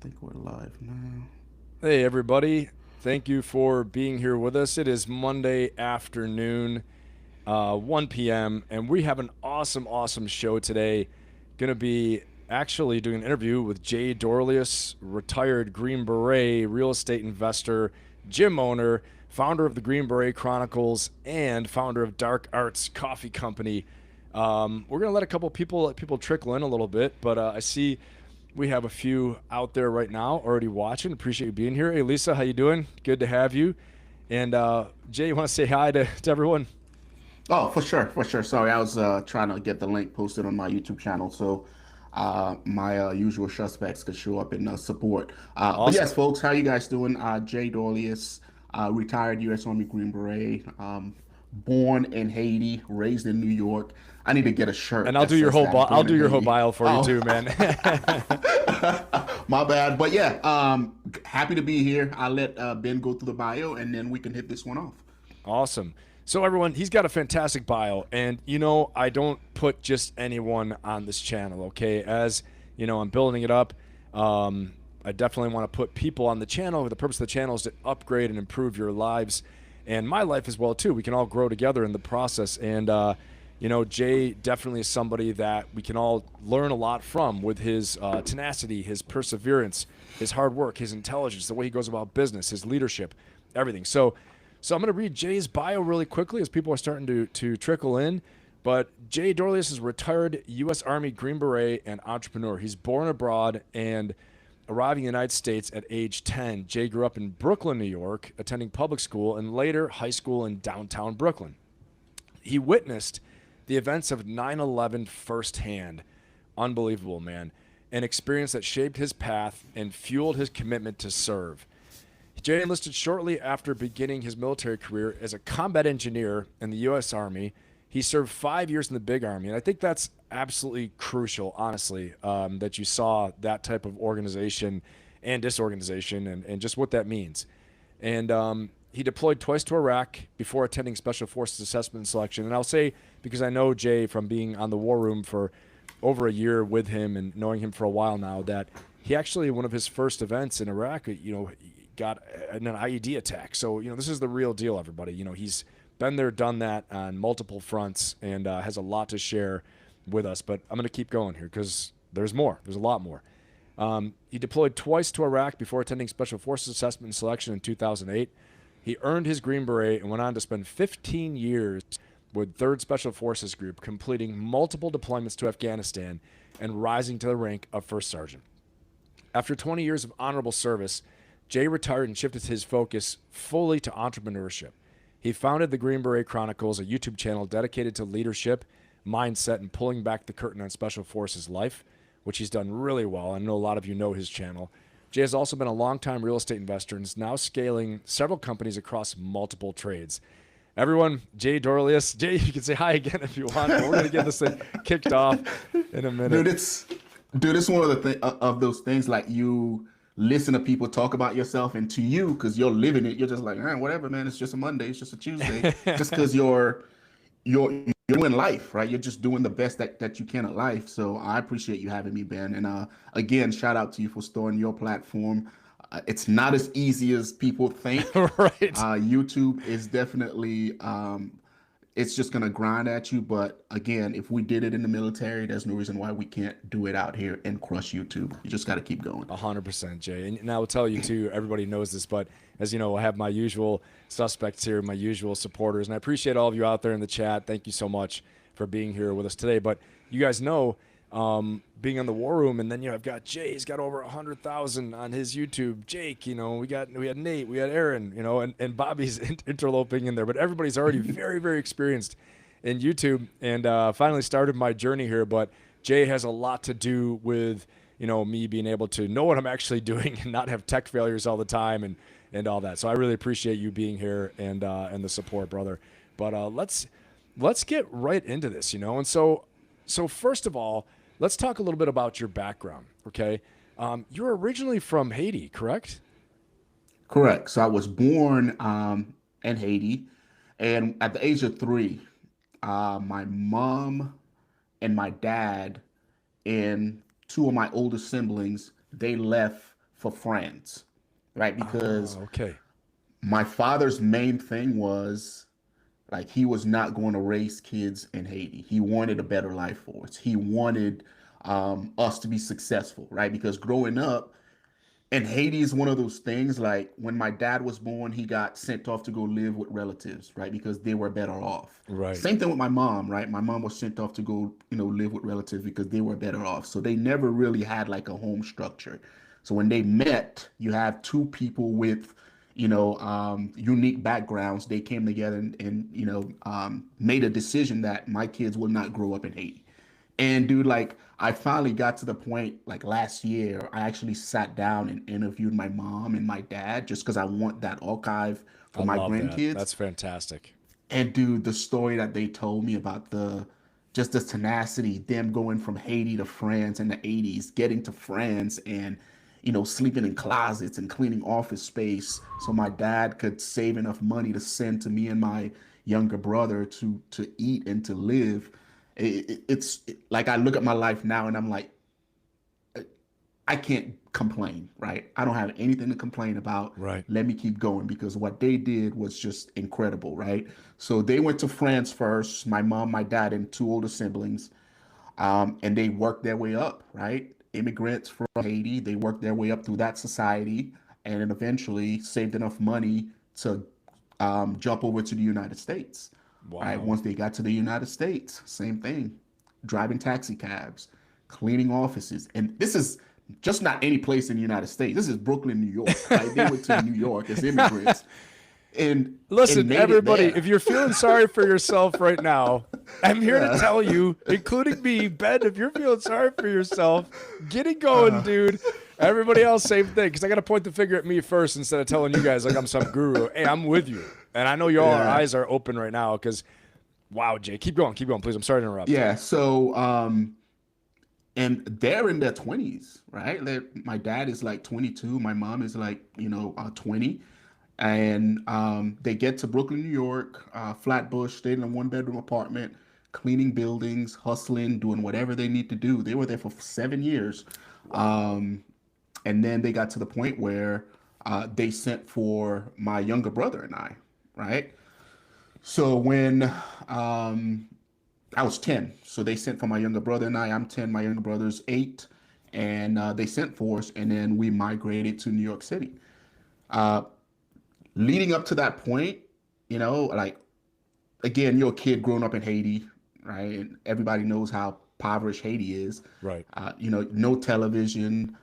think we're live now. Hey, everybody. Thank you for being here with us. It is Monday afternoon, 1 p.m., and we have an awesome show today. Going to be actually doing an interview with Jay Dorleus, retired Green Beret real estate investor, gym owner, founder of the Green Beret Chronicles, and founder of Dark Arts Coffee Company. We're going to let a couple people let people trickle in a little bit, but I see we have a few out there right now already watching. Appreciate you being here. Hey, Lisa, how you doing? Good to have you. And Jay, you want to say hi to everyone? Oh, for sure. Sorry, I was trying to get the link posted on my YouTube channel so my usual suspects could show up and support. But Awesome. yes, folks, how you guys doing? Jay Dorleus, retired U.S. Army Green Beret, born in Haiti, raised in New York. I need to get a And shirt I'll that do your says whole that, I'll born do in your whole Haiti. bio for you Oh, too, man. my bad. But yeah, happy to be here. I'll let Ben go through the bio and then we can hit this one off. Awesome. So everyone, he's got a fantastic bio, and I don't put just anyone on this channel. Okay, as I'm building it up. I definitely want to put people on the channel. The purpose of the channel is to upgrade and improve your lives, and my life as well too. We can all grow together in the process, and Jay definitely is somebody that we can all learn a lot from with his tenacity, his perseverance, his hard work, his intelligence, the way he goes about business, his leadership, everything. So I'm going to read Jay's bio really quickly as people are starting to trickle in. But Jay Dorleus is a retired U.S. Army Green Beret and entrepreneur. He's born abroad and arriving in the United States at age 10. Jay grew up in Brooklyn, New York, attending public school and later high school in downtown Brooklyn. He witnessed the events of 9/11 firsthand. Unbelievable, man. An experience that shaped his path and fueled his commitment to serve. Jay enlisted shortly after beginning his military career as a combat engineer in the U.S. Army. He served 5 years in the Big Army, and I think that's absolutely crucial, honestly, that you saw that type of organization and disorganization and just what that means. And he deployed twice to Iraq before attending Special Forces Assessment and Selection. And I'll say, because I know Jay from being on the War Room for over a year with him and knowing him for a while now, that he actually, one of his first events in Iraq, got an IED attack. So, this is the real deal, everybody. He's been there, done that on multiple fronts and has a lot to share with us. But I'm going to keep going here because there's more. There's a lot more. He deployed twice to Iraq before attending Special Forces Assessment and Selection in 2008. He earned his Green Beret and went on to spend 15 years with 3rd Special Forces Group, completing multiple deployments to Afghanistan and rising to the rank of First Sergeant. After 20 years of honorable service, Jay retired and shifted his focus fully to entrepreneurship. He founded the Green Beret Chronicles, a YouTube channel dedicated to leadership, mindset, and pulling back the curtain on Special Forces life, which he's done really well. I know a lot of you know his channel. Jay has also been a longtime real estate investor and is now scaling several companies across multiple trades. Everyone, Jay Dorleus. Jay, you can say hi again if you want, but we're going to get this thing kicked off in a Dude, minute. it's one of of those things like you listen to people talk about yourself, and to you, because you're living it, you're just like, whatever, man. It's just a Monday. It's just a Tuesday. Just because you're doing life, right? You're just doing the best that you can at life. So I appreciate you having me, Ben. And again, shout out to you for starting your platform. It's not as easy as people think. Right. YouTube is definitely it's just gonna grind at you. But again, if we did it in the military, there's no reason why we can't do it out here and crush YouTube. You just got to keep going. 100%, Jay. And I will tell you too, everybody knows this, but as you know, I have my usual suspects here, my usual supporters, and I appreciate all of you out there in the chat. Thank you so much for being here with us today. But you guys know, being on the War Room, and then I've got Jay. He's got over 100,000 on his YouTube. Jake, we had Nate, we had Aaron, and Bobby's interloping in there. But everybody's already very, very experienced in YouTube, and finally started my journey here. But Jay has a lot to do with me being able to know what I'm actually doing and not have tech failures all the time and all that. So I really appreciate you being here and the support, brother. But let's get right into this, And so first of all, let's talk a little bit about your background, okay? You're originally from Haiti, correct? Correct. So I was born in Haiti, and at the age of 3, my mom and my dad and two of my older siblings, they left for France, right? Because Okay. my father's main thing was like he was not going to raise kids in Haiti. He wanted a better life for us. He wanted us to be successful, right? Because growing up, and Haiti is one of those things like when my dad was born, he got sent off to go live with relatives, right? Because they were better off. Right. Same thing with my mom, right? My mom was sent off to go, live with relatives because they were better off. So they never really had like a home structure. So when they met, you have two people with, unique backgrounds. They came together and made a decision that my kids will not grow up in Haiti. And dude, like I finally got to the point like last year, I actually sat down and interviewed my mom and my dad just because I want that archive I for my love that. grandkids. That's fantastic. And dude, the story that they told me about the tenacity, them going from Haiti to France in the 80s, getting to France and sleeping in closets and cleaning office space so my dad could save enough money to send to me and my younger brother to eat and to live. Like I look at my life now and I'm like, I can't complain, right? I don't have anything to complain about. Right. Let me keep going because what they did was just incredible, right? So they went to France first, my mom, my dad, and two older siblings, and they worked their way up, right? Immigrants from Haiti, they worked their way up through that society and then eventually saved enough money to jump over to the United States, right? Wow. Once they got to the United States, same thing, driving taxi cabs, cleaning offices. And this is just not any place in the United States. This is Brooklyn, New York, right? They went to New York as immigrants and Listen, made it everybody, there. if you're feeling sorry for yourself right now, I'm here to Yeah. tell you, including me, Ben, if you're feeling sorry for yourself, get it going, dude. Everybody else, same thing. Because I got to point the finger at me first instead of telling you guys like I'm some guru. Hey, I'm with you. And I know y'all, our Yeah. eyes are open right now because, wow, Jay, keep going, please. I'm sorry to interrupt. Yeah. So, and they're in their 20s, right? My dad is like 22. My mom is like, 20. And they get to Brooklyn, New York, Flatbush, stayed in a one-bedroom apartment, cleaning buildings, hustling, doing whatever they need to do. They were there for 7 years. Wow. Um, and then they got to the point where they sent for my younger brother and I, right? So when I was 10, so they sent for my younger brother and I'm 10, my younger brother's 8, and they sent for us, and then we migrated to New York City. Uh, Leading up to that point, like again, you're a kid growing up in Haiti, right? And everybody knows how impoverished Haiti is. Right. No television,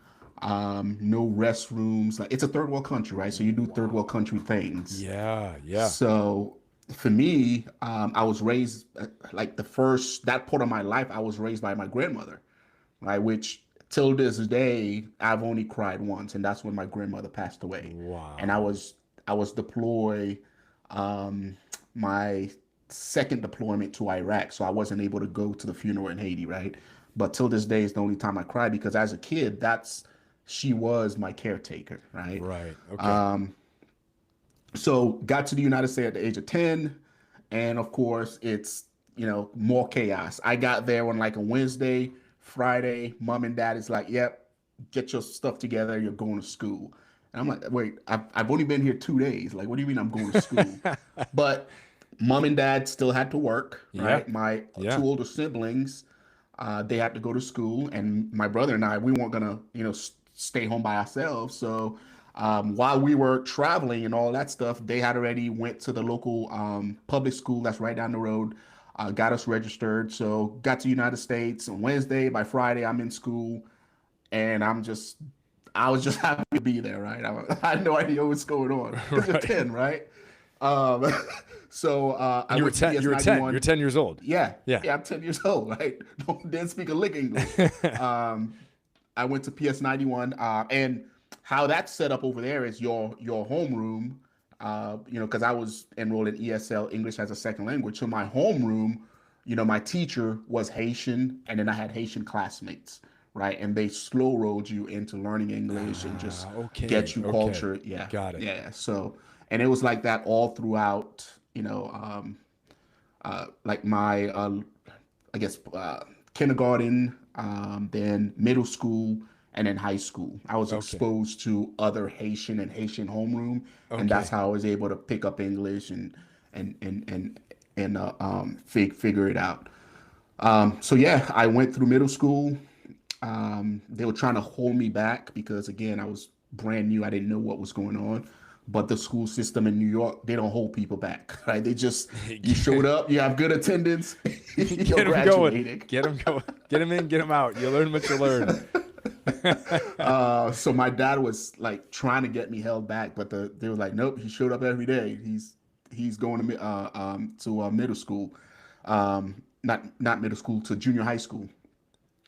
no restrooms. Like it's a third world country, right? So you do third world Wow. country things. Yeah. Yeah. So for me, I was raised like the first that part of my life. I was raised by my grandmother, right? Which till this day, I've only cried once, and that's when my grandmother passed away. And I Wow. was I was deployed um, my second deployment to Iraq, so I wasn't able to go to the funeral in Haiti, right? But till this day is the only time I cry because as a kid, that's she was my caretaker, right? Right. Okay. Um, so got to the United States at the age of 10, and of course it's more chaos. I got there on like a Wednesday, Friday. Mom and dad is like, "Yep, get your stuff together. You're going to school." And I'm like, "Wait, I've only been here 2 days. Like, what do you mean I'm going to school?" But mom and dad still had to work, Yeah. right? My Yeah. two older siblings, they had to go to school, and my brother and I, we weren't gonna, stay home by ourselves. So while we were traveling and all that stuff, they had already went to the local public school that's right down the road, got us registered. So got to the United States on Wednesday. By Friday, I'm in school, and I was just happy to be there, right? I had no idea what's going on because you're Right. 10, right? Um, so And I went to you were 10. You're 91. 10 years old. Yeah, Yeah. yeah, I'm 10 years old, right? Didn't speak a lick English. Um, I went to PS 91, and how that's set up over there is your homeroom. Because I was enrolled in ESL, English as a second language. So my homeroom, my teacher was Haitian, and then I had Haitian classmates, right? And they slow rolled you into learning English and just Okay. get you Okay. culture. Yeah, Got it. yeah. So, and it was like that all throughout, like my I guess kindergarten, then middle school, and in high school. I was Okay. exposed to other Haitian and Haitian homeroom, and that's Okay. how I was able to pick up English and figure it out. So yeah, I went through middle school. They were trying to hold me back because again, I was brand new. I didn't know what was going on. But the school system in New York, they don't hold people back, right? They just, you showed up, you have good attendance, you're Get them going. graduating. Get them going. Get them in, get them out. You learn what you learn. So my dad was like trying to get me held back, but they were like, nope, he showed up every day. He's going to middle school, not middle school, to junior high school.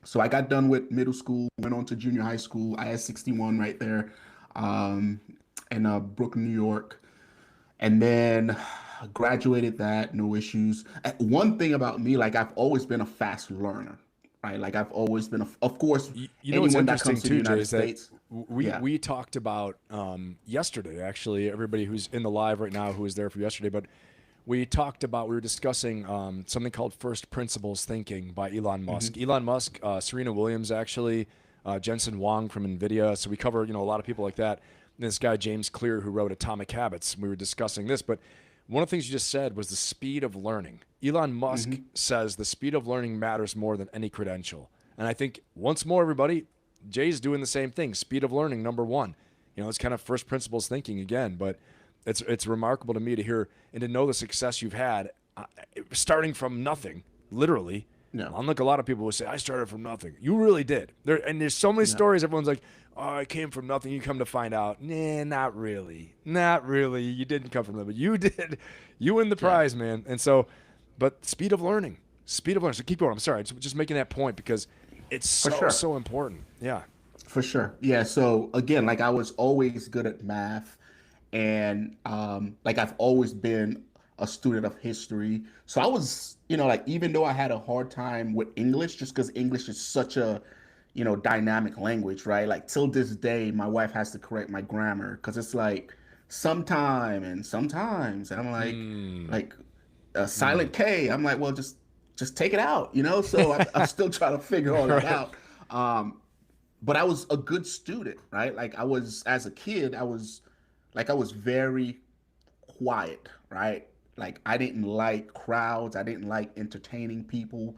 So I got done with middle school, went on to junior high school. I had 61 right there, um, in Brooklyn, New York, and then graduated that, no issues. One thing about me, like I've always been a fast learner, right? Like I've always been, of course, You know what's anyone that interesting comes to the too, Jay, United is that States, we yeah. we talked about yesterday, actually, everybody who's in the live right now who was there for yesterday, but we were discussing something called first principles thinking by Elon Hmm. Musk. Elon Musk, Serena Williams, actually, Jensen Huang from NVIDIA. So we cover, a lot of people like that. And this guy, James Clear, who wrote Atomic Habits. We were discussing this, but one of the things you just said was the speed of learning. Elon Musk Hmm. says the speed of learning matters more than any credential. And I think once more, everybody, Jay's doing the same thing. Speed of learning, number one. It's kind of first principles thinking again, but it's remarkable to me to hear and to know the success you've had, starting from nothing, literally. No, Unlike a lot of people who say, I started from nothing. You really did. There's so many no, stories. Everyone's like, oh, I came from nothing. You come to find out, nah, not really. Not really. You didn't come from that, but you did. You win the yeah, prize, man. And so, but speed of learning. Speed of learning. So keep going. I'm sorry. Just making that point because it's for so, sure. so important. Yeah. For sure. Yeah. So again, like I was always good at math, and like I've always been a student of history. So I was, like even though I had a hard time with English, just because English is such a, dynamic language, right? Like till this day, my wife has to correct my grammar because it's like sometime and sometimes, and I'm Mm, like a mm. silent K. I'm like, well, just take it out, So I'm still trying to figure all that Right. out. Um, but I was a good student, right? Like I was as a kid, I was very quiet, right? Like I didn't like crowds, I didn't like entertaining people.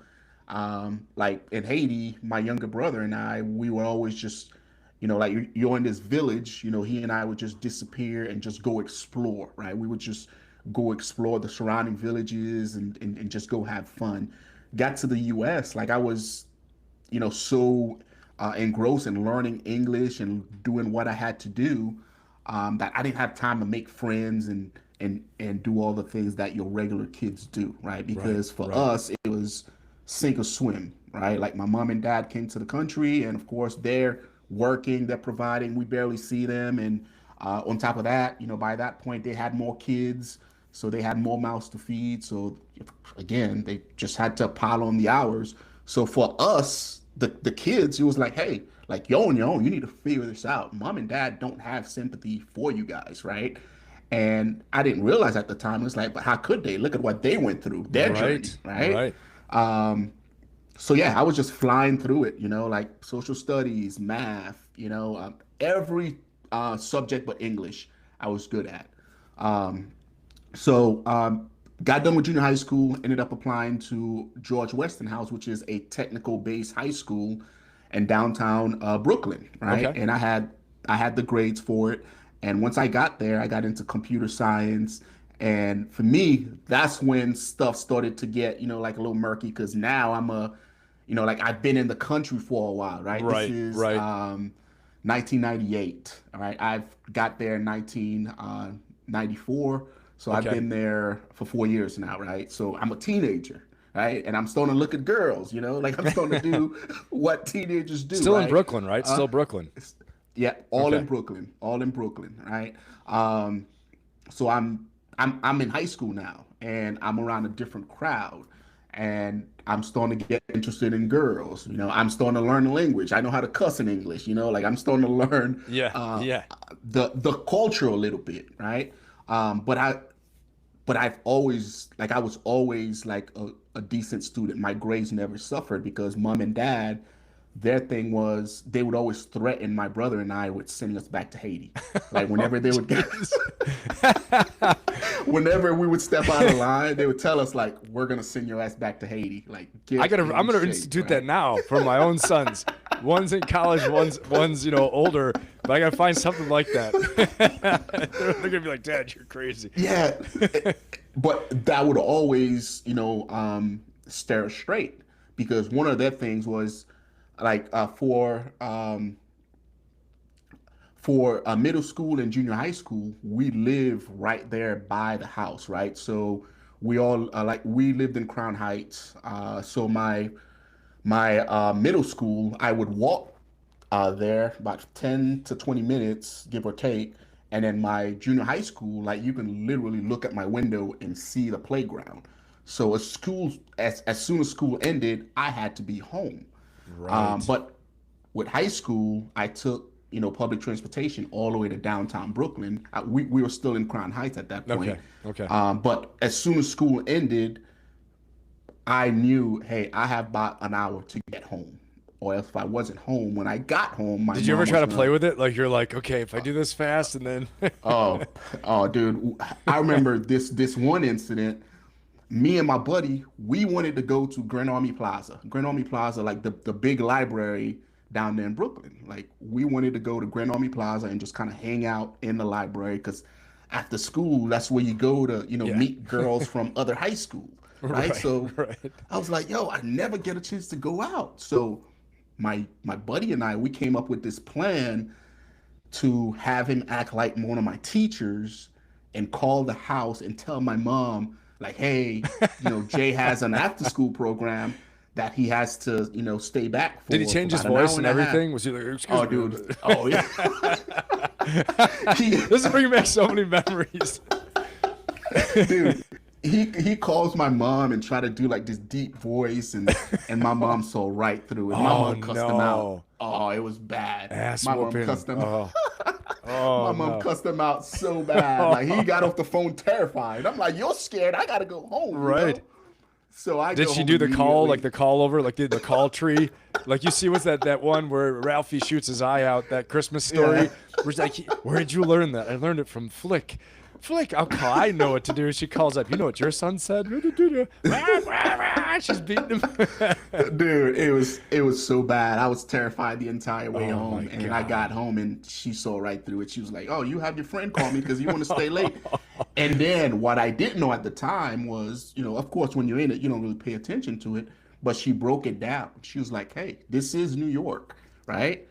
Like in Haiti, my younger brother and I, we were always just, like you're in this village, he and I would just disappear and just go explore, right? We would just go explore the surrounding villages and just go have fun. Got to the US, like I was so engrossed in learning English and doing what I had to do, that I didn't have time to make friends and do all the things that your regular kids do, right? Right. Because for Right. us, it was sink or swim, right? Like my mom and dad came to the country, and of course they're working, they're providing. We barely see them, and on top of that, by that point they had more kids, so they had more mouths to feed. So again, they just had to pile on the hours. So for us, the kids, it was like, hey, like you're on your own. You need to figure this out. Mom and dad don't have sympathy for you guys, right? And I didn't realize at the time. It's like, but how could they? Look at what they went through, their journey, Right. right? Right. Um, so yeah, I was just flying through it, like social studies, math, every subject but English, I was good at. Um, so got done with junior high school, ended up applying to George Westinghouse, which is a technical based high school in downtown Brooklyn, right? Okay. And I had the grades for it. And once I got there, I got into computer science. And for me, that's when stuff started to get, like a little murky because now like I've been in the country for a while, right? This Right. is Right. 1998, all right? I've got there in 1994. So I've Okay. been there for 4 years now, right? So I'm a teenager, right? And I'm starting to look at girls, like I'm starting to do what teenagers do, Still in right? Brooklyn, right? Uh, Still Brooklyn. yeah, Okay. all in Brooklyn, right? Um, so I'm in high school now, and I'm around a different crowd, and I'm starting to get interested in girls. I'm starting to learn the language. I know how to cuss in English. Like I'm starting to learn Yeah. uh, Yeah. the culture a little bit, right? But I've always like I was always like a decent student. My grades never suffered because mom and dad, their thing was they would always threaten my brother and I with sending us back to Haiti. Like Oh, whenever they would get, jeez. whenever we would step out of line, they would tell us like, "We're gonna send your ass back to Haiti." Like, get I'm in gonna shape, institute that right? now for my own sons. One's in college, one's older, but I gotta find something like that. They're gonna be like, "Dad, you're crazy." Yeah, but that would always, stare us straight because one of their things was like for middle school and junior high school, we live right there by the house, right? So we all we lived in Crown Heights. So my middle school, I would walk there about 10 to 20 minutes, give or take. And then my junior high school, like you can literally look at my window and see the playground. So as soon as school ended, I had to be home. Right. But with high school, I took public transportation all the way to downtown Brooklyn. We were still in Crown Heights at that point. Okay. Okay. But as soon as school ended, I knew, hey, I have about an hour to get home. Or else if I wasn't home, when I got home, my Did you ever mom try was to play gonna, with it? Like you're like, okay, if I do this fast and then oh, oh, dude, I remember this one incident. Me and my buddy, we wanted to go to Grand Army Plaza. Grand Army Plaza, like the big library down there in Brooklyn. Like we wanted to go to Grand Army Plaza and just kind of hang out in the library because after school, that's where you go to, yeah. meet girls from other high schools, right? Right. So Right. I was like, yo, I never get a chance to go out. So my buddy and I, we came up with this plan to have him act like one of my teachers and call the house and tell my mom like, hey, Jay has an after school program that he has to, stay back Did he for change his about an voice hour and and a half. everything? Was he like, excuse Oh, me? dude. Oh, yeah. he, This is bringing back so many memories. dude, he calls my mom and try to do like this deep voice and my mom saw right through it. My Oh, mom cussed him no. out. Oh, it was bad. Ass My mom whooping. cussed him out. Oh. My Oh mom no. cussed him out so bad. Like he got off the phone terrified. I'm like, you're scared. I gotta go home. Right. So I Did go she home do the call, immediately. like the call over, like the call tree? Like you see, what's that one where Ralphie shoots his eye out, that Christmas story? Yeah. Where, like, where did you learn that? I learned it from Flick. Flick, I'll call. I know what to do. She calls up. You know what your son said? She's beating him. Dude, it was so bad. I was terrified the entire way Oh, home, my and I God. got home and she saw right through it. She was like, "Oh, you have your friend call me because you want to stay late." And then what I didn't know at the time was, of course, when you're in it, you don't really pay attention to it. But she broke it down. She was like, "Hey, this is New York, right?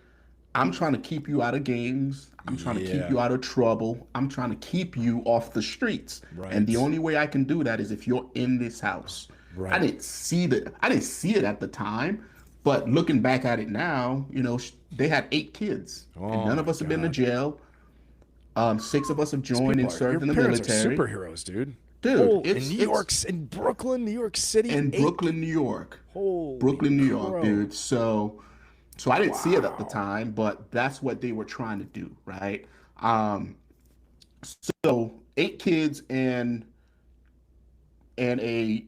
I'm trying to keep you out of games. I'm trying to keep Yeah. you out of trouble. I'm trying to keep you off the streets. And the Right. only way I can do that is if you're in this house." I Right. didn't see that. I didn't see it at the time, but looking back at it now, they had 8 kids, and Oh none my of us have been to God. jail. 6 of us have These joined people and served your in the parents military. are superheroes, dude. Dude, In New York, in Brooklyn, New York City, in 8. Brooklyn, New York. Holy Brooklyn, New York, crow. dude. So I didn't see it at the Wow. time, but that's what they were trying to do, right? So 8 kids and a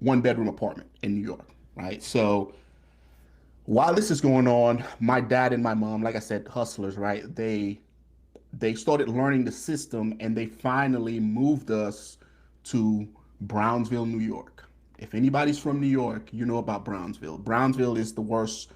1-bedroom apartment in New York, right? So while this is going on, my dad and my mom, like I said, hustlers, right? They started learning the system and they finally moved us to Brownsville, New York. If anybody's from New York, you know about Brownsville. Brownsville is the worst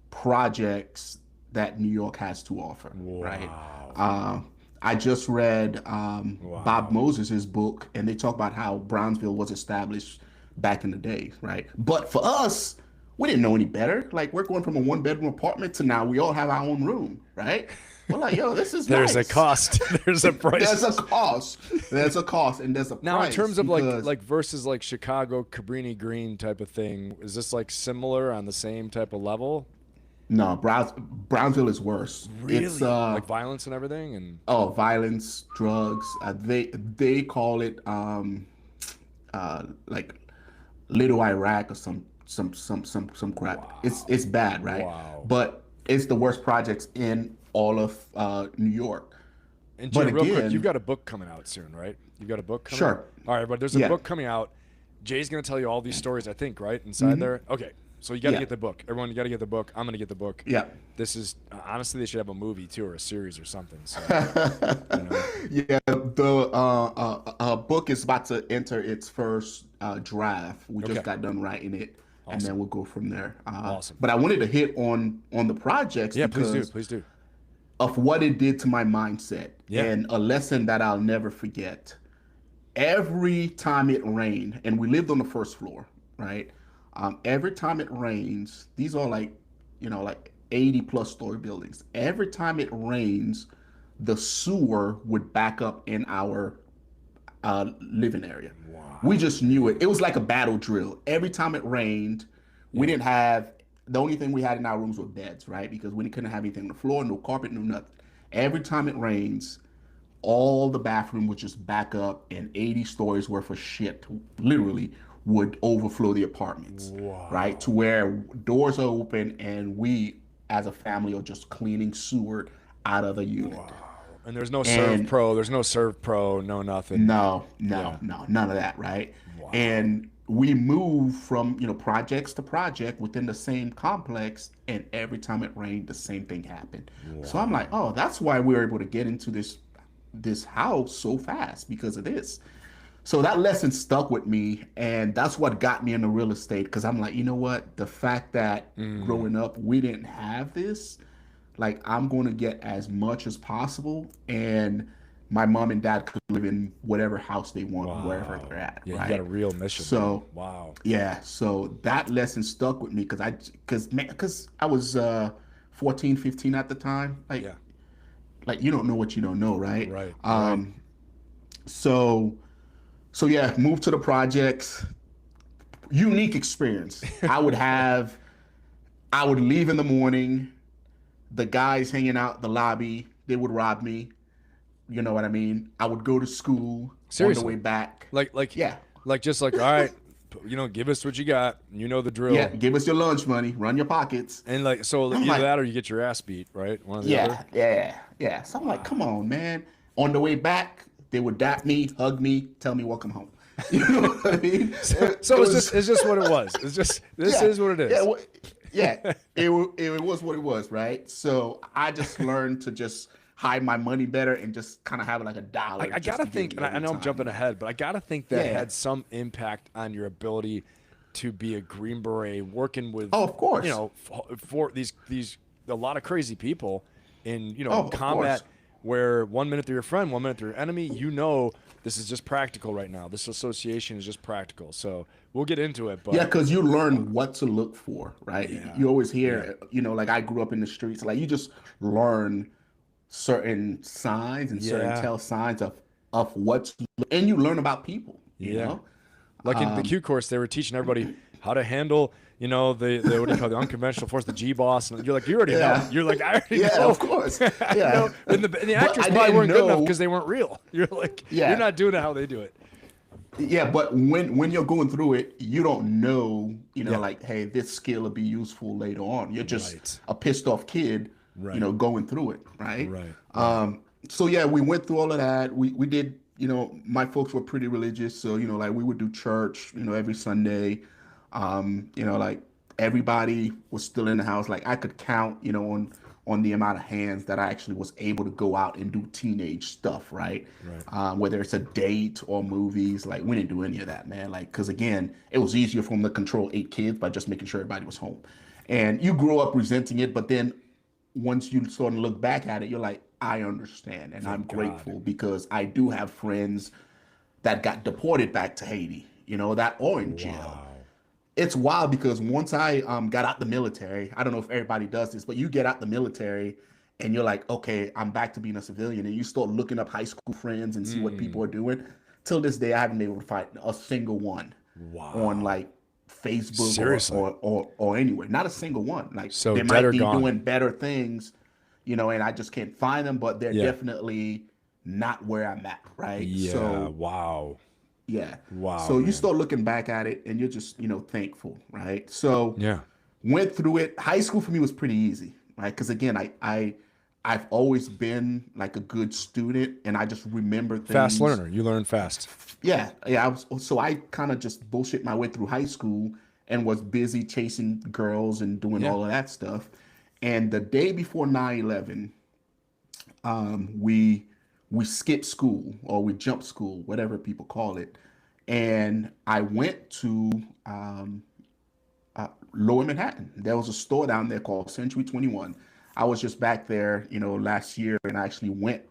projects that New York has to offer, right? Wow. I just read Bob Moses's book, and they talk about how Brownsville was established back in the day, right? But for us, we didn't know any better. Like we're going from a 1-bedroom apartment to now we all have our own room, right? We're like, yo, this is There's nice. a cost. There's a price. There's a cost. There's a cost, and there's a Now, price. in terms of because- like versus like Chicago, Cabrini Green type of thing, is this like similar on the same type of level? no, Brownsville is worse. Really? It's Like violence and everything, and violence, drugs. They call it like Little Iraq or some crap. It's bad, right? Wow. But it's the worst projects in all of New York. and But Jay, real quick, again- you've got a book coming out soon, right? You've got a book coming Sure. out? All right, but there's a Yeah. book coming out. Jay's gonna tell you all these stories, I think, right? Inside there. Okay. So you got to Yeah. get the book. Everyone, you got to get the book. I'm going to get the book. Yeah. This is honestly, they should have a movie too, or a series or something. So, Yeah, the book is about to enter its first draft. We just Okay. got done writing it, and Awesome. then we'll go from there. Awesome. But I wanted to hit on the projects Yeah, because please do. of what it did to my mindset, Yeah. and a lesson that I'll never forget. Every time it rained, and we lived on the first floor, right? Every time it rains, these are like, like 80 plus story buildings. Every time it rains, the sewer would back up in our living area. Wow. We just knew it. It was like a battle drill. Every time it rained, we didn't have, the only thing we had in our rooms were beds, right? Because we couldn't have anything on the floor, no carpet, no nothing. Every time it rains, all the bathroom would just back up, and 80 stories worth of shit literally would overflow the apartments. Wow. Right? To where doors are open and we as a family are just cleaning sewer out of the unit. Wow. And there's no Serve Pro, no nothing. No, none of that, right? Wow. And we move from, projects to project within the same complex, and every time it rained, the same thing happened. Wow. So I'm like, oh, that's why we were able to get into this house so fast, because of this. So that lesson stuck with me, and that's what got me into real estate, because I'm like, you know what? The fact that growing up we didn't have this, like, I'm going to get as much as possible, and my mom and dad could live in whatever house they want, wherever they're at. Yeah, right? You got a real mission. So, man. Wow. Yeah, so that lesson stuck with me, because I was 14, 15 at the time. Like, you don't know what you don't know, right? Right. So yeah, moved to the projects. Unique experience. I would leave in the morning. The guys hanging out the lobby, they would rob me. You know what I mean? I would go to school. Seriously? On the way back. Yeah. All right, give us what you got. You know the drill. Yeah, give us your lunch money. Run your pockets. And either that or you get your ass beat, right? One or the other. Yeah. So I'm like, come on, man. On the way back, they would dap me, hug me, tell me welcome home. You know what I mean? It's just what it was. It's just is what it is. It was what it was, right? So I just learned to just hide my money better and just kind of have like a dollar. I gotta think, and I know I'm jumping ahead, but I gotta think that had some impact on your ability to be a Green Beret, working with, of course, for these a lot of crazy people in combat, course. where 1 minute they're your friend, 1 minute they're your enemy. This is just practical right now. This association is just practical. So we'll get into it. But because you learn what to look for, right? Yeah. You always hear, like I grew up in the streets, like you just learn certain signs and certain tell signs of what, and you learn about people. You know? Like in the Q course, they were teaching everybody how to handle, the what do you call the unconventional force, the G boss, and you're like, you already know. You're like, I already know. Yeah, of course. Yeah. And the actors probably weren't good enough because they weren't real. You're like, you're not doing it how they do it. Yeah, but when you're going through it, you don't know, like, hey, this skill will be useful later on. You're just a pissed off kid, going through it, right? Right. So yeah, we went through all of that. We did, my folks were pretty religious, so like we would do church, every Sunday. Like everybody was still in the house. Like I could count, on the amount of hands that I actually was able to go out and do teenage stuff, right? Whether it's a date or movies, like we didn't do any of that, man. Like, cause again, it was easier for them to control 8 kids by just making sure everybody was home. And you grow up resenting it, but then once you sort of look back at it, you're like, I understand. And I'm grateful because I do have friends that got deported back to Haiti, that or in jail. It's wild because once I got out the military, I don't know if everybody does this, but you get out the military and you're like, okay, I'm back to being a civilian. And you start looking up high school friends and see what people are doing. Till this day, I haven't been able to find a single one on like Facebook or anywhere. Not a single one. Like so they might be doing better things, and I just can't find them, but they're definitely not where I'm at, right? Yeah, so, wow. Yeah. Wow. So you start looking back at it and you're just, thankful, right? So went through it. High school for me was pretty easy, right? Because again, I've always been like a good student and I just remember things. Fast learner. You learn fast. Yeah. So I kind of just bullshit my way through high school and was busy chasing girls and doing Yeah. all of that stuff. And the day before 9/11, we skipped school or we jumped school, whatever people call it. And I went to Lower Manhattan. There was a store down there called Century 21. I was just back there, last year, and I actually went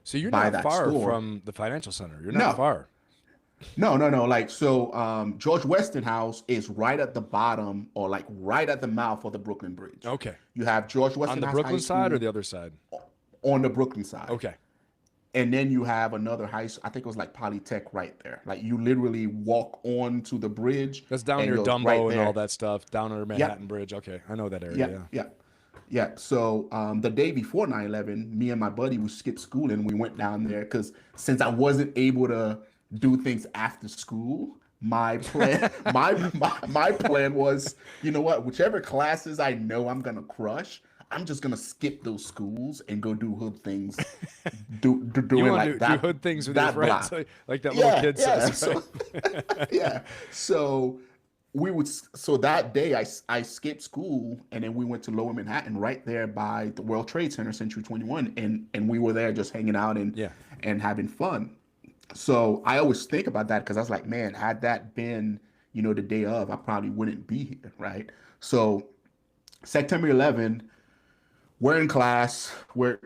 So you're by not that far store. from the financial center. You're not No, far. no. Like, so, George Westinghouse is right at the bottom or like right at the mouth of the Brooklyn Bridge. Okay. You have George On the Westinghouse High Brooklyn side or School the other side? on the Brooklyn side. Okay. And then you have another high school, I think it was like Polytech right there. Like you literally walk onto the bridge. That's down and near goes Dumbo right and there. all that stuff, down under Yep, Manhattan Bridge. Okay. I know that area. yep, Yeah. yep. Yeah. So the day before 9/11, me and my buddy, we skipped school and we went down there because since I wasn't able to do things after school, my plan my plan was, you know what, whichever classes I know I'm gonna crush, I'm just gonna skip those schools and go do hood things, You doing want like to do that hood things with your that friends, block. like that little kid Yeah. says, right? So yeah. So so that day I skipped school and then we went to Lower Manhattan right there by the World Trade Center, Century 21, and we were there just hanging out Yeah. and having fun. So I always think about that because I was like, man, had that been, the day of, I probably wouldn't be here, right? So September 11th, we're in class, we're,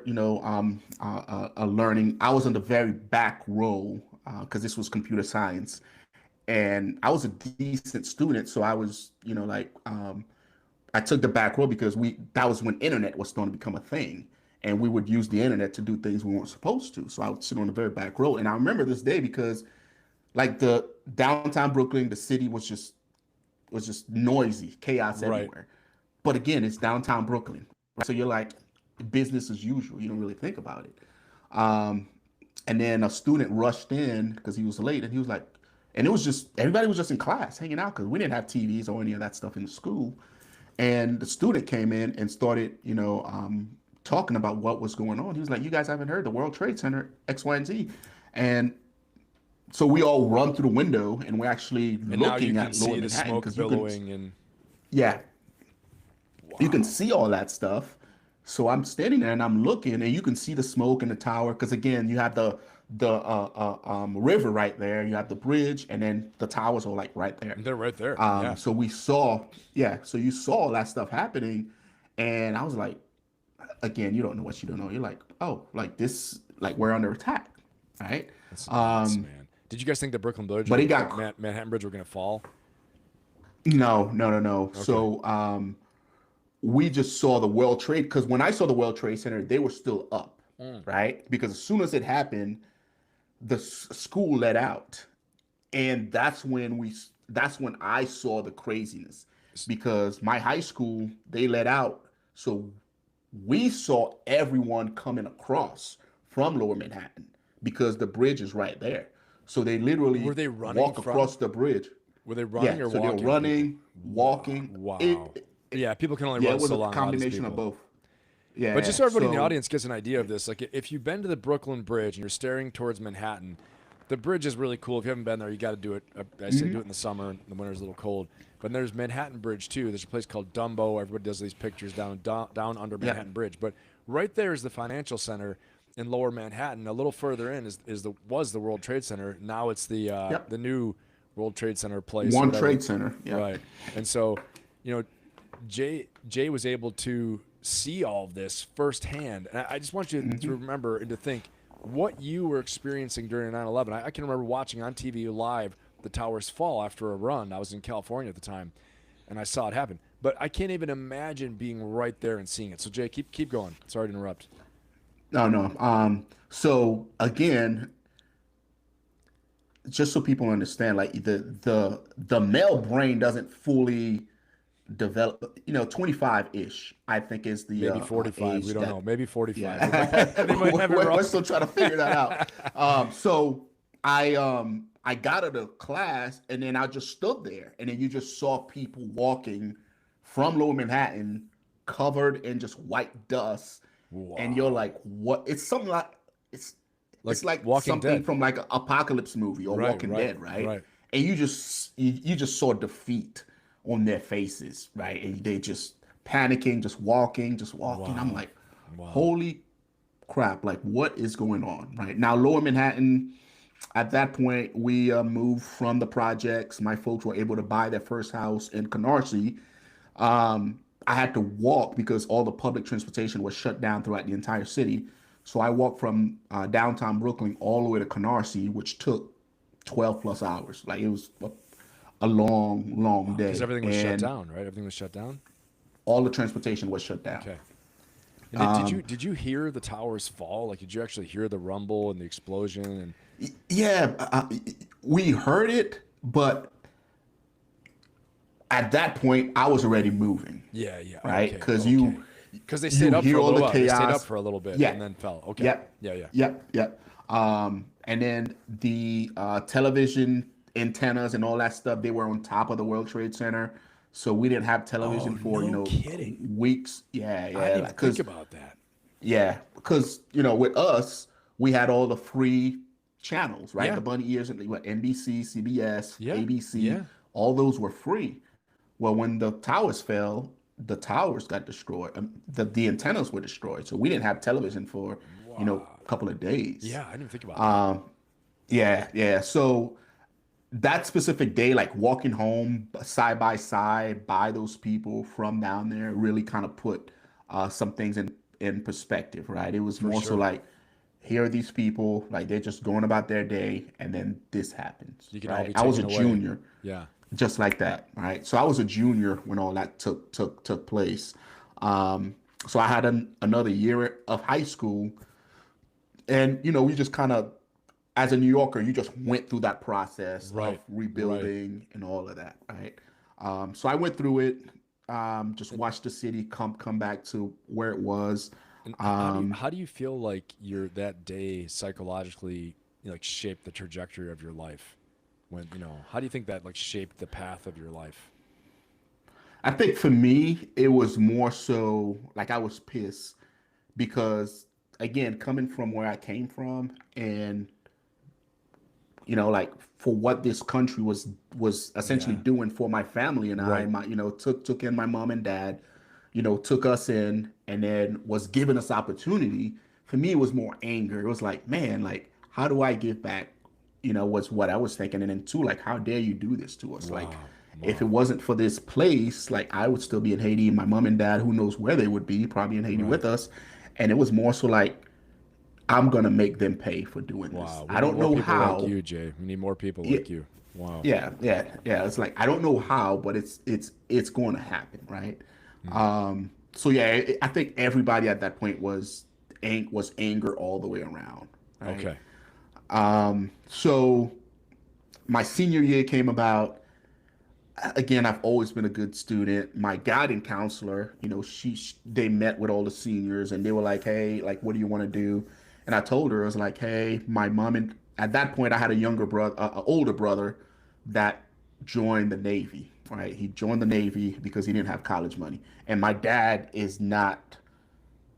learning. I was in the very back row because this was computer science. And I was a decent student, so I was, I took the back row because that was when internet was starting to become a thing. And we would use the internet to do things we weren't supposed to. So I would sit on the very back row. And I remember this day because like the downtown Brooklyn, the city was just noisy, chaos Right. everywhere. But again, it's downtown Brooklyn. Right? So you're like business as usual. You don't really think about it. Um, and then a student rushed in because he was late and he was like, and it was just everybody was just in class hanging out because we didn't have TVs or any of that stuff in the school. And the student came in and started, talking about what was going on. He was like, "You guys haven't heard the World Trade Center X, Y, and Z," and so we all run through the window and we're actually And now you looking can at see Lower the Manhattan smoke because billowing and yeah, you can wow. see all that stuff. So I'm standing there and I'm looking, and you can see the smoke in the tower because again, you have the river right there. You have the bridge, and then the towers are like right there. They're right there. Yeah. So we saw, yeah. So you saw all that stuff happening, and I was like, again, you don't know what you don't know. You're like, oh, like this, like we're under attack, right? That's nuts, man. Did you guys think the Brooklyn Bridge, But it got Manhattan Bridge, were going to fall? no. Okay. So we just saw the World Trade because when I saw the World Trade Center, they were still up, right? Because as soon as it happened, the school let out, and that's when I saw the craziness because my high school they let out, so we saw everyone coming across from Lower Manhattan because the bridge is right there. So they literally Were they running walk from? across the bridge. Were they Yeah, running or so they're walking? People? running, walking. Wow. Yeah, people can only Yeah, run it was so a long out as combination of people. both. Yeah, But just so everybody in the so audience gets an idea of this, like if you've been to the Brooklyn Bridge and you're staring towards Manhattan, the bridge is really cool. If you haven't been there, you got to do it. I say do it in the summer. The winter's a little cold. But there's Manhattan Bridge too. There's a place called Dumbo. Everybody does these pictures down under yeah, Manhattan Bridge. But right there is the financial center in Lower Manhattan. A little further in was the World Trade Center. Now it's yep. the new World Trade Center place. One Whatever. Trade Center. Yeah. Right. And so, you know, Jay was able to see all of this firsthand. And I just want you to remember and to think what you were experiencing during 9/11. I can remember watching on TV live the towers fall after a run. I was in California at the time, and I saw it happen. But I can't even imagine being right there and seeing it. So Jay, keep going. Sorry to interrupt. No. So again, just so people understand, like the male brain doesn't fully develop. 25-ish, I think, is the Maybe 45. age We don't that. know. Maybe 45. Yeah, They might have it we're wrong. still trying to figure that out. So I got out of class and then I just stood there, and then you just saw people walking from Lower Manhattan covered in just white dust, and you're Wow. like, what? It's something like it's Like it's like Walking something Dead. from like an apocalypse movie or Right, Walking right, Dead, right? right. And you just saw defeat on their faces, right? And they just panicking, just walking, just walking. I'm Wow. like, Wow. holy crap, like what is going on, right? Now, Lower Manhattan, at that point, we moved from the projects. My folks were able to buy their first house in Canarsie. I had to walk because all the public transportation was shut down throughout the entire city. So I walked from downtown Brooklyn all the way to Canarsie, which took 12 plus hours. Like it was a long, long Wow. Because day. everything was shut And down, right? Everything was shut down. all the transportation was shut down. Okay. And did you hear the towers fall? Like, did you actually hear the rumble and the explosion? And Yeah, we heard it, but at that point, I was already moving, yeah, yeah. right? Okay, Because okay. Because they stayed you up hear for a all little the while. They stayed up chaos. for a little bit Yeah, and then fell. Okay. yep, Yeah, yeah. yep. And then the television antennas and all that stuff, they were on top of the World Trade Center. So we didn't have Oh, television for, no kidding. weeks. Yeah, I didn't yeah. even think Because about that. yeah, because with us, we had all the free channels, right? Yeah, The bunny ears and what NBC, CBS, yeah, ABC, yeah. all those were free. Well, when the towers fell, the towers got destroyed. The antennas were destroyed, so we didn't have television for Wow. a couple of days. Yeah, I didn't think about that. Yeah, yeah. So that specific day, like walking home side by side by those people from down there, really kind of put some things in perspective, right? It was For more so sure. like, here are these people, like they're just going about their day, and then this happens, You can all right? be I was a taken away. junior, Yeah. just like that, right? So I was a junior when all that took place. So I had another year of high school, and we just kind of, as a New Yorker, you just went through that process of Right. Right. rebuilding and all of that, right? So I went through it, just watched the city come back to where it was. And Um, how do you feel like your that day psychologically like shaped the trajectory of your life? When how do you think that like shaped the path of your life? I think for me, it was more so like I was pissed because, again, coming from where I came from, and like for what this country was essentially Yeah. doing for my family and I, Right. my took in my mom and dad, took us in, and then was giving us opportunity. For me, it was more anger. It was like, man, like how do I give back? Was what I was thinking. And then two, like, how dare you do this to us? Like, Wow. if it Wow. wasn't for this place, like I would still be in Haiti. My mom and dad, who knows where they would be, probably in Haiti Right. with us. And it was more so like, I'm gonna make them pay for doing this. Wow. We I need don't more know people like how. you, Jay. We need more people Yeah, like you. Wow. yeah. It's like I don't know how, but it's going to happen, right? Hmm. So yeah, I think everybody at that point was anger all the way around, right? Okay. So my senior year came about. Again, I've always been a good student. My guiding counselor, they met with all the seniors and they were like, "Hey, like, what do you want to do?" And I told her, I was like, "Hey, my mom," and at that point, I had a younger brother, an older brother, that joined the Navy. Right, he joined the Navy because he didn't have college money, and my dad is not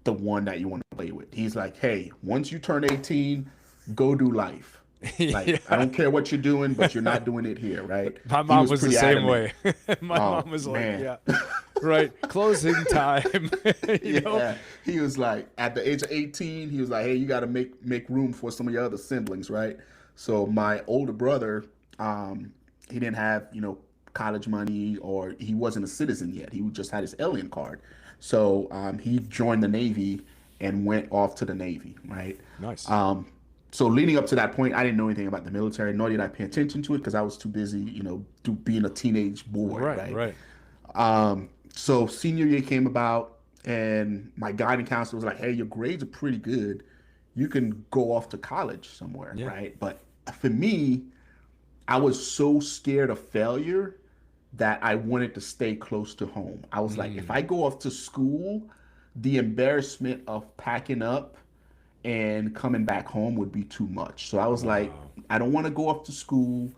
the one that you want to play with. He's like, "Hey, once you turn 18, go do life. Like, I Yeah. don't care what you're doing, but you're not doing it here, right?" My He mom was was the pretty same adamant. way. My Oh mom was like, man. yeah, right. Closing time. you know? Yeah. He was like, at the age of 18, he was like, "Hey, you got to make room for some of your other siblings, right?" So my older brother, he didn't have, college money, or he wasn't a citizen yet. He just had his alien card. So he joined the Navy and went off to the Navy, right? Nice. So leading up to that point, I didn't know anything about the military, nor did I pay attention to it because I was too busy, being a teenage boy, Right. right? Right. So senior year came about, and my guiding counselor was like, "Hey, your grades are pretty good. You can go off to college somewhere, Yeah. right?" But for me, I was so scared of failure that I wanted to stay close to home. I was like, if I Mm. go off to school, the embarrassment of packing up and coming back home would be too much. So I was like, Wow. I don't want to go off to school.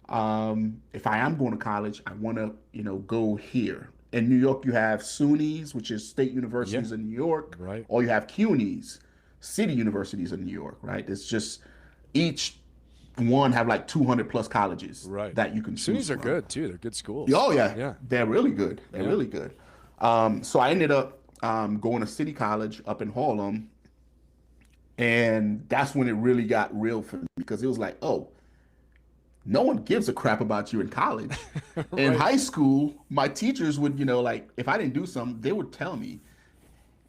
If I am going to college, I want to, go here. In New York, you have SUNYs, which is state Yeah. universities in New York, Right. or you have CUNYs, city universities in New York, right? It's just each one have like 200 plus colleges Right. that you can choose SUNYs are from. good too. They're good schools. Oh yeah, Yeah. they're really good. They're Yeah. really good. So I ended up going to City College up in Harlem, and that's when it really got real for me because it was like, oh, no one gives a crap about you in college. In Right. high school, my teachers would, like if I didn't do something, they would tell me.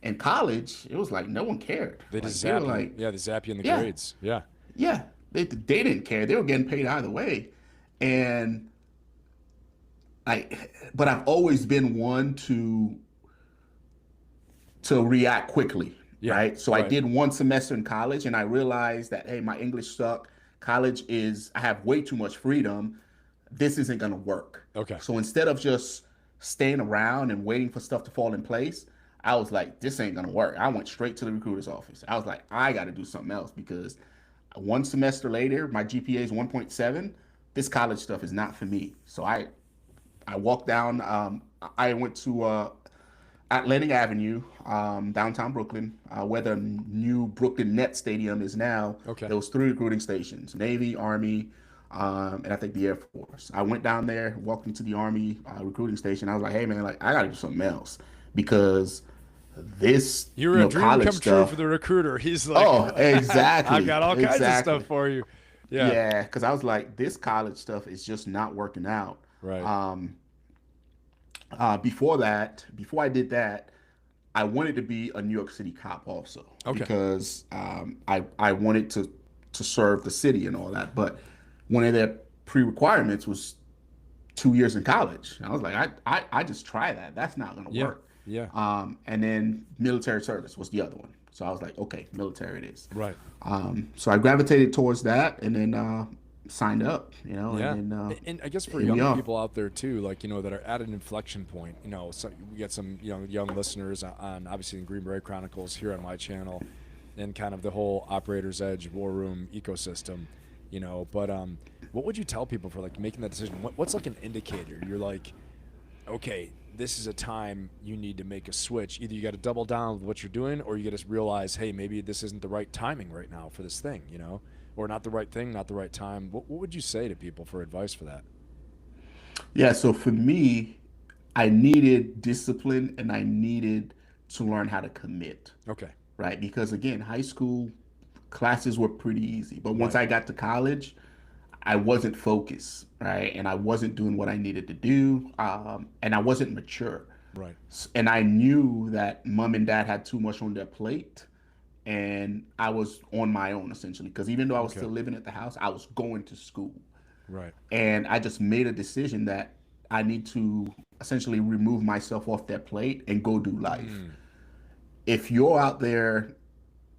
In college, it was like no one cared. They Like just they were zap you. like, Yeah, they zap you in the yeah, grades. Yeah. yeah. They didn't care. They were getting paid either way. And but I've always been one to react quickly, Yeah. right? So I Right. did one semester in college and I realized that, hey, my English suck. College I have way too much freedom. This isn't going to work. Okay. So instead of just staying around and waiting for stuff to fall in place, I was like, this ain't going to work. I went straight to the recruiter's office. I was like, I got to do something else because one semester later, my GPA is 1.7. This college stuff is not for me. So I walked down. I went to Atlantic Avenue, downtown Brooklyn, where the new Brooklyn Nets Stadium is now. Okay. There was three recruiting stations: Navy, Army, and I think the Air Force. I went down there, walked into the Army recruiting station. I was like, "Hey man, like I gotta do something else because this, You're a dream college come true stuff." for the recruiter. He's like, Oh, exactly, I've got all kinds of stuff for you. Yeah. Yeah, because I was like, this college stuff is just not working out. Right. Before I did that, I wanted to be a New York City cop also Okay. because I wanted to serve the city and all that. But one of their pre-requirements was 2 years in college. I was like, I just try that. That's not going to Yeah. work. Yeah. And then military service was the other one. So I was like, okay, military it is. Right. So I gravitated towards that and then signed up, Yeah. and then And I guess for here we young are. people out there too, like, that are at an inflection point, so we get some young listeners on obviously in Green Beret Chronicles here on my channel and kind of the whole Operator's Edge War Room ecosystem, but what would you tell people for like making that decision? What's like an indicator? You're like, okay, this is a time you need to make a switch. Either you got to double down with what you're doing, or you got to realize, hey, maybe this isn't the right timing right now for this thing, or not the right thing, not the right time. What would you say to people for advice for that? Yeah, so for me, I needed discipline and I needed to learn how to commit, Okay. right? Because again, high school classes were pretty easy, but once Right. I got to college, I wasn't focused, right? And I wasn't doing what I needed to do, and I wasn't mature. Right. And I knew that mom and dad had too much on their plate, and I was on my own essentially. Because even though I was Okay. still living at the house, I was going to school. Right. And I just made a decision that I need to essentially remove myself off that plate and go do life. If you're out there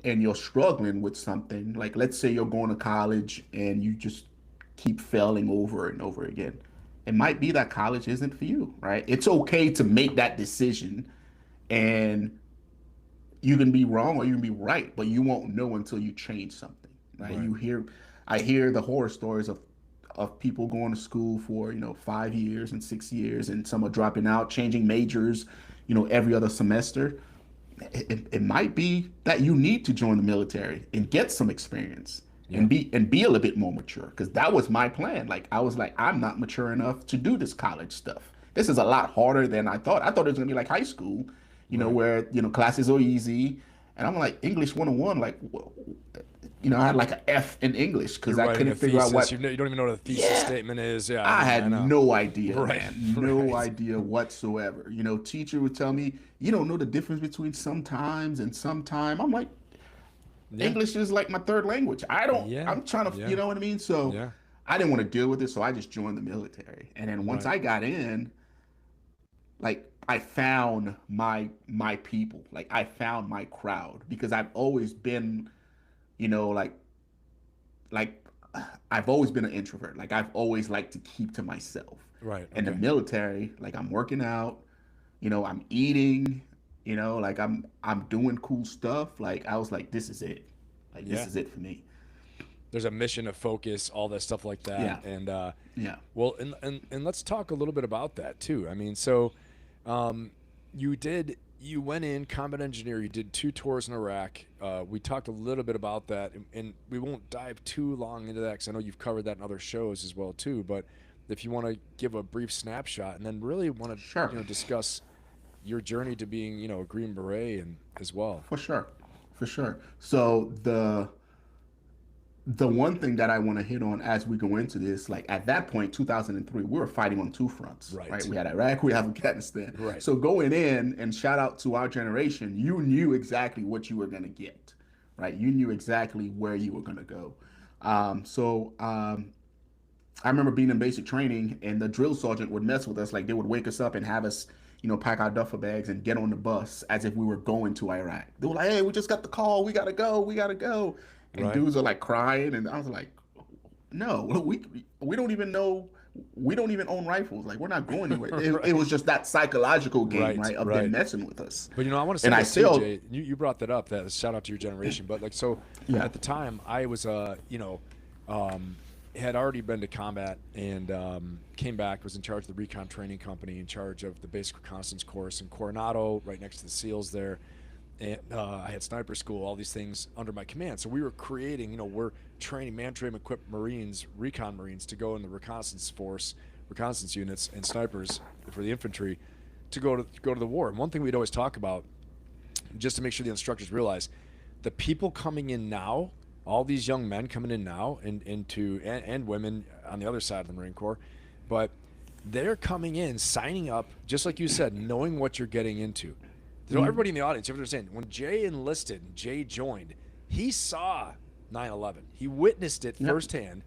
and you're struggling with something, like let's say you're going to college and you just keep failing over and over again, it might be that college isn't for you, right? It's okay to make that decision, and you can be wrong or you can be right, but you won't know until you change something, right? Right. I hear the horror stories of people going to school for 5 years and 6 years, and some are dropping out, changing majors, every other semester. It might be that you need to join the military and get some experience Yeah. and be a little bit more mature, because that was my plan. Like I was like, I'm not mature enough to do this college stuff. This is a lot harder than I thought. I thought it was gonna be like high school, Right. where classes are easy, and I'm like English 101, like I had like an F in English because You're I writing couldn't a figure out thesis. what. You don't even know what a thesis Yeah, statement is. Yeah. I I had know. no idea, Right. man. No Right. idea whatsoever. Teacher would tell me, you don't know the difference between sometimes and sometime. I'm like, Yeah. English is like my third language. I don't, Yeah. I'm trying to, Yeah. you know what I mean? So Yeah. I didn't want to deal with it. So I just joined the military. And then once Right. I got in, like I found my people. Like I found my crowd because I've always been, like like I've always been an introvert. Like I've always liked to keep to myself. Right. In the Okay. military, like I'm working out, I'm eating, like I'm doing cool stuff. Like I was like, this is it. Like this Yeah. is it for me. There's a mission of focus, all that stuff like Yeah. that. And Yeah. well, and let's talk a little bit about that too. I mean, so you did you went in combat engineer. You did 2 tours in Iraq. We talked a little bit about that, and we won't dive too long into that because I know you've covered that in other shows as well too. But if you want to give a brief snapshot, and then really want to Sure. discuss your journey to being a Green Beret and as well. For sure. For sure. So the one thing that I want to hit on as we go into this, like at that point, 2003, we were fighting on two fronts, right? Right. We had Iraq, we had Afghanistan. Right. So going in, and shout out to our generation, you knew exactly what you were going to get, right? You knew exactly where you were going to go. I remember being in basic training, and the drill sergeant would mess with us. Like they would wake us up and have us, pack our duffel bags and get on the bus as if we were going to Iraq. They were like, "Hey, we just got the call. We gotta go. We gotta go." And Right. dudes are like crying, and I was like, "No, we don't even know. We don't even own rifles. Like we're not going anywhere." Right. It was just that psychological game, Right. right, of them Right. messing with us. But I want to say And I this too, still, Jay. You brought that up. That shout out to your generation. But like so, yeah, at the time, I was um, had already been to combat and came back. Was in charge of the recon training company, in charge of the basic reconnaissance course in Coronado, right next to the SEALs there. And I had sniper school, all these things under my command. So we were creating, we're training man-trained equipped Marines, recon Marines, to go in the reconnaissance force, reconnaissance units, and snipers for the infantry to go to the war. And one thing we'd always talk about, just to make sure the instructors realize, the people coming in now, all these young men coming in now, and women on the other side of the Marine Corps, but they're coming in, signing up, just like you said, knowing what you're getting into. Everybody in the audience, you have to understand, when Jay enlisted, Jay joined, he saw 9/11. He witnessed it firsthand.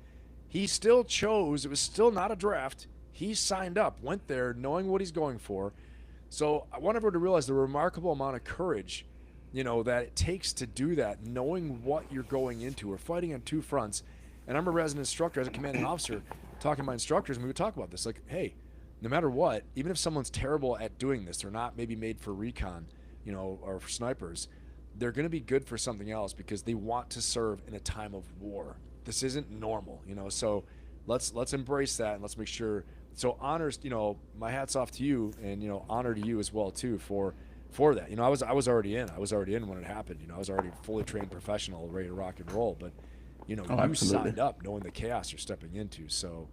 He still chose, it was still not a draft. He signed up, went there knowing what he's going for. So I want everyone to realize the remarkable amount of courage, that it takes to do that, knowing what you're going into. We're fighting on two fronts. And I remember as an instructor, as a commanding officer, talking to my instructors, and we would talk about this. Like, hey, no matter what, even if someone's terrible at doing this, they're not maybe made for recon, or for snipers, they're going to be good for something else because they want to serve in a time of war. This isn't normal, so let's embrace that, and let's make sure. So honors, my hat's off to you, and honor to you as well too for that. I was already in when it happened. I was already fully trained professional, ready to rock and roll, but you signed up knowing the chaos you're stepping into. So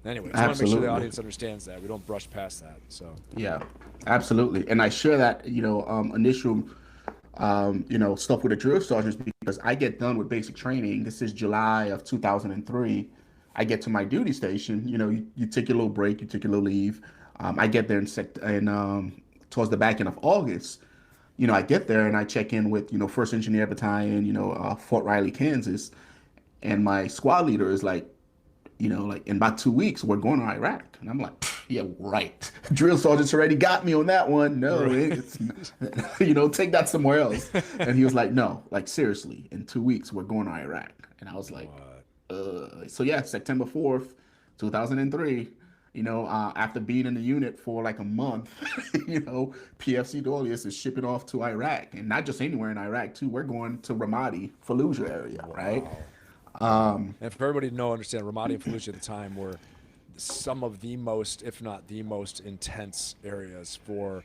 anyway, I want to make sure the audience understands that. We don't brush past that. So yeah, absolutely. And I share that, initial, stuff with the drill sergeants because I get done with basic training. This is July of 2003. I get to my duty station. You take your little break, you take your little leave. I get there towards the back end of August. I get there and I check in with, First Engineer Battalion, Fort Riley, Kansas, and my squad leader is like, like in about 2 weeks, we're going to Iraq. And I'm like, yeah, right. Drill sergeants already got me on that one. No, it's, take that somewhere else. And he was like, no, like seriously, in 2 weeks, we're going to Iraq. And I was like, so yeah, September 4th, 2003, after being in the unit for like a month, PFC Dorleus is shipping off to Iraq, and not just anywhere in Iraq too. We're going to Ramadi, Fallujah area, right? And for everybody to understand, Ramadi and Fallujah at the time were some of the most, if not the most intense areas for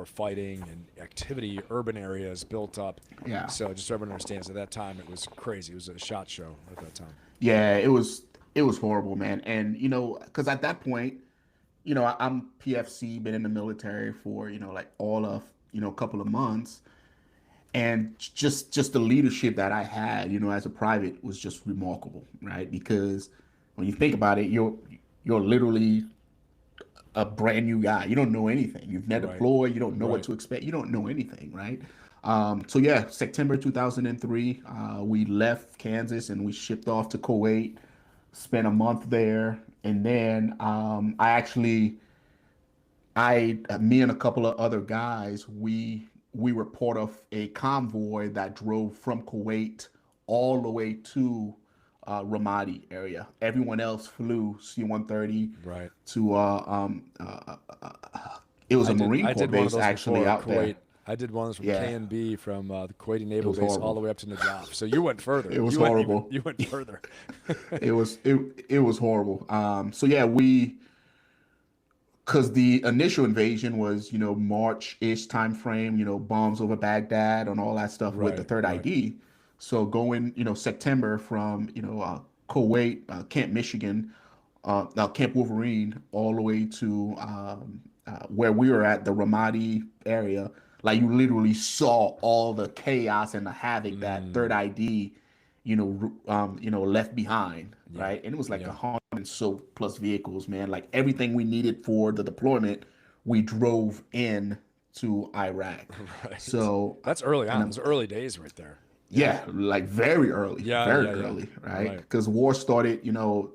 fighting and activity, urban areas built up. Yeah. So just so everyone understands, at that time it was crazy. It was a shot show at that time. Yeah, it was horrible, man. And because at that point, I'm PFC, been in the military for like all of a couple of months, and just the leadership that I had, as a private was just remarkable, right? Because when you think about it, you're literally a brand new guy. You don't know anything. You've never deployed. You don't know what to expect. You don't know anything, right? So yeah, September 2003, we left Kansas and we shipped off to Kuwait, spent a month there, and then me and a couple of other guys, we were part of a convoy that drove from Kuwait all the way to Ramadi area. Everyone else flew C-130 to it was a Marine Corps base actually out there. I did one from KNB from the Kuwaiti Naval Base all the way up to Najaf. So you went further. It was horrible. You went further. It was horrible. So yeah, we because the initial invasion was, March-ish time frame, bombs over Baghdad and all that stuff with the Right, third right. ID. So going, September from, Kuwait, Camp Michigan, now Camp Wolverine, all the way to where we were at, the Ramadi area. Like you literally saw all the chaos and the havoc that third Mm, ID, left behind, yeah, right? And it was like a yeah. hundred and so plus vehicles, man. Like everything we needed for the deployment, we drove in to Iraq. Right. So, That's early and on. Those early days right there. Yeah. yeah, like Yeah, very yeah, yeah. early, right? Right. Because war started,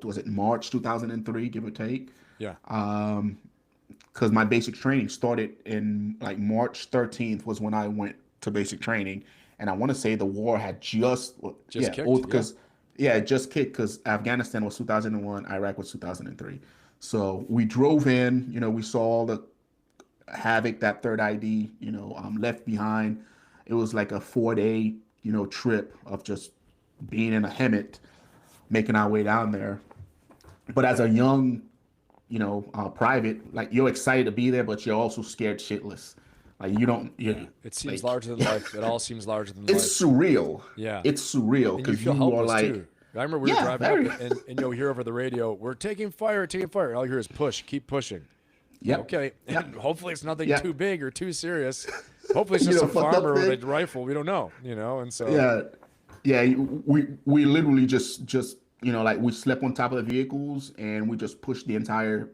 was it March 2003, give or take? Yeah. Because my basic training started in like March 13th was when I went to basic training, and I want to say the war had just, well, Just yeah, kicked. Yeah. because yeah, it just kicked because Afghanistan was 2001, Iraq was 2003. So we drove in, we saw all the havoc that third ID, left behind. It was like a 4 day, trip of just being in a Hemet, making our way down there. But as a young, private, like you're excited to be there, but you're also scared shitless. Like you don't, Yeah. you It seems like, larger than life. It all seems larger than it's life. surreal. Yeah. It's surreal And you because feel you are helpless like, too. I remember we were yeah, driving up very, and you'll hear over the radio, we're taking fire, taking fire. All you hear is push, keep pushing. yep, Okay. And yep, hopefully it's nothing too yep. big or too serious. Hopefully it's just a Fucked up farmer with thing. a rifle. We don't know, and so Yeah, yeah. We literally just like we slept on top of the vehicles and we just pushed the entire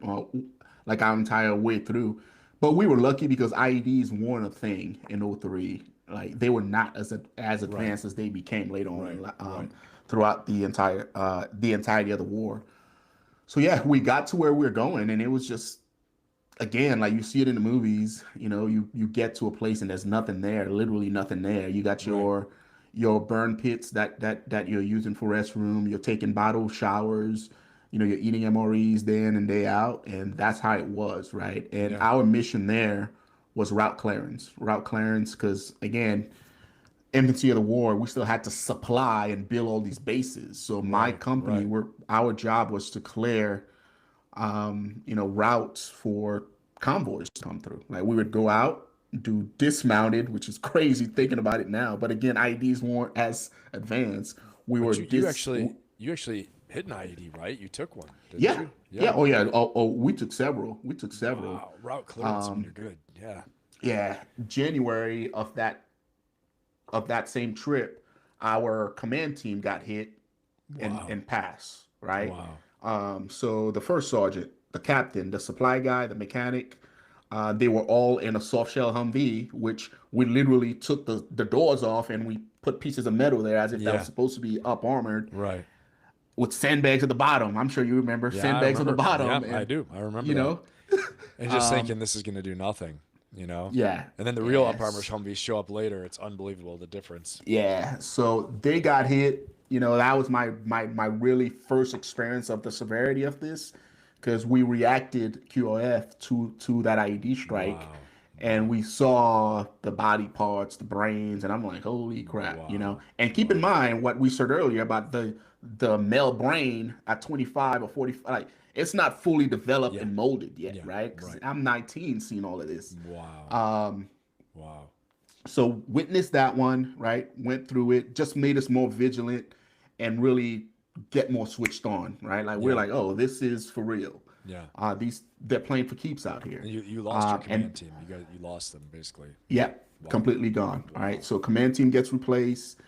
like our entire way through. But we were lucky because IEDs weren't a thing in '03. Like they were not as right, advanced as they became later right, on right. throughout the entirety of the war. So yeah, we got to where we were going, and it was just again like you see it in the movies. You get to a place and there's nothing there, literally nothing there. You got Right. your burn pits that you're using for restroom. You're taking bottle showers. You're eating MREs day in and day out, and that's how it was, right? And Yeah. our mission there was route clearance, because again, infancy of the war, we still had to supply and build all these bases. So my Right. company, Right. our job was to clear, routes for convoys to come through. Like we would go out, do dismounted, which is crazy thinking about it now. But again, IEDs weren't as advanced. We were But you actually hit an IED, right? You took one, didn't yeah, you? yeah, Yeah. oh yeah, oh, we took several. We took several. Wow. Route clearance. I mean, you're good. Yeah. Yeah, January of that same trip, our command team got hit Wow. and passed, right? Wow. So the first sergeant, the captain, the supply guy, the mechanic, they were all in a soft shell Humvee, which we literally took the doors off and we put pieces of metal there as if that was Yeah. supposed to be up armored Right. with sandbags at the bottom. I'm sure you remember Yeah, I sandbags at the remember. bottom, Yeah, I and do. I remember you that. know, And just thinking this is going to do nothing. yeah, And then the real up armor yes. Humvees show up later. It's unbelievable the difference. Yeah, so they got hit. That was my really first experience of the severity of this, because we reacted QOF to that IED strike, Wow. and Wow. we saw the body parts, the brains, and I'm like, holy crap. Wow. And keep in Wow. mind what we said earlier about the male brain at 25 or 45, like it's not fully developed Yeah. and molded yet, Yeah. right? Because Right. I'm 19 seeing all of this. Wow. Um, Wow. so witnessed that one, right? Went through it, just made us more vigilant and really get more switched on, right? Like we're Yeah. like, oh, this is for real. Yeah. They're playing for keeps out here. And you lost your And command team. You lost them basically. yeah, Wow. completely gone. All Wow. right. So command team gets replaced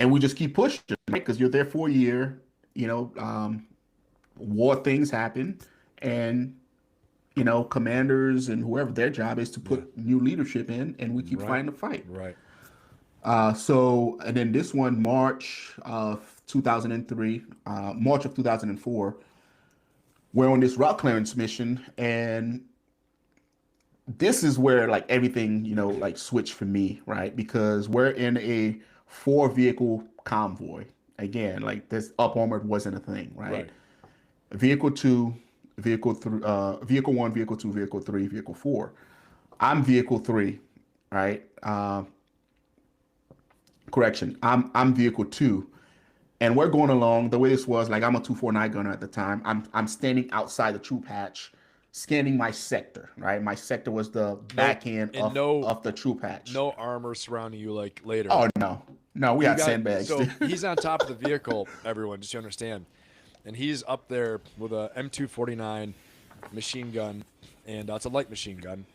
and we just keep pushing, right? Because you're there for a year, you know, war things happen, and commanders and whoever, their job is to Yeah. put new leadership in, and we keep Right. fighting the fight. Right. And then this one, March of 2003, March of 2004, we're on this route clearance mission, and this is where like everything, like switched for me, right? Because we're in a 4 vehicle convoy. Again, like this up armored wasn't a thing, right? Right. Vehicle two, vehicle three, vehicle one, vehicle two, vehicle three, vehicle four. I'm vehicle three, right? Correction. I'm vehicle two, and we're going along. The way this was, like I'm a 249 gunner at the time. I'm standing outside the troop hatch, scanning my sector, right? My sector was the No, back end and no, of the troop hatch. no armor surrounding you like later. Oh no, no, we He had got sandbags, so dude. he's on top of the vehicle. Everyone, just so you understand, and he's up there with a M249 machine gun, and it's a light machine gun,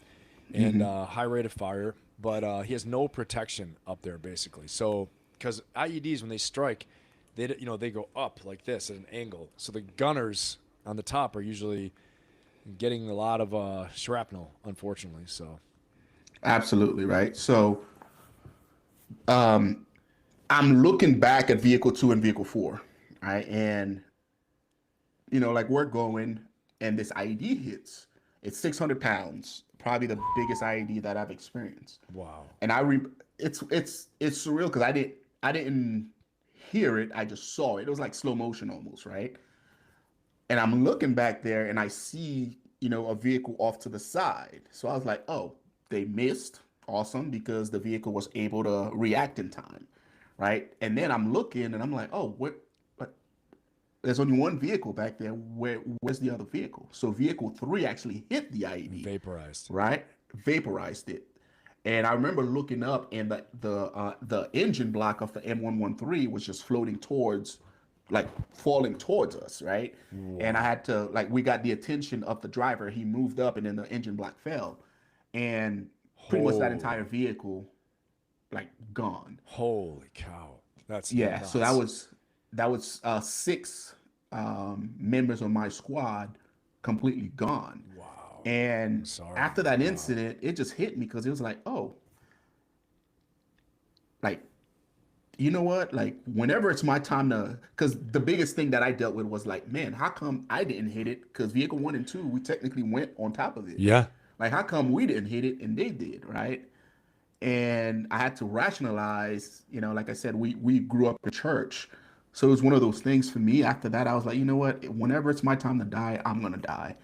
and high rate of fire. But he has no protection up there, basically. So, because IEDs when they strike, they go up like this at an angle. So the gunners on the top are usually getting a lot of shrapnel, unfortunately. So Absolutely, right? So I'm looking back at vehicle 2 and vehicle 4, right? And like we're going and this IED hits. It's 600 pounds, probably the biggest IED that I've experienced. wow, And it's surreal because I didn't hear it, I just saw it. It was like slow motion almost, right? And I'm looking back there and I see, a vehicle off to the side. So I was like, oh, they missed. Awesome, because the vehicle was able to react in time, right? And then I'm looking and I'm like, oh, what? But there's only one vehicle back there. Where's the other vehicle? So vehicle 3 actually hit the IED, vaporized. right? Vaporized it. And I remember looking up, and the engine block of the M113 was just floating towards, like falling towards us, right? Wow. And I had to, like, we got the attention of the driver. He moved up, and then the engine block fell, and pretty much that entire vehicle, like, gone. Holy cow, that's Yeah. nuts. So that was 6 members of my squad completely gone. Wow. And Sorry. after that incident, it just hit me because it was like, oh, like, you know what? Like, whenever it's my time to, because the biggest thing that I dealt with was like, man, how come I didn't hit it? Because vehicle 1 and 2, we technically went on top of it. Yeah. Like, how come we didn't hit it and they did, right? And I had to rationalize, like I said, we grew up in church. So it was one of those things for me. After that, I was like, you know what? Whenever it's my time to die, I'm going to die.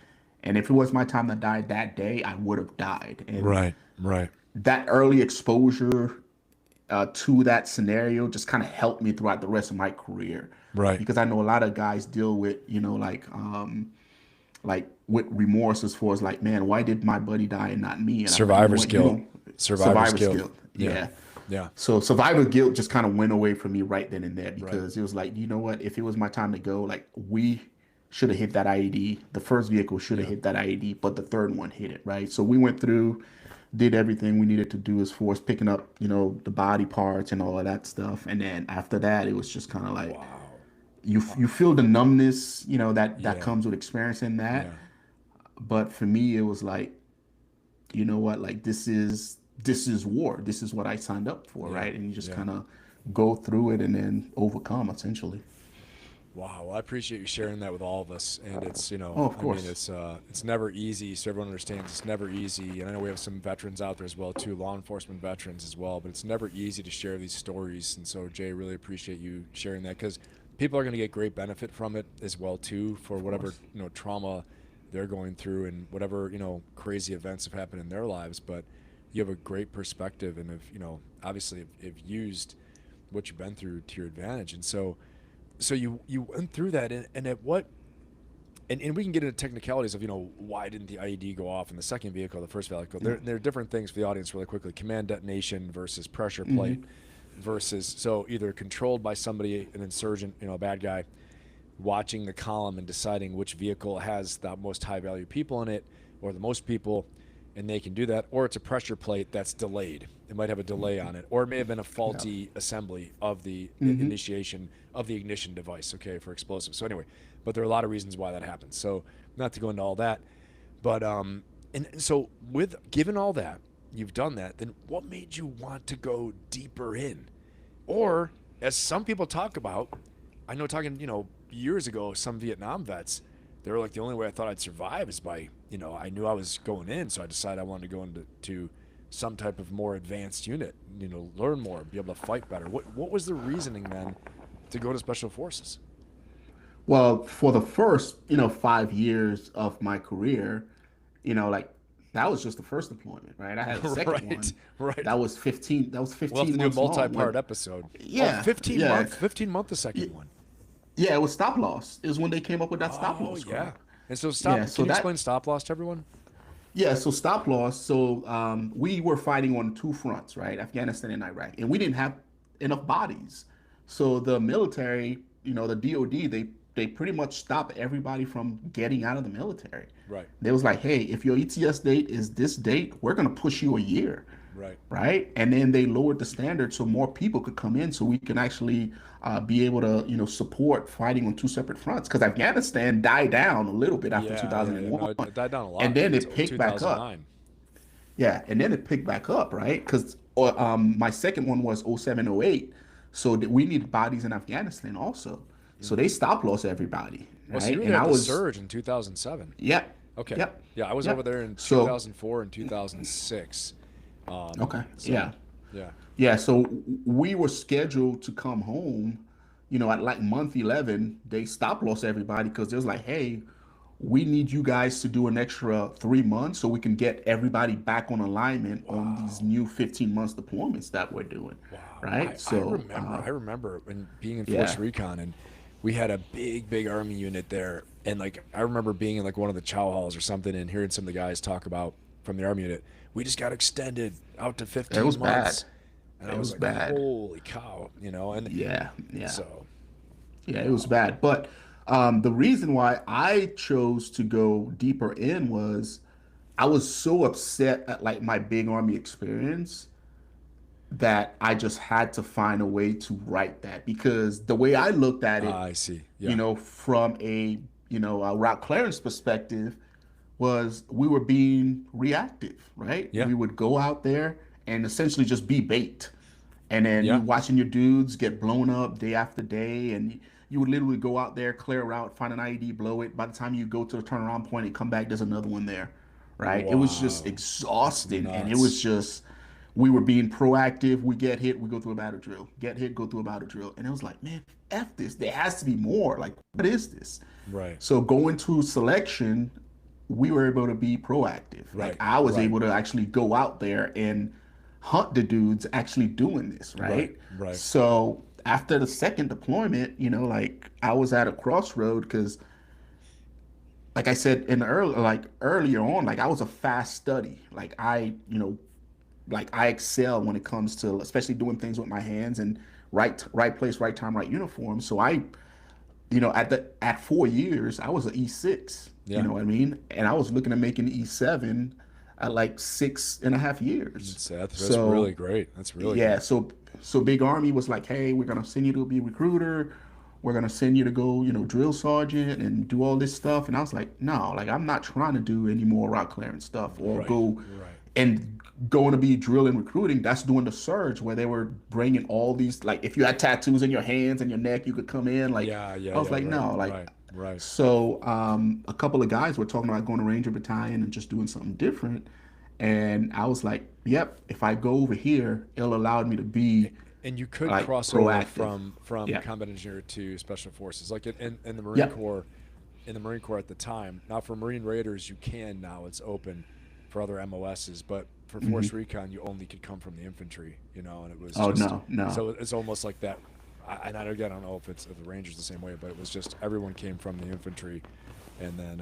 And if it was my time to die that day, I would have died. And Right. that early exposure to that scenario just kind of helped me throughout the rest of my career. Right. Because I know a lot of guys deal with, like with remorse as far as like, man, why did my buddy die and not me? And Survivor's I, you know what, guilt. Survivor's guilt. Yeah. Yeah. So survivor guilt just kind of went away from me right then and there because it was like, you know what? If it was my time to go, like we should have hit that IED. The first vehicle should have hit that IED, but the third one hit it, right? So we went through, did everything we needed to do as far as picking up, the body parts and all of that stuff. And then after that, it was just kind of like, you feel the numbness, that comes with experiencing that. Yeah. But for me, it was like, you know what? Like this is war. This is what I signed up for, right? And you just kind of go through it and then overcome, essentially. Wow, well, I appreciate you sharing that with all of us, and it's of course. I mean, it's never easy. So everyone understands it's never easy, and I know we have some veterans out there as well too, law enforcement veterans as well. But it's never easy to share these stories, and so Jay, really appreciate you sharing that because people are going to get great benefit from it as well too for whatever trauma they're going through and whatever crazy events have happened in their lives. But you have a great perspective, and have obviously have used what you've been through to your advantage, and so. So you went through that, and at what, and we can get into technicalities of why didn't the IED go off in the second vehicle, the first vehicle. There are different things for the audience really quickly. Command detonation versus pressure plate versus so either controlled by somebody, an insurgent, a bad guy, watching the column and deciding which vehicle has the most high value people in it or the most people, and they can do that, or it's a pressure plate that's delayed. It might have a delay on it, or it may have been a faulty assembly of the initiation of the ignition device, for explosives. So anyway, but there are a lot of reasons why that happens. So not to go into all that, but and so given all that, you've done that, then what made you want to go deeper in? Or as some people talk about, I know talking, years ago, some Vietnam vets, they were like, the only way I thought I'd survive is by, I knew I was going in, so I decided I wanted to go into some type of more advanced unit, learn more, be able to fight better. What was the reasoning then to go to Special Forces? Well, for the first, 5 years of my career, like that was just the first deployment, right? I had a second one. Right. That was 15. That was 15 we'll have to months do a multi-part long. episode. Yeah. 15 yeah. month. 15 month. The second one. Yeah, it was stop loss. Is when they came up with that stop loss. Yeah. And so Yeah. can So you explain that stop loss to everyone? Yeah, so stop loss. So we were fighting on two fronts, right? Afghanistan and Iraq, and we didn't have enough bodies. So the military, the DoD, they pretty much stopped everybody from getting out of the military. Right. They was like, hey, if your ETS date is this date, we're gonna push you a year, Right. right? And then they lowered the standard so more people could come in, so we can actually be able to, support fighting on two separate fronts. Because Afghanistan died down a little bit after Yeah. No, 2001, it died down a and lot then it until picked back up. 2009. Yeah, and then it picked back up, right? Because my second one was 07, 08. So we needed bodies in Afghanistan also. So they stop loss everybody, Well, so you right? really And had I the was, surge in 2007. yep, Okay. yep, Yeah, I was over yep. there in So, 2004 and 2006. okay, So yeah. yeah. Yeah, so we were scheduled to come home, at like month 11, they stop loss everybody because they was like, hey, we need you guys to do an extra 3 months so we can get everybody back on alignment on these Wow. new 15 months deployments that we're doing, Wow. right? So, I remember when being in Force yeah. Recon, and we had a big Army unit there. And like, I remember being in like one of the chow halls or something and hearing some of the guys talk about from the Army unit, we just got extended out to It 15 was bad. months. And I It was was like, bad. holy cow, and Yeah, yeah. so, Yeah, it was wow. bad. But the reason why I chose to go deeper in was I was so upset at like my big army experience that I just had to find a way to write that because the way I looked at it, I see. Yeah. from a route clearance perspective, was we were being reactive, right? Yeah. We would go out there and essentially just be bait. And then you Yeah. watching your dudes get blown up day after day, and you would literally go out there, clear a route, find an IED, blow it. By the time you go to the turnaround point and come back, there's another one there, right? It was just Wow. That's exhausting, and it nuts. was just we were being proactive. We get hit, we go through a battle drill. Get hit, go through a battle drill, and it was like, man, f this. There has to be more. Like, what is this? Right. So going to selection, we were able to be proactive. Like Right. I was Right. able to actually go out there and hunt the dudes actually doing this, Right. right? Right. So after the second deployment, like I was at a crossroad because, like I said in the earlier on, like I was a fast study. Like I excel when it comes to especially doing things with my hands and right place, right time, right uniform. So at 4 years, I was an E6. You Yeah. know what I mean? And I was looking at making E7 at like 6.5 years. That's really So great. That's really yeah, great. so Big Army was like, hey, we're gonna send you to be a recruiter. We're gonna send you to go, drill sergeant and do all this stuff. And I was like, no, like I'm not trying to do any more rock clearance stuff or Right. go Right. and going to be drill and recruiting. That's doing the surge where they were bringing all these like if you had tattoos in your hands and your neck, you could come in. Like Yeah. Yeah. I was Yeah. like, Right. no, like Right. Right. so a couple of guys were talking about going to Ranger Battalion and just doing something different. And I was like, yep, if I go over here, it'll allow me to be And you could like cross over proactive. from Yeah. combat engineer to special forces, like in the Marine Yep. Corps. In the Marine Corps at the time, now for Marine Raiders, you can now. It's open for other MOSs, but for Force Hmm. Recon, you only could come from the infantry. And it was Oh just no, no. so it's almost like that. And again, I don't know if the Rangers the same way, but it was just everyone came from the infantry, and then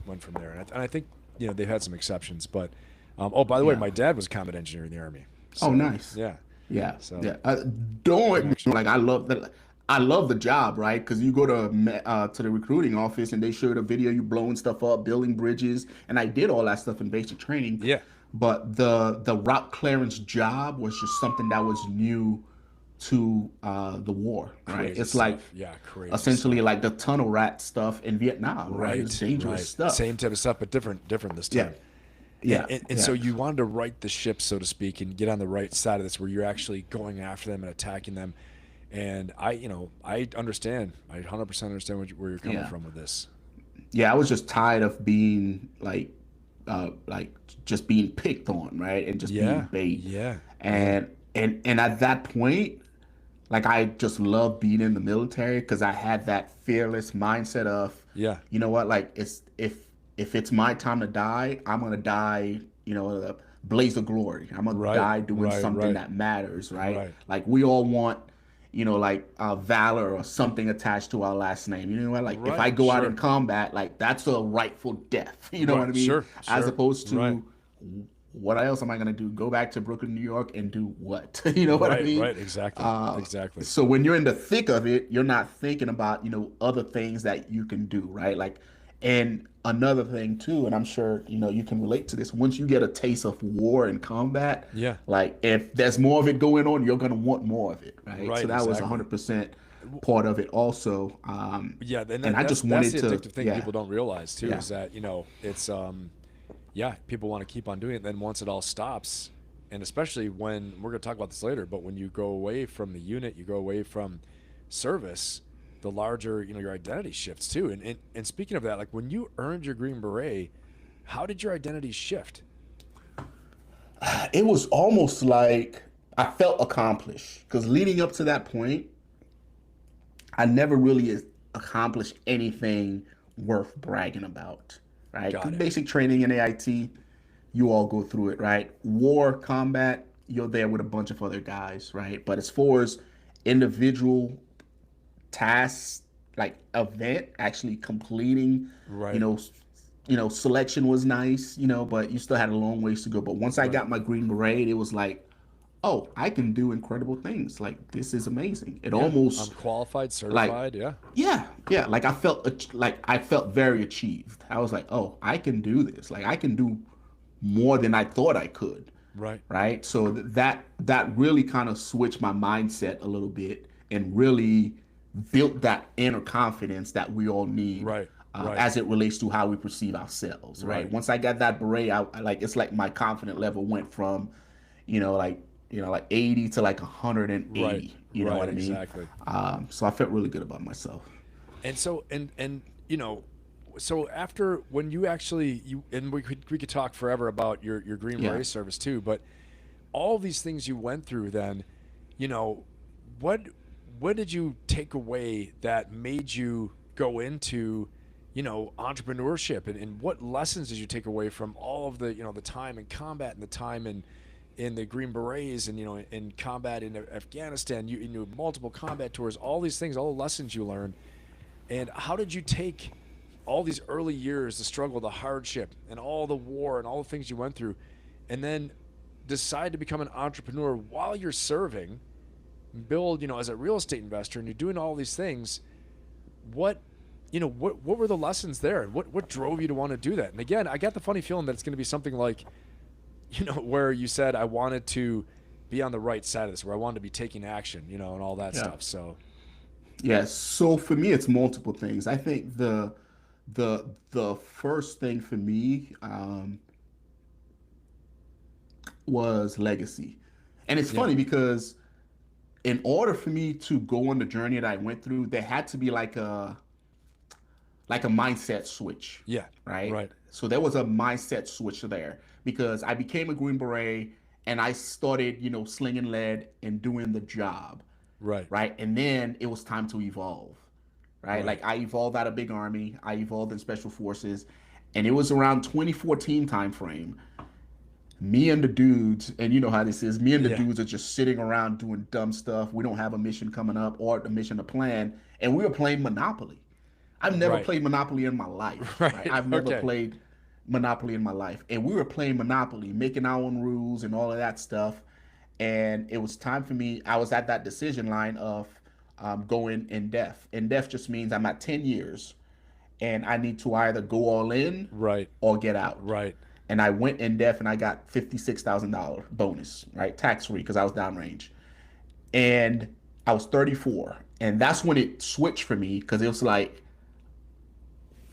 went from there. And I think they've had some exceptions, but oh, by the way, Yeah. my dad was a combat engineer in the Army, Oh, so nice. yeah, Yeah, so yeah. Don't connection. like I love that. I love the job, right? Because you go to the recruiting office and they show the video you blowing stuff up, building bridges, and I did all that stuff in basic training. Yeah, But the route clearance job was just something that was new to the war, right? crazy It's like stuff. Yeah, crazy essentially stuff. like the tunnel rat stuff in Vietnam, right? It's Right, dangerous right. stuff. Same type of stuff, but different this Yeah, time. And, yeah, and, and yeah. so you wanted to right the ship, so to speak, and get on the right side of this, where you're actually going after them and attacking them. And I understand. I 100% understand where you're coming Yeah. from with this. Yeah, I was just tired of being like just being picked on, right? And just being Yeah, bait. yeah, yeah, And at that point, like I just loved being in the military because I had that fearless mindset of, yeah. you know what, like if it's my time to die, I'm gonna die, a blaze of glory. I'm gonna Right, die doing right, something right, that matters, right? right. Like we all want like valor or something attached to our last name. You know what? Like if I Right. go out in Sure. combat, like that's a rightful death. You know what I Right. mean? Sure. As Sure. opposed Right. to what else am I gonna do? Go back to Brooklyn, New York, and do what? You know what I Right. mean? Right. Exactly. Exactly. So when you're in the thick of it, you're not thinking about other things that you can do, right? Like, and another thing too, and I'm sure you can relate to this. Once you get a taste of war and combat, Yeah. like if there's more of it going on, you're gonna want more of it, right? So Right. that was Exactly. 100% part of it also. Yeah. And And I that's just that's wanted the to, addictive thing yeah, people don't realize too, yeah. is that it's yeah, people want to keep on doing it. Then once it all stops, and especially when we're going to talk about this later, but when you go away from the unit, you go away from service, the larger your identity shifts too. And speaking of that, like when you earned your Green Beret, how did your identity shift? It was almost like I felt accomplished because leading up to that point, I never really accomplished anything worth bragging about, right? Because Got it. basic training in AIT, you all go through it, right? War, combat, you're there with a bunch of other guys, right? But as far as individual tasks, like event, actually completing, you Right. know, selection was nice, but you still had a long ways to go. But once I Right. got my Green Beret, it was like, oh, I can do incredible things. Like this is amazing. It Yeah. I'm almost qualified, like certified. Yeah. yeah, like I felt very achieved. I was like, oh, I can do this. Like I can do more than I thought I could, Right. right? So that really kind of switched my mindset a little bit and really built that inner confidence that we all need, Right. Right. as it relates to how we perceive ourselves, right? Right. Once I got that beret, I like it's like my confidence level went from, like 80 to like Right. 180. You know Right. what I mean? Exactly. So I felt really good about myself. And so and so after when you actually and we could talk forever about your Green Yeah. Beret service too, but all these things you went through then, you know, what what did you take away that made you go into entrepreneurship, and what lessons did you take away from all of the the time in combat and the time in the Green Berets and in combat in Afghanistan, you knew multiple combat tours, all these things, all the lessons you learned, and how did you take all these early years, the struggle, the hardship, and all the war and all the things you went through, and then decide to become an entrepreneur while you're serving, build, as a real estate investor, and you're doing all these things. What, what were the lessons there? What drove you to want to do that? And again, I got the funny feeling that it's going to be something like, where you said I wanted to be on the right side of this, where I wanted to be taking action, and all that Yeah. stuff. So, Yes. So for me, it's multiple things. I think the first thing for me was legacy, and it's yeah, funny because in order for me to go on the journey that I went through, there had to be like a mindset switch, yeah, right? right, So there was a mindset switch there because I became a Green Beret and I started, slinging lead and doing the job, right, right? And then it was time to evolve, right? right. Like I evolved out of Big Army, I evolved in Special Forces, and it was around 2014 time frame. Me and the dudes, and you know how this is, me and the Yeah, dudes are just sitting around doing dumb stuff. We don't have a mission coming up or a mission to plan, and we were playing Monopoly. I've never right, played Monopoly in my life, right? right. I've never Okay, played Monopoly in my life. And we were playing Monopoly, making our own rules and all of that stuff. And it was time for me. I was at that decision line of going in depth. In depth just means I'm at 10 years and I need to either go all in right, or get out. right, And I went in depth and I got $56,000 bonus, right? Tax free because I was downrange. And I was 34. And that's when it switched for me because it was like,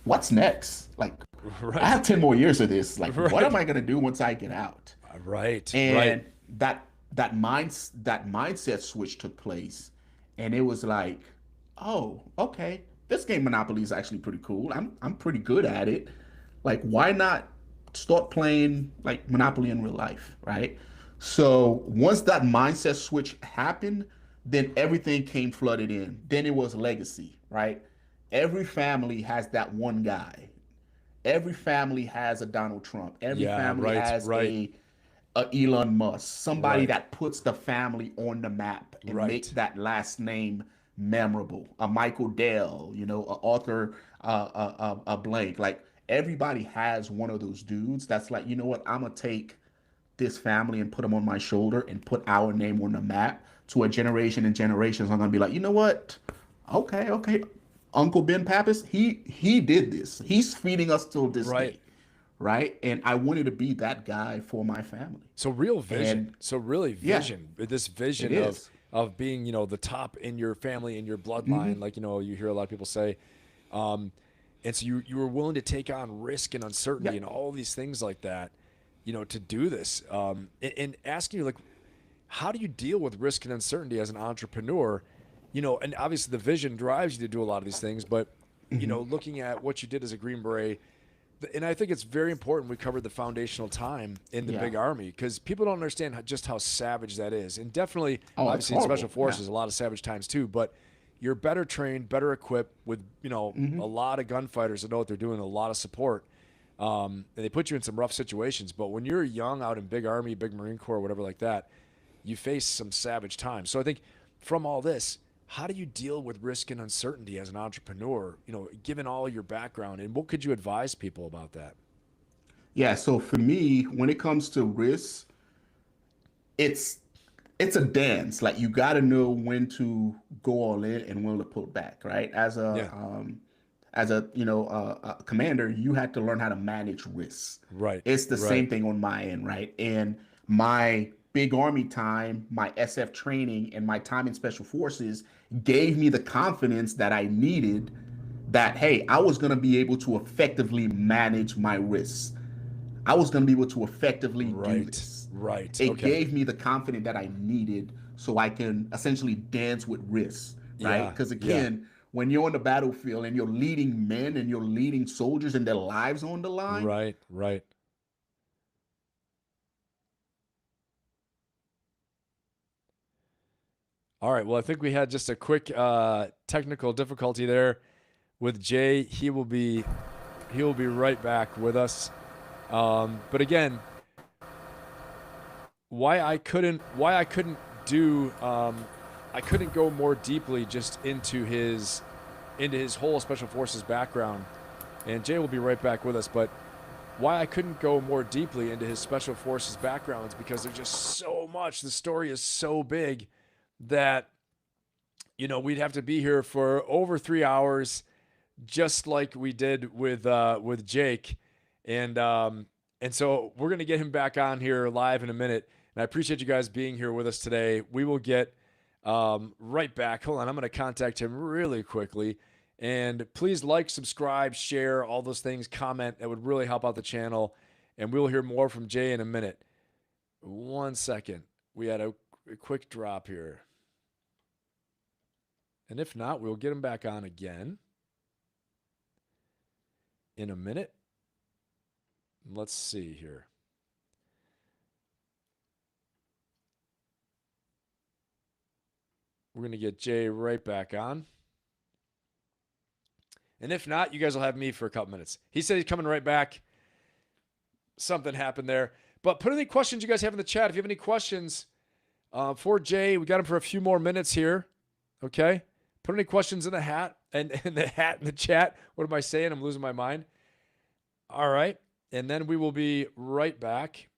what's next? Like, I right, have 10 more years of this. Like, what am right, I gonna do once I get out? right, right, And that mindset switch took place, and it was like, oh, okay, this game Monopoly is actually pretty cool. I'm pretty good at it. Like, why not start playing like Monopoly in real life, right? So once that mindset switch happened, then everything came flooded in. Then it was legacy, right? Every family has that one guy. Every family has a Donald Trump. Every yeah, family right, has right, a a Elon Musk, somebody Right. that puts the family on the map and make Right. that last name memorable. A Michael Dell, you know, a Arthur a blank. Like everybody has one of those dudes that's like, you know what, I'm gonna take this family and put them on my shoulder and put our name on the map to a generation and generations. I'm gonna be like, you know what? Okay, okay. Uncle Ben Pappas, he did this. He's feeding us till this Right. day, right? And I wanted to be that guy for my family. So real vision. And So really yeah, vision. This it vision is. of being, the top in your family, in your bloodline, like, you hear a lot of people say. Um, and so you were willing to take on risk and Yeah. uncertainty and all these things like that, to do this. And asking you, like, how do you deal with risk and uncertainty as an entrepreneur? And obviously the vision drives you to do a lot of these things, but looking at what you did as a Green Beret, and I think it's very important we covered the foundational time in the Yeah. big army, because people don't understand just how savage that is. And definitely, Oh, it's obviously, in special horrible. Yeah. forces, a lot of savage times too. But you're better trained, better equipped with, a lot of gunfighters that know what they're doing, a lot of support. And they put you in some rough situations. But when you're young out in big army, big Marine Corps, whatever like that, you face some savage times. So I think from all this, how do you deal with risk and uncertainty as an entrepreneur, given all your background, and what could you advise people about that? Yeah. So for me, when it comes to risk, it's it's a dance. Like you got to know when to go all in and when to pull back, right? Yeah. As a a commander, you had to learn how to manage risks. Right. It's the Right. same thing on my end, right? And my big army time, my SF training, and my time in special forces gave me the confidence that I needed. That hey, I was going to be able to effectively manage my risks. I was going to be able to effectively do Right. this. Right. It Okay. gave me the confidence that I needed so I can essentially dance with risks, right? Yeah. Because Yeah. again, when you're on the battlefield and you're leading men and you're leading soldiers and their lives on the line, Right. Right. All right. Well, I think we had just a quick technical difficulty there with Jay. He will be right back with us. But again, why I couldn't do I couldn't go more deeply just into his whole special forces background. And Jay will be right back with us, but why I couldn't go more deeply into his special forces background is because there's just so much. The story is so big that we'd have to be here for over 3 hours, just like we did with Jake, and so we're gonna get him back on here live in a minute. And I appreciate you guys being here with us today. We will get right back. Hold on, I'm gonna contact him really quickly. And please like, subscribe, share, all those things, comment. That would really help out the channel. And we'll hear more from Jay in a minute. 1 second. We had a quick drop here. And if not, we'll get him back on again in a minute. Let's see here. We're going to get Jay right back on. And if not, you guys will have me for a couple minutes. He said he's coming right back. Something happened there. But put any questions you guys have in the chat. If you have any questions for Jay, we got him for a few more minutes here. Okay? Put any questions in the hat and in the chat. What am I saying? I'm losing my mind. All right. And then we will be right back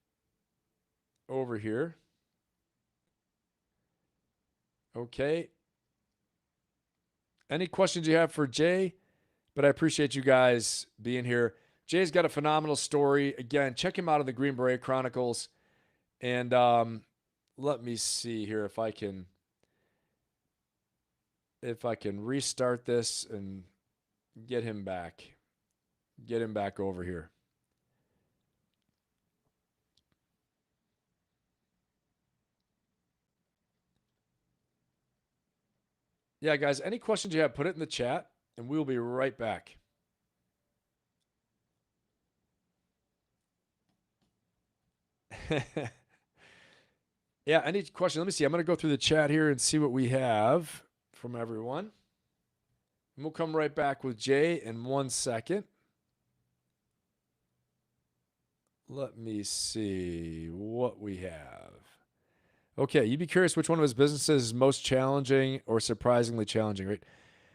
over here. Okay. Any questions you have for Jay? But I appreciate you guys being here. Jay's got a phenomenal story. Again, check him out in the Green Beret Chronicles. And let me see here if I can restart this and get him back. Get him back over here. Yeah, guys, any questions you have, put it in the chat, and we'll be right back. Yeah, any question? Let me see. I'm going to go through the chat here and see what we have from everyone. And we'll come right back with Jay in 1 second. Let me see what we have. Okay, you'd be curious which one of his businesses is most challenging or surprisingly challenging, right?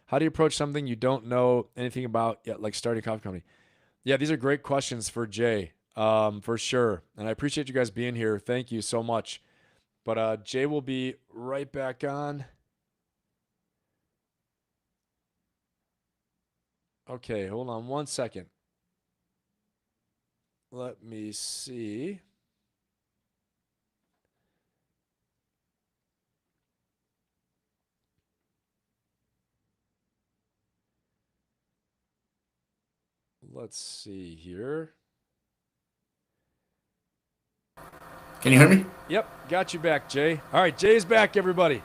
How do you approach something you don't know anything about yet, like starting a coffee company? Yeah, these are great questions for Jay, for sure. And I appreciate you guys being here. Thank you so much. But Jay will be right back on. Okay, hold on one second. Let me see. Let's see here. Can you hear me? Yep, got you back, Jay. All right, Jay's back, everybody.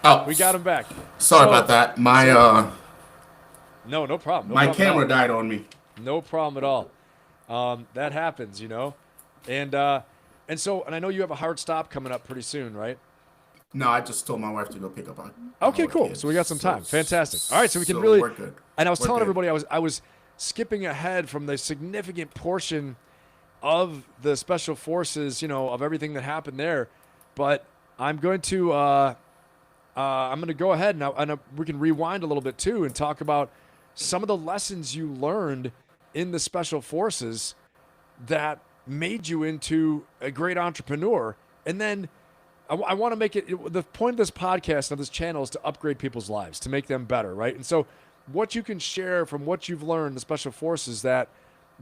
Oh, We got him back. sorry about that. No problem. No My problem camera at died on me. all. No problem at all. That happens, you know. And I know you have a hard stop coming up pretty soon, right? No, I just told my wife to go pick up Okay, our cool. kids. So we got some time. Fantastic. All right, so we can so really. we're good. And I was We're telling good. everybody I was skipping ahead from the significant portion of the special forces, you know, of everything that happened there. But I'm going to go ahead and we can rewind a little bit too and talk about some of the lessons you learned in the special forces that made you into a great entrepreneur. And then I want to make it the point of this podcast, of this channel, is to upgrade people's lives, to make them better, right? And so what you can share from what you've learned in the special forces that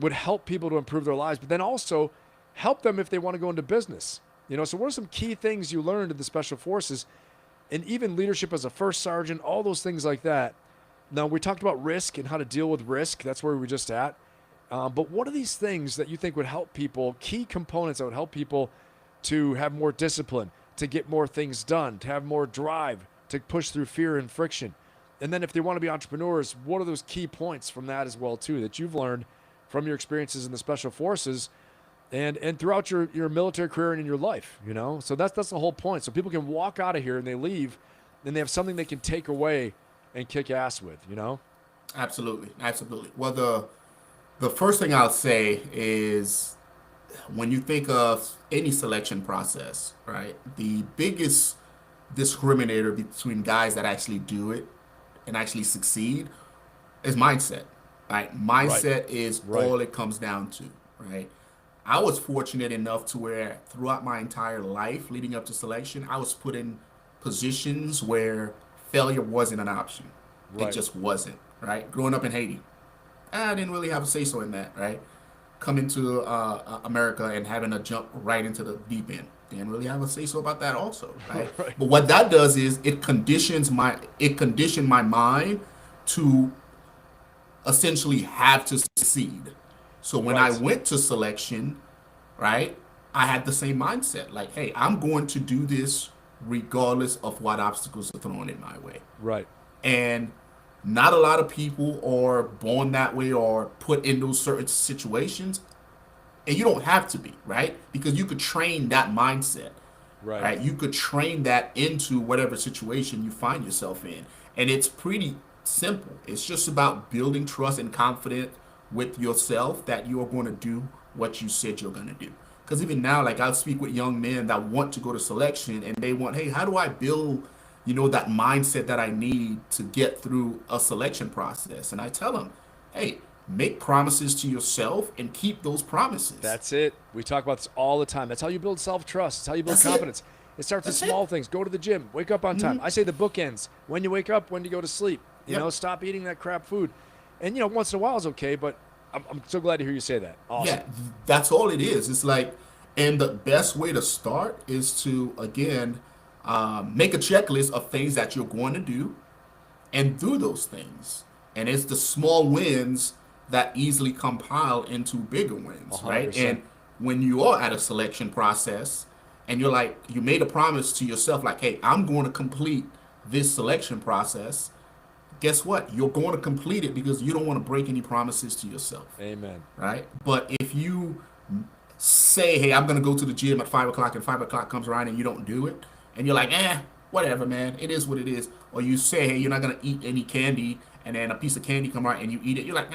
would help people to improve their lives, but then also help them if they want to go into business. You know, so what are some key things you learned in the special forces, and even leadership as a first sergeant, all those things like that? Now, we talked about risk and how to deal with risk. That's where we were just at. But what are these things that you think would help people, key components that would help people to have more discipline, to get more things done, to have more drive, to push through fear and friction? And then if they want to be entrepreneurs, what are those key points from that as well, too, that you've learned from your experiences in the special forces and throughout your military career and in your life, you know? So that's the whole point. So people can walk out of here and they leave and they have something they can take away and kick ass with, you know? Absolutely, absolutely. Well, the first thing I'll say is when you think of any selection process, right? The biggest discriminator between guys that actually do it and actually succeed is mindset. Right? Right. Mindset is Right. all it comes down to, right? I was fortunate enough to where throughout my entire life leading up to selection, I was put in positions where failure wasn't an option. It Right. just wasn't, right? Growing up in Haiti, I didn't really have a say so in that, right? Coming to America and having to jump right into the deep end, didn't really have a say so about that also, right? Right. But what that does is it conditioned my mind to essentially have to succeed. So when I Right. went to selection, right, I had the same mindset. Like, hey, I'm going to do this regardless of what obstacles are thrown in my way. Right. And not a lot of people are born that way or put in those certain situations. And you don't have to be, right? Because you could train that mindset, Right. right? You could train that into whatever situation you find yourself in. And it's pretty simple. It's just about building trust and confidence with yourself that you're going to do what you said you're going to do. Because even now, like I'll speak with young men that want to go to selection and they want, hey, how do I build, that mindset that I need to get through a selection process? And I tell them, hey, make promises to yourself and keep those promises. That's it. We talk about this all the time. That's how you build self-trust. It's how you build That's it. confidence. It starts with That's small it. things. Go to the gym. Wake up on time. I say the bookends. When you wake up, when you go to sleep. Yep. Stop eating that crap food. And, once in a while is okay, but I'm so glad to hear you say that. Awesome. Yeah, that's all it is. It's like, and the best way to start is to, again, make a checklist of things that you're going to do and do those things. And it's the small wins that easily compile into bigger wins, right? 100%. And when you are at a selection process and you're like, you made a promise to yourself, like, hey, I'm going to complete this selection process. Guess what? You're going to complete it because you don't want to break any promises to yourself, Amen. right? But if you say, hey, I'm going to go to the gym at 5 o'clock and 5 o'clock comes around and you don't do it, and you're like, whatever, man, it is what it is. Or you say, hey, you're not going to eat any candy, and then a piece of candy come out and you eat it, you're like,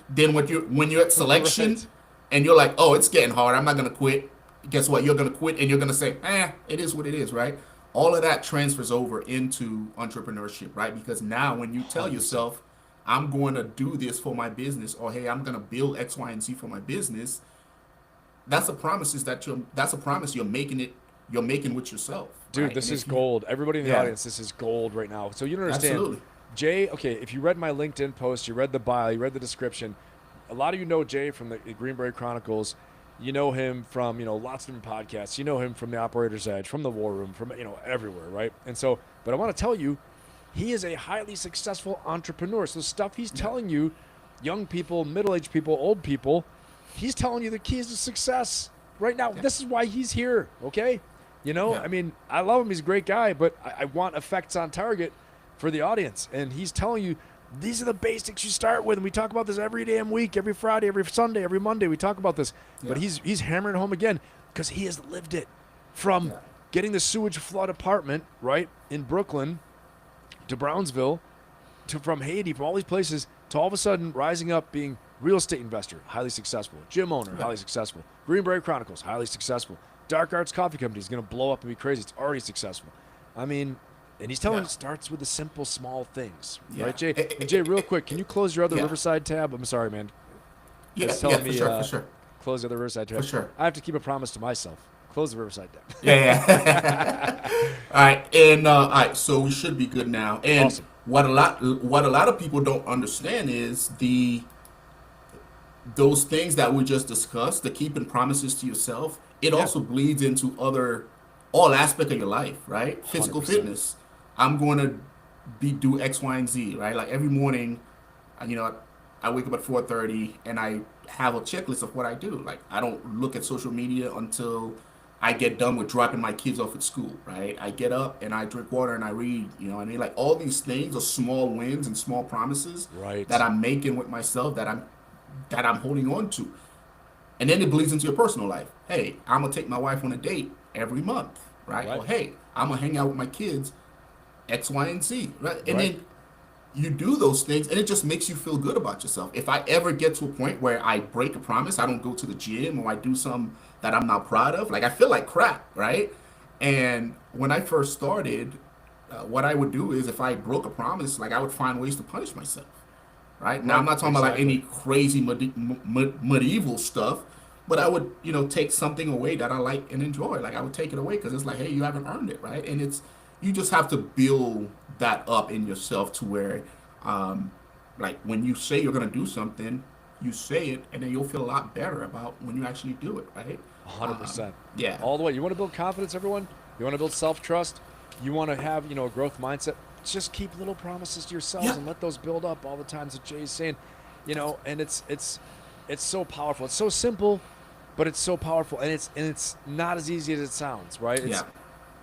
Then when you're at selection, Right. and you're like, oh, it's getting hard, I'm not going to quit. Guess what? You're going to quit and you're going to say, it is what it is, right? All of that transfers over into entrepreneurship, right? Because now when you tell 100%. yourself, I'm going to do this for my business, or hey, I'm going to build X, Y, and Z for my business, that's a promise you're making with yourself, Dude, right? this And is if you gold. Everybody in the yeah, audience, this is gold right now. So you don't understand. absolutely. Jay, okay, if you read my LinkedIn post, you read the bio, you read the description, a lot of you know Jay from the Green Beret Chronicles. You know him from, lots of different podcasts. You know him from the Operator's Edge, from the War Room, from, everywhere, right? And so, but I want to tell you, he is a highly successful entrepreneur. So stuff he's telling you, young people, middle-aged people, old people, he's telling you the keys to success right now. Yeah. This is why he's here, okay? Yeah. I mean, I love him. He's a great guy, but I want effects on target for the audience. And he's telling you, these are the basics you start with. And we talk about this every damn week, every Friday, every Sunday, every Monday. We talk about this. Yeah. But he's hammering home again because he has lived it from Yeah. getting the sewage flood apartment, right, in Brooklyn to Brownsville, to from Haiti, from all these places, to all of a sudden rising up being real estate investor, highly successful, gym owner, highly successful, Green Beret Chronicles, highly successful, Dark Arts Coffee Company is going to blow up and be crazy. It's already successful. I mean, and he's telling Yeah. it starts with the simple, small things, Yeah. right, Jay? And Jay, real quick, can you close your other Yeah. Riverside tab? I'm sorry, man. Yeah, It's telling for me sure, for sure. close the other Riverside tab. For sure. I have to keep a promise to myself. Close the Riverside tab. Yeah. All right, and all right, so we should be good now. And Awesome. what a lot of people don't understand is those things that we just discussed, the keeping promises to yourself, it Yeah. also bleeds into all aspect of your life, right? Physical 100%. fitness. I'm going to do X, Y, and Z, right? Like every morning, you know, I wake up at 4:30 and I have a checklist of what I do. Like I don't look at social media until I get done with dropping my kids off at school, right? I get up and I drink water and I read, you know what I mean? Like all these things are small wins and small promises Right. that I'm making with myself that I'm holding on to. And then it bleeds into your personal life. Hey, I'm gonna take my wife on a date every month, right? Right. Or hey, I'm gonna hang out with my kids X, Y, and Z, right? And Right. then you do those things and it just makes you feel good about yourself. If I ever get to a point where I break a promise, I don't go to the gym or I do something that I'm not proud of, like I feel like crap, right? And when I first started, what I would do is if I broke a promise, like I would find ways to punish myself, right? Now I'm Right. not talking about like Exactly. any crazy medieval stuff, but I would, take something away that I like and enjoy. Like I would take it away because it's like, hey, you haven't earned it, right? And you just have to build that up in yourself to where, like when you say you're gonna do something, you say it, and then you'll feel a lot better about when you actually do it, right? 100%. Yeah, All the way. You want to build confidence, everyone? You want to build self-trust? You want to have, a growth mindset? Just keep little promises to yourselves yeah, and let those build up all the times that Jay's saying, and it's so powerful. It's so simple, but it's so powerful, and it's not as easy as it sounds, right? yeah,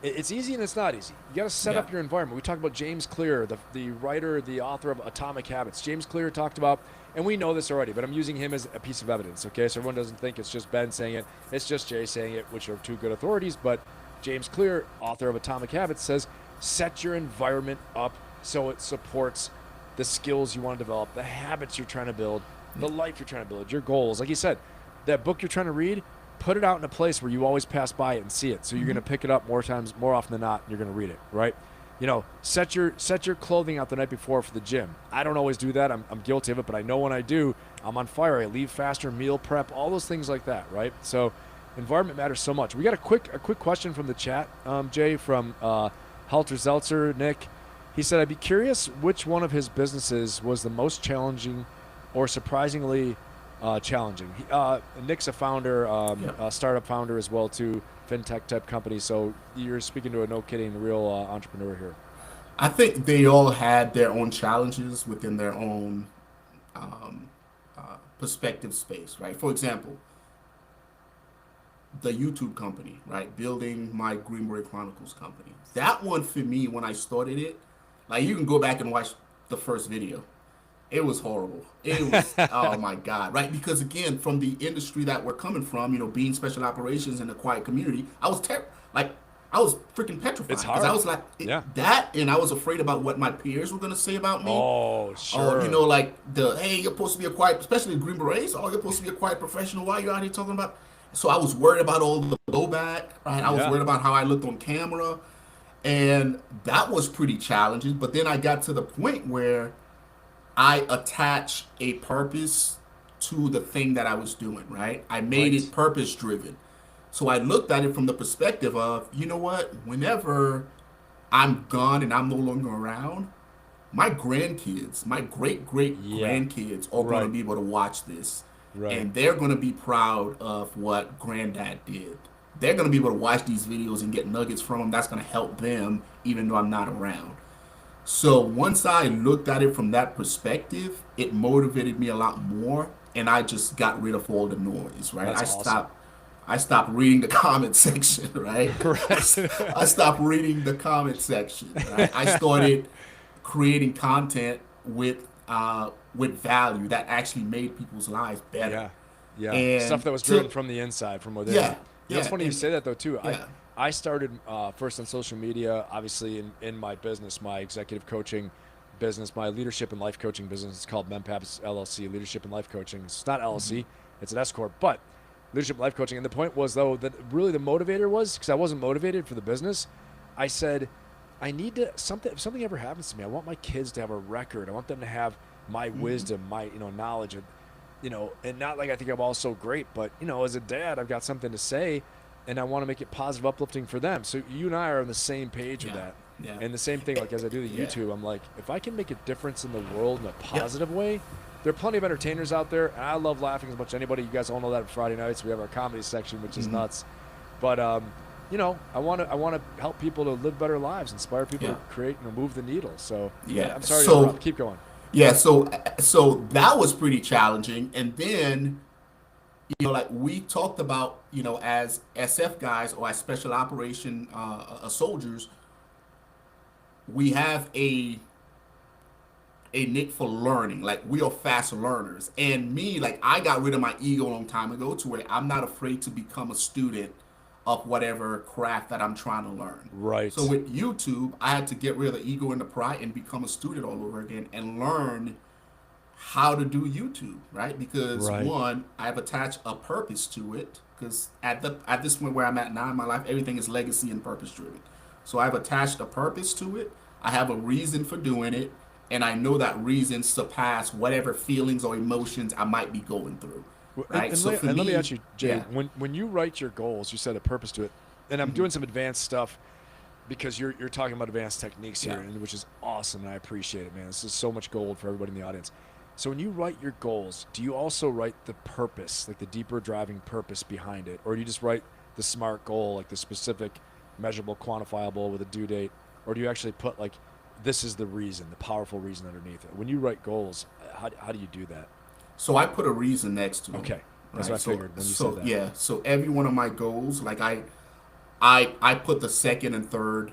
It's easy and it's not easy. You got to set yeah, up your environment. We talked about James Clear, the writer, the author of Atomic Habits. James Clear talked about, and we know this already, but I'm using him as a piece of evidence, okay? So everyone doesn't think it's just Ben saying it. It's just Jay saying it, which are two good authorities. But James Clear, author of Atomic Habits, says set your environment up so it supports the skills you want to develop, the habits you're trying to build, the life you're trying to build, your goals. Like you said, that book you're trying to read, put it out in a place where you always pass by it and see it. So you're going to pick it up more often than not, and you're going to read it, right? Set your clothing out the night before for the gym. I don't always do that. I'm guilty of it, but I know when I do, I'm on fire. I leave faster, meal prep, all those things like that, right? So environment matters so much. We got a quick question from the chat, Jay, from Helter Zeltzer, Nick. He said, I'd be curious which one of his businesses was the most challenging or surprisingly challenging. Nick's a founder, yeah. a startup founder as well, too, fintech type company. So you're speaking to a no kidding real entrepreneur here. I think they all had their own challenges within their own perspective space, right? For example, the YouTube company, right? Building my Green Beret Chronicles company. That one for me, when I started it, like you can go back and watch the first video. It was horrible. It was, oh my God, right? Because again, from the industry that we're coming from, being special operations in a quiet community, I was like, I was freaking petrified It's because I hard. was like Yeah. that, and I was afraid about what my peers were gonna say about me. Oh, Oh, you sure. know, like hey, you're supposed to be a quiet, especially the Green Berets. Oh, you're supposed to be a quiet professional. Why are you out here talking about? So I was worried about all the blowback, right? I was Yeah. worried about how I looked on camera, and that was pretty challenging. But then I got to the point where I attach a purpose to the thing that I was doing, right? I made it Right. purpose driven. So I looked at it from the perspective of, you know what, whenever I'm gone and I'm no longer around, my grandkids, my great great Yeah. grandkids are going to Right. be able to watch this, Right. and they're going to be proud of what granddad did. They're going to be able to watch these videos and get nuggets from them. That's going to help them even though I'm not around. So once I looked at it from that perspective, it motivated me a lot more, and I just got rid of all the noise, right? That's awesome. I stopped reading the comment section, right? Right. I stopped reading the comment section, right? I started creating content with value that actually made people's lives better. Yeah. Yeah. Stuff And that was driven to from the inside, from within. yeah, It's yeah, funny you and say that though too. I yeah. I started first on social media, obviously in my business, my executive coaching business, my leadership and life coaching business. It's called MenPaps LLC, Leadership and Life Coaching. It's not Mm-hmm. LLC, it's an S corp, but leadership and life coaching. And the point was though that really the motivator was because I wasn't motivated for the business. I said, I need to something. If something ever happens to me, I want my kids to have a record. I want them to have my Mm-hmm. wisdom, my knowledge, and not like I think I'm all so great, but as a dad, I've got something to say, and I want to make it positive, uplifting for them. So you and I are on the same page with Yeah, that, yeah, and the same thing. Like as I do the yeah, YouTube, I'm like, if I can make a difference in the world in a yeah. positive way, there are plenty of entertainers out there, and I love laughing as much as anybody. You guys all know that on Friday nights we have our comedy section, which is Mm-hmm. nuts, but I want to help people to live better lives, inspire people Yeah. to create, move the needle. So yeah, Yeah. I'm sorry to So interrupt. Keep going. yeah, so that was pretty challenging. And then, like we talked about, as SF guys or as special operation soldiers, we have a nick for learning. Like we are fast learners. And me, like I got rid of my ego a long time ago to where I'm not afraid to become a student of whatever craft that I'm trying to learn. So Right. with YouTube, I had to get rid of the ego and the pride and become a student all over again and learn how to do YouTube, right? Because Right. one, I've attached a purpose to it. Because at this point where I'm at now in my life, everything is legacy and purpose driven. So I've attached a purpose to it. I have a reason for doing it, and I know that reason surpass whatever feelings or emotions I might be going through, Well, And, right? and, So let, for and let me me, ask you, Jay, yeah, when you write your goals, you set a purpose to it, and I'm hmm doing some advanced stuff because you're talking about advanced techniques here, yeah, and which is awesome, and I appreciate it, man. This is so much gold for everybody in the audience. So when you write your goals, do you also write the purpose, like the deeper driving purpose behind it, or do you just write the SMART goal, like the specific, measurable, quantifiable with a due date, or do you actually put like this is the reason, the powerful reason underneath it? When you write goals, how do you do that? so I put a reason next to them, Okay, that's what right? I So figured when you said so that. yeah, so every one of my goals, like I put the second and third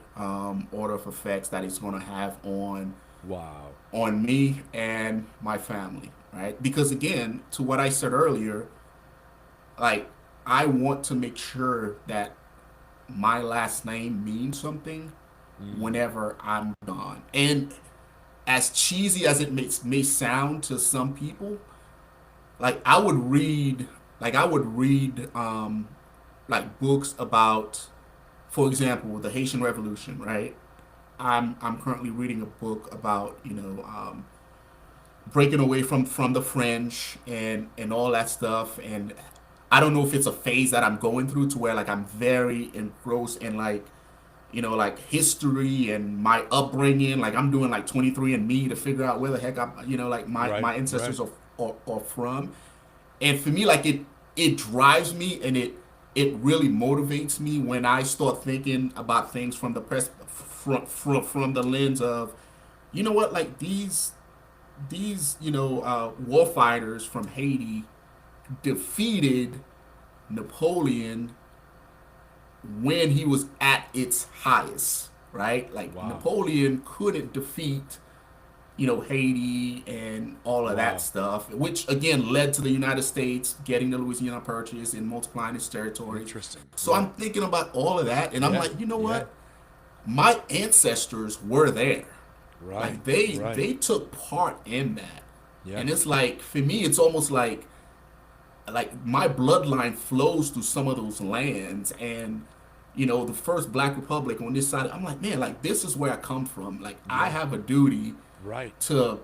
order of effects that it's going to have Wow. on me and my family, right? Because again, to what I said earlier, like I want to make sure that my last name means something Mm. whenever I'm gone. And as cheesy as it may sound to some people, like I would read like books about, for example, the Haitian Revolution, right? I'm currently reading a book about breaking away from the French and all that stuff. And I don't know if it's a phase that I'm going through to where like I'm very engrossed in like like history and my upbringing. Like I'm doing like 23 and Me to figure out where the heck I'm like Right. my Right. ancestors are from. And for me, like it drives me and it really motivates me when I start thinking about things from the from the lens of, what, like these war fighters from Haiti defeated Napoleon when he was at its highest, right? Like Wow. Napoleon couldn't defeat Haiti and all of that Wow. stuff, which again led to the United States getting the Louisiana Purchase and multiplying its territories. Interesting. So Yeah. I'm thinking about all of that, and I'm Yeah. like, you know Yeah. what? My ancestors were there. Right. Like they Right. they took part in that. Yeah. And it's like for me it's almost like my bloodline flows through some of those lands, and the first Black Republic on this side, I'm like, man, like this is where I come from. Like I Yeah. have a duty Right. to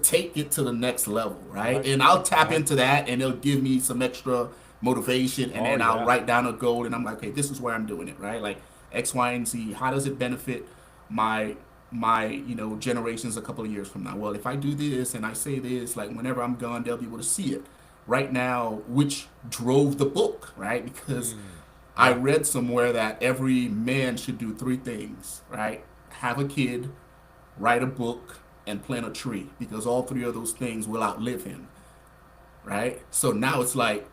take it to the next level, right? Right. And I'll tap Right. into that, and it'll give me some extra motivation, and Oh then I'll yeah. write down a goal, and I'm like, okay, this is where I'm doing it, right? Like X, Y, and Z. How does it benefit my generations a couple of years from now? Well, if I do this and I say this, like whenever I'm gone, they'll be able to see it. Right now, which drove the book, right? Because I Yeah. read somewhere that every man should do three things, right? Have a kid, write a book, and plant a tree, because all three of those things will outlive him, right? So now it's like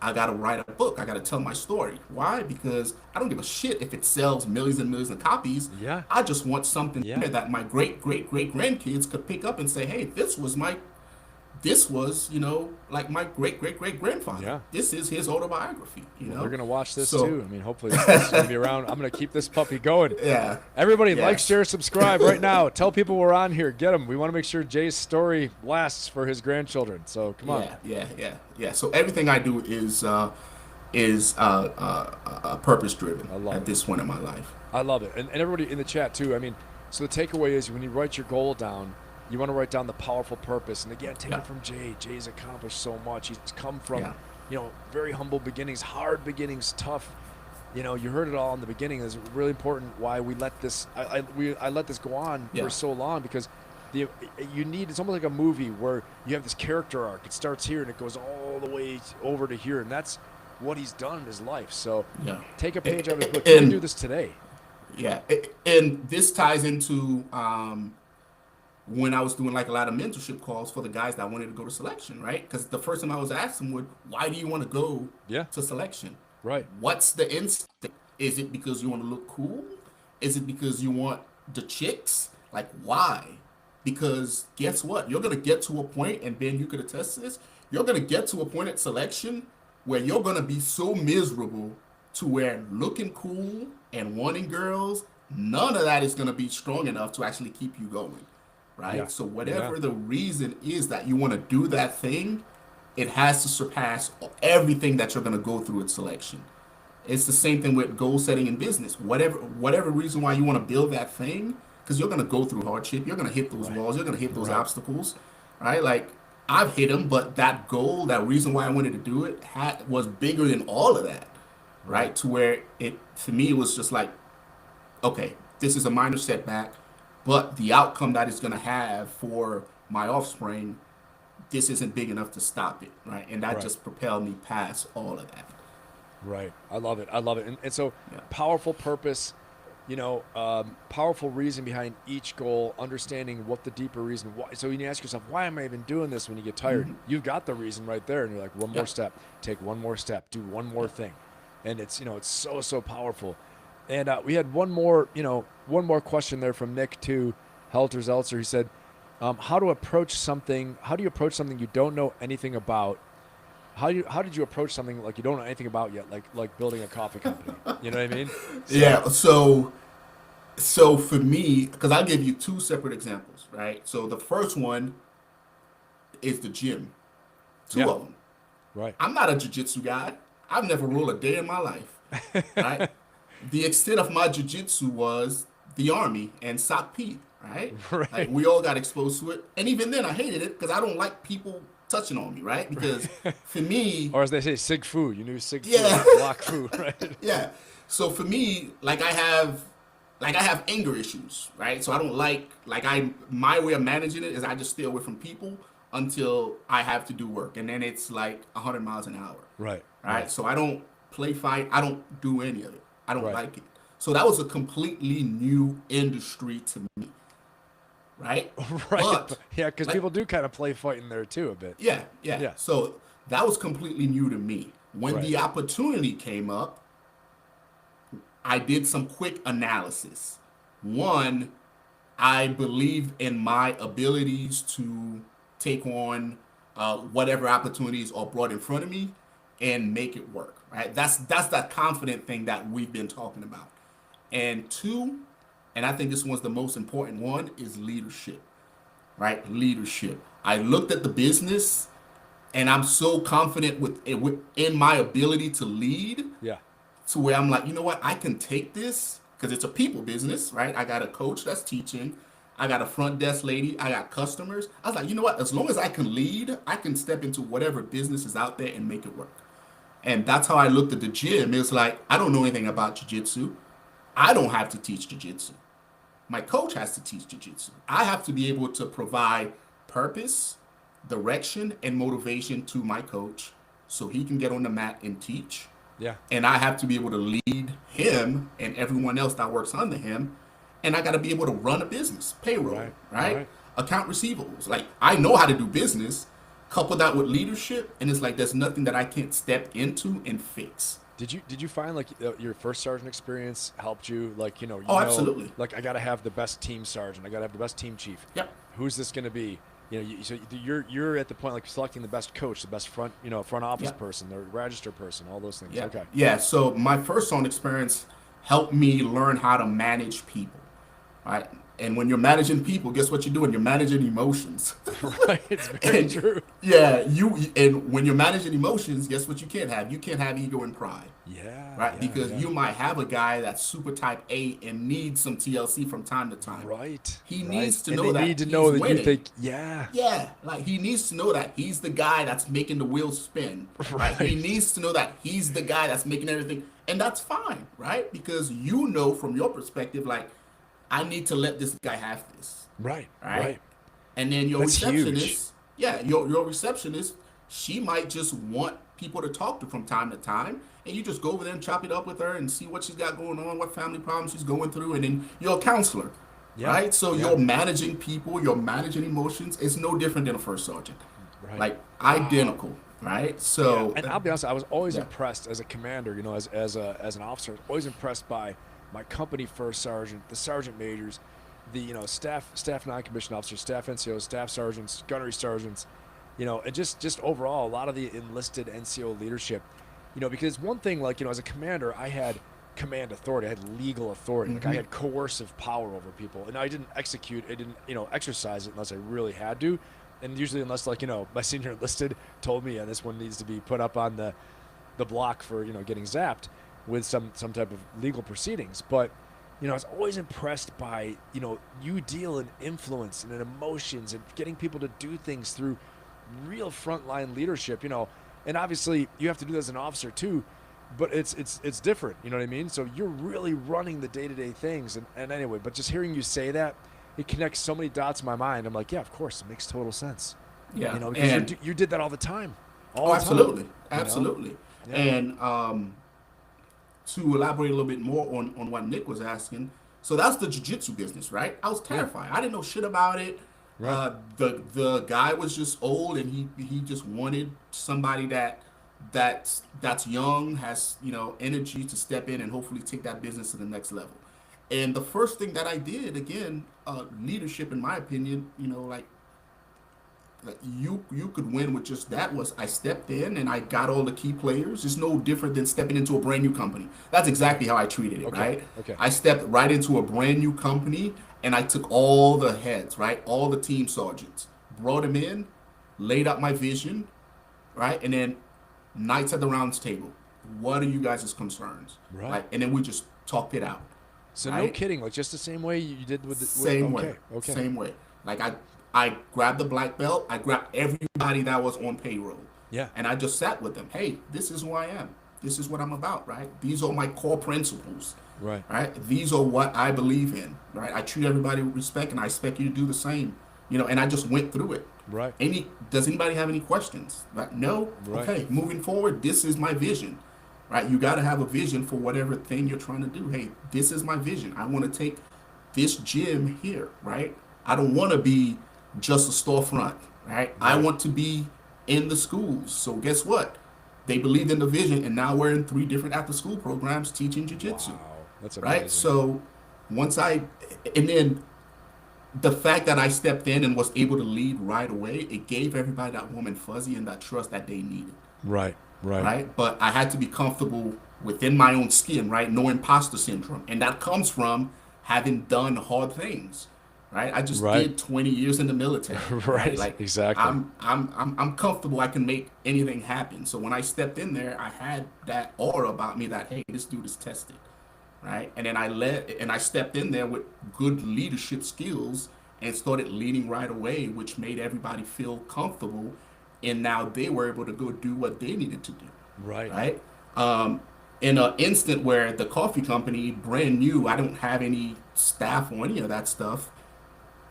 I gotta write a book. I gotta tell my story. Why? Because I don't give a shit if it sells millions and millions of copies. Yeah. I just want something Yeah. there that my great great great grandkids could pick up and say, hey, this was, like my great great great grandfather. Yeah. This is his autobiography, Well, they're gonna watch this So too. I mean, hopefully this is gonna be around. I'm gonna keep this puppy going. yeah. Everybody, like, Yes. share, subscribe right now. Tell people we're on here. Get them. We want to make sure Jay's story lasts for his grandchildren. So come on. Yeah. So everything I do is purpose driven I love at it. this point in my life. I love it. And everybody in the chat too. I mean, so the takeaway is when you write your goal down, you want to write down the powerful purpose. And again, take Yeah. it from Jay. Jay's accomplished so much. He's come from, Yeah. very humble beginnings, hard beginnings, tough. You heard it all in the beginning. It's really important why we let this. I let this go on Yeah. for so long because it's almost like a movie where you have this character arc. It starts here and it goes all the way over to here, and that's what he's done in his life. So Yeah. take a page out of his book. You can do this today. Yeah, and this ties into when I was doing like a lot of mentorship calls for the guys that wanted to go to selection, right? Because the first time I was asking would, why do you want to go Yeah. to selection? Right. What's the instinct? Is it because you want to look cool? Is it because you want the chicks? Like, why? Because guess what? You're going to get to a point, and Ben, you could attest to this, you're going to get to a point at selection where you're going to be so miserable to where looking cool and wanting girls, none of that is going to be strong enough to actually keep you going, right? Yeah. So whatever Yeah. the reason is that you want to do that thing, it has to surpass everything that you're going to go through at selection. It's the same thing with goal setting in business. Whatever reason why you want to build that thing, because you're going to go through hardship, you're going to hit those walls, you're going to hit those obstacles, right? Like I've hit them, but that goal, that reason why I wanted to do it, was bigger than all of that, right? To where for me, it was just like, okay, this is a minor setback, but the outcome that it's going to have for my offspring, this isn't big enough to stop it, right? And that Right. just propelled me past all of that. Right. I love it. I love it. And so Yeah. powerful purpose, powerful reason behind each goal, understanding what the deeper reason. Why. So when you ask yourself, why am I even doing this when you get tired? You've got the reason right there. And you're like, one more step, take one more step, do one more thing. And it's so, so powerful. And we had one more question there from Nick too, Helter Zeltzer. He said, how do you approach something you don't know anything about? How did you approach something like you don't know anything about yet, like building a coffee company? You know what I mean? Yeah. So for me, because I'll give you two separate examples, right? So the first one is the gym. Two of them. Right. I'm not a jiu-jitsu guy. I've never rolled a day in my life, right? The extent of my jiu-jitsu was the Army and SOC P, right? Right. Like we all got exposed to it. And even then I hated it because I don't like people touching on me, right? Because for me, Or as they say, Sig Fu. You knew Sig Fu, Yeah. Block Fu, right? yeah. So for me, like I have anger issues, right? So I don't my way of managing it is I just stay away from people until I have to do work, and then it's like 100 miles an hour. Right. Right. So I don't play fight. I don't do any of it. I don't Right. like it. So that was a completely new industry to me. Right. Right. But, Yeah, because like- people do kind of play fight in there too a bit. Yeah. Yeah. So that was completely new to me. When Right. the opportunity came up, I did some quick analysis. One, I believe in my abilities to take on whatever opportunities are brought in front of me and make it work. Right. That's that confident thing that we've been talking about. And two, and I think this one's the most important one, is leadership. Right. Leadership. I looked at the business, and I'm so confident in my ability to lead, Yeah. to where I'm like, you know what, I can take this because it's a people business, right? I got a coach that's teaching, I got a front desk lady, I got customers. I was like, you know what, as long as I can lead, I can step into whatever business is out there and make it work. And that's how I looked at the gym. It's like, I don't know anything about jiu-jitsu. I don't have to teach jiu-jitsu. My coach has to teach jiu-jitsu. I have to be able to provide purpose, direction, and motivation to my coach so he can get on the mat and teach. Yeah. And I have to be able to lead him and everyone else that works under him. And I got to be able to run a business, payroll, Right. right? Right. Account receivables. Like, I know how to do business. Couple that with leadership, and it's like there's nothing that I can't step into and fix. Did you find like your first sergeant experience helped you? Like, Oh, absolutely. Like, I got to have the best team sergeant. I got to have the best team chief. Yep. Who's this going to be? So you're at the point like selecting the best coach, the best front office Yep. person, the register person, all those things. Yeah. Okay. Yeah. So my first on experience helped me learn how to manage people. Right. And when you're managing people, guess what you're doing? You're managing emotions. Right. It's very And true. yeah, and when you're managing emotions, guess what you can't have? You can't have ego and pride. Yeah. Right? Yeah, Because yeah. you might have a guy that's super type A and needs some TLC from time to time. Right. He right. needs to And know they that need to he's know that winning. you think, yeah. Yeah, like he needs to know that he's the guy that's making the wheels spin. Right? He Right. needs to know that he's the guy that's making everything. And that's fine, right? Because you know from your perspective, like, I need to let this guy have this. Right. Right? Right. And then your That's receptionist, huge. yeah, your receptionist, she might just want people to talk to from time to time. And you just go over there and chop it up with her and see what she's got going on, what family problems she's going through, and then you're a counselor. Yeah. Right? So Yeah. you're managing people, you're managing emotions. It's no different than a first sergeant. Right. Like identical. Right? So And I'll be honest, I was always Yeah. impressed as a commander, as an officer, always impressed by my company first sergeant, the sergeant majors, the staff non-commissioned officers, staff NCOs, staff sergeants, gunnery sergeants, and just overall a lot of the enlisted NCO leadership, because one thing, like, as a commander, I had command authority, I had legal authority, like I had coercive power over people, and I didn't execute, I didn't exercise it unless I really had to, and usually unless, like, my senior enlisted told me, yeah, this one needs to be put up on the block for getting zapped with some type of legal proceedings. But I was always impressed by you deal in influence and in emotions and getting people to do things through real frontline leadership. And obviously you have to do that as an officer too, but it's different. You know what I mean? So you're really running the day-to-day things. And anyway, but just hearing you say that, it connects so many dots in my mind. I'm like, yeah, of course, it makes total sense. yeah. Because And you did that all the time. All oh, the time, absolutely. you know? Absolutely. Yeah. And to elaborate a little bit more on what Nick was asking, so that's the jiu-jitsu business, right? I was terrified. I didn't know shit about it. Right. The guy was just old, and he just wanted somebody that's young, has energy to step in and hopefully take that business to the next level. And the first thing that I did, again, leadership, in my opinion, like you could win with just that, was I stepped in and I got all the key players. It's no different than stepping into a brand new company. That's exactly how I treated it, Okay, right? okay. I stepped right into a brand new company and I took all the heads, right? All the team sergeants, brought them in, laid out my vision, right? And then nights at the rounds table. What are you guys' concerns? Right. Like, and then we just talked it out. So no Right? kidding, like just the same way you did with the Same okay, way. Okay. Same way. Like I grabbed the black belt. I grabbed everybody that was on payroll. Yeah. And I just sat with them. Hey, this is who I am. This is what I'm about, right? These are my core principles. Right. Right? These are what I believe in. Right? I treat everybody with respect and I expect you to do the same. And I just went through it. Right. Does anybody have any questions? Right? No? Right. Okay, moving forward, this is my vision. Right? You got to have a vision for whatever thing you're trying to do. Hey, this is my vision. I want to take this gym here, right? I don't want to be just a storefront, right? I want to be in the schools. So guess what? They believed in the vision, and now we're in 3 different after-school programs teaching jiu-jitsu. Wow. That's amazing. Right? So and then the fact that I stepped in and was able to lead right away, it gave everybody that warm and fuzzy and that trust that they needed, Right. Right. right? But I had to be comfortable within my own skin, right? No imposter syndrome. And that comes from having done hard things, right? I just Right. did 20 years in the military, right? Right. Like Exactly. I'm comfortable. I can make anything happen. So when I stepped in there, I had that aura about me that, hey, this dude is tested, right? And then I stepped in there with good leadership skills and started leading right away, which made everybody feel comfortable. And now they were able to go do what they needed to do, Right. right? Um, in an instant where the coffee company, brand new, I don't have any staff or any of that stuff.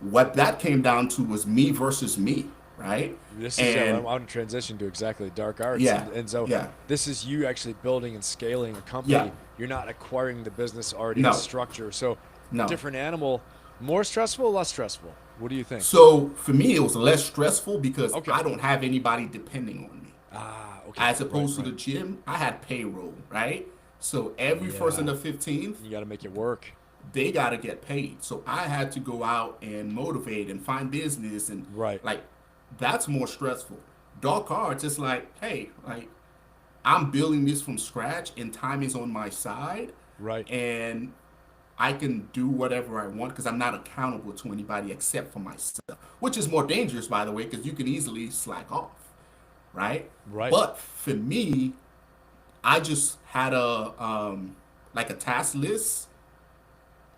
What that came down to was me versus me, right? This is, yeah, I And want to transition to exactly dark arts. yeah, And so yeah, this is you actually building and scaling a yeah, company. You're not acquiring the business already in no, structure. So no. different animal, more stressful, less stressful. What do you think? So for me, it was less stressful because Okay. I don't have anybody depending on me. Ah, okay. As Right, opposed to right. the gym, I had payroll, right? So every first and Yeah. the 15th, You got to make it work. they got to get paid. So I had to go out and motivate and find business and Right. like that's more stressful. Dark arts, it's like, hey, like I'm building this from scratch and time is on my side Right. and I can do whatever I want because I'm not accountable to anybody except for myself, which is more dangerous, by the way, because you can easily slack off, right? Right. But for me, I just had a like a task list,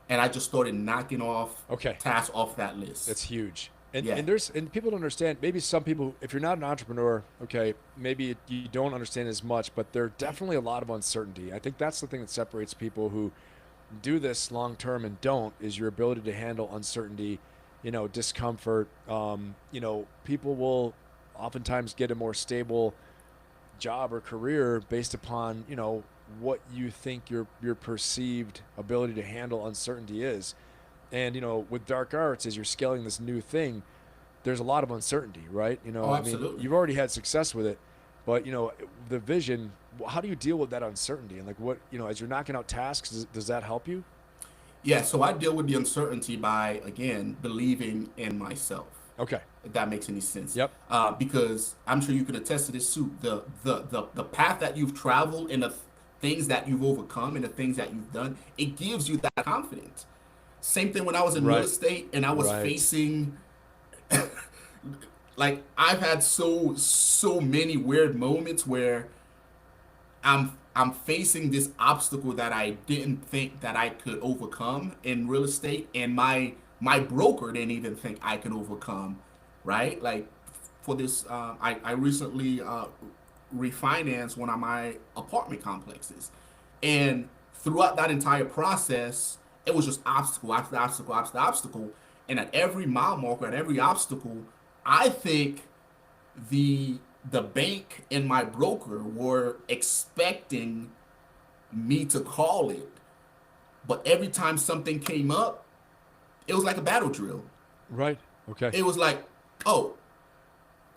and I just started knocking off Okay. tasks off that list. That's huge. Yeah, And people don't understand. Maybe some people, if you're not an entrepreneur, okay, maybe you don't understand as much, but there are definitely a lot of uncertainty. I think that's the thing that separates people who do this long term and don't, is your ability to handle uncertainty, discomfort. People will oftentimes get a more stable job or career based upon, what you think your perceived ability to handle uncertainty is. And with dark arts, as you're scaling this new thing, there's a lot of uncertainty, right? oh, I mean, absolutely. you've already had success with it, but the vision, how do you deal with that uncertainty? And like what, as you're knocking out tasks, does that help you? Yeah, so I deal with the uncertainty by again believing in myself. Okay. If that makes any sense, Yep. because I'm sure you can attest to this too. The path that you've traveled and the things that you've overcome and the things that you've done, it gives you that confidence. Same thing when I was in real Right. estate and I was Right. facing like I've had so many weird moments where I'm facing this obstacle that I didn't think that I could overcome in real estate, and my broker didn't even think I could overcome, right? Like for this, I recently refinanced one of my apartment complexes, and throughout that entire process, it was just obstacle after obstacle after obstacle, and at every mile marker, at every obstacle, I think the the bank and my broker were expecting me to call it, but every time something came up, it was like a battle drill. Right. Okay. It was like, oh,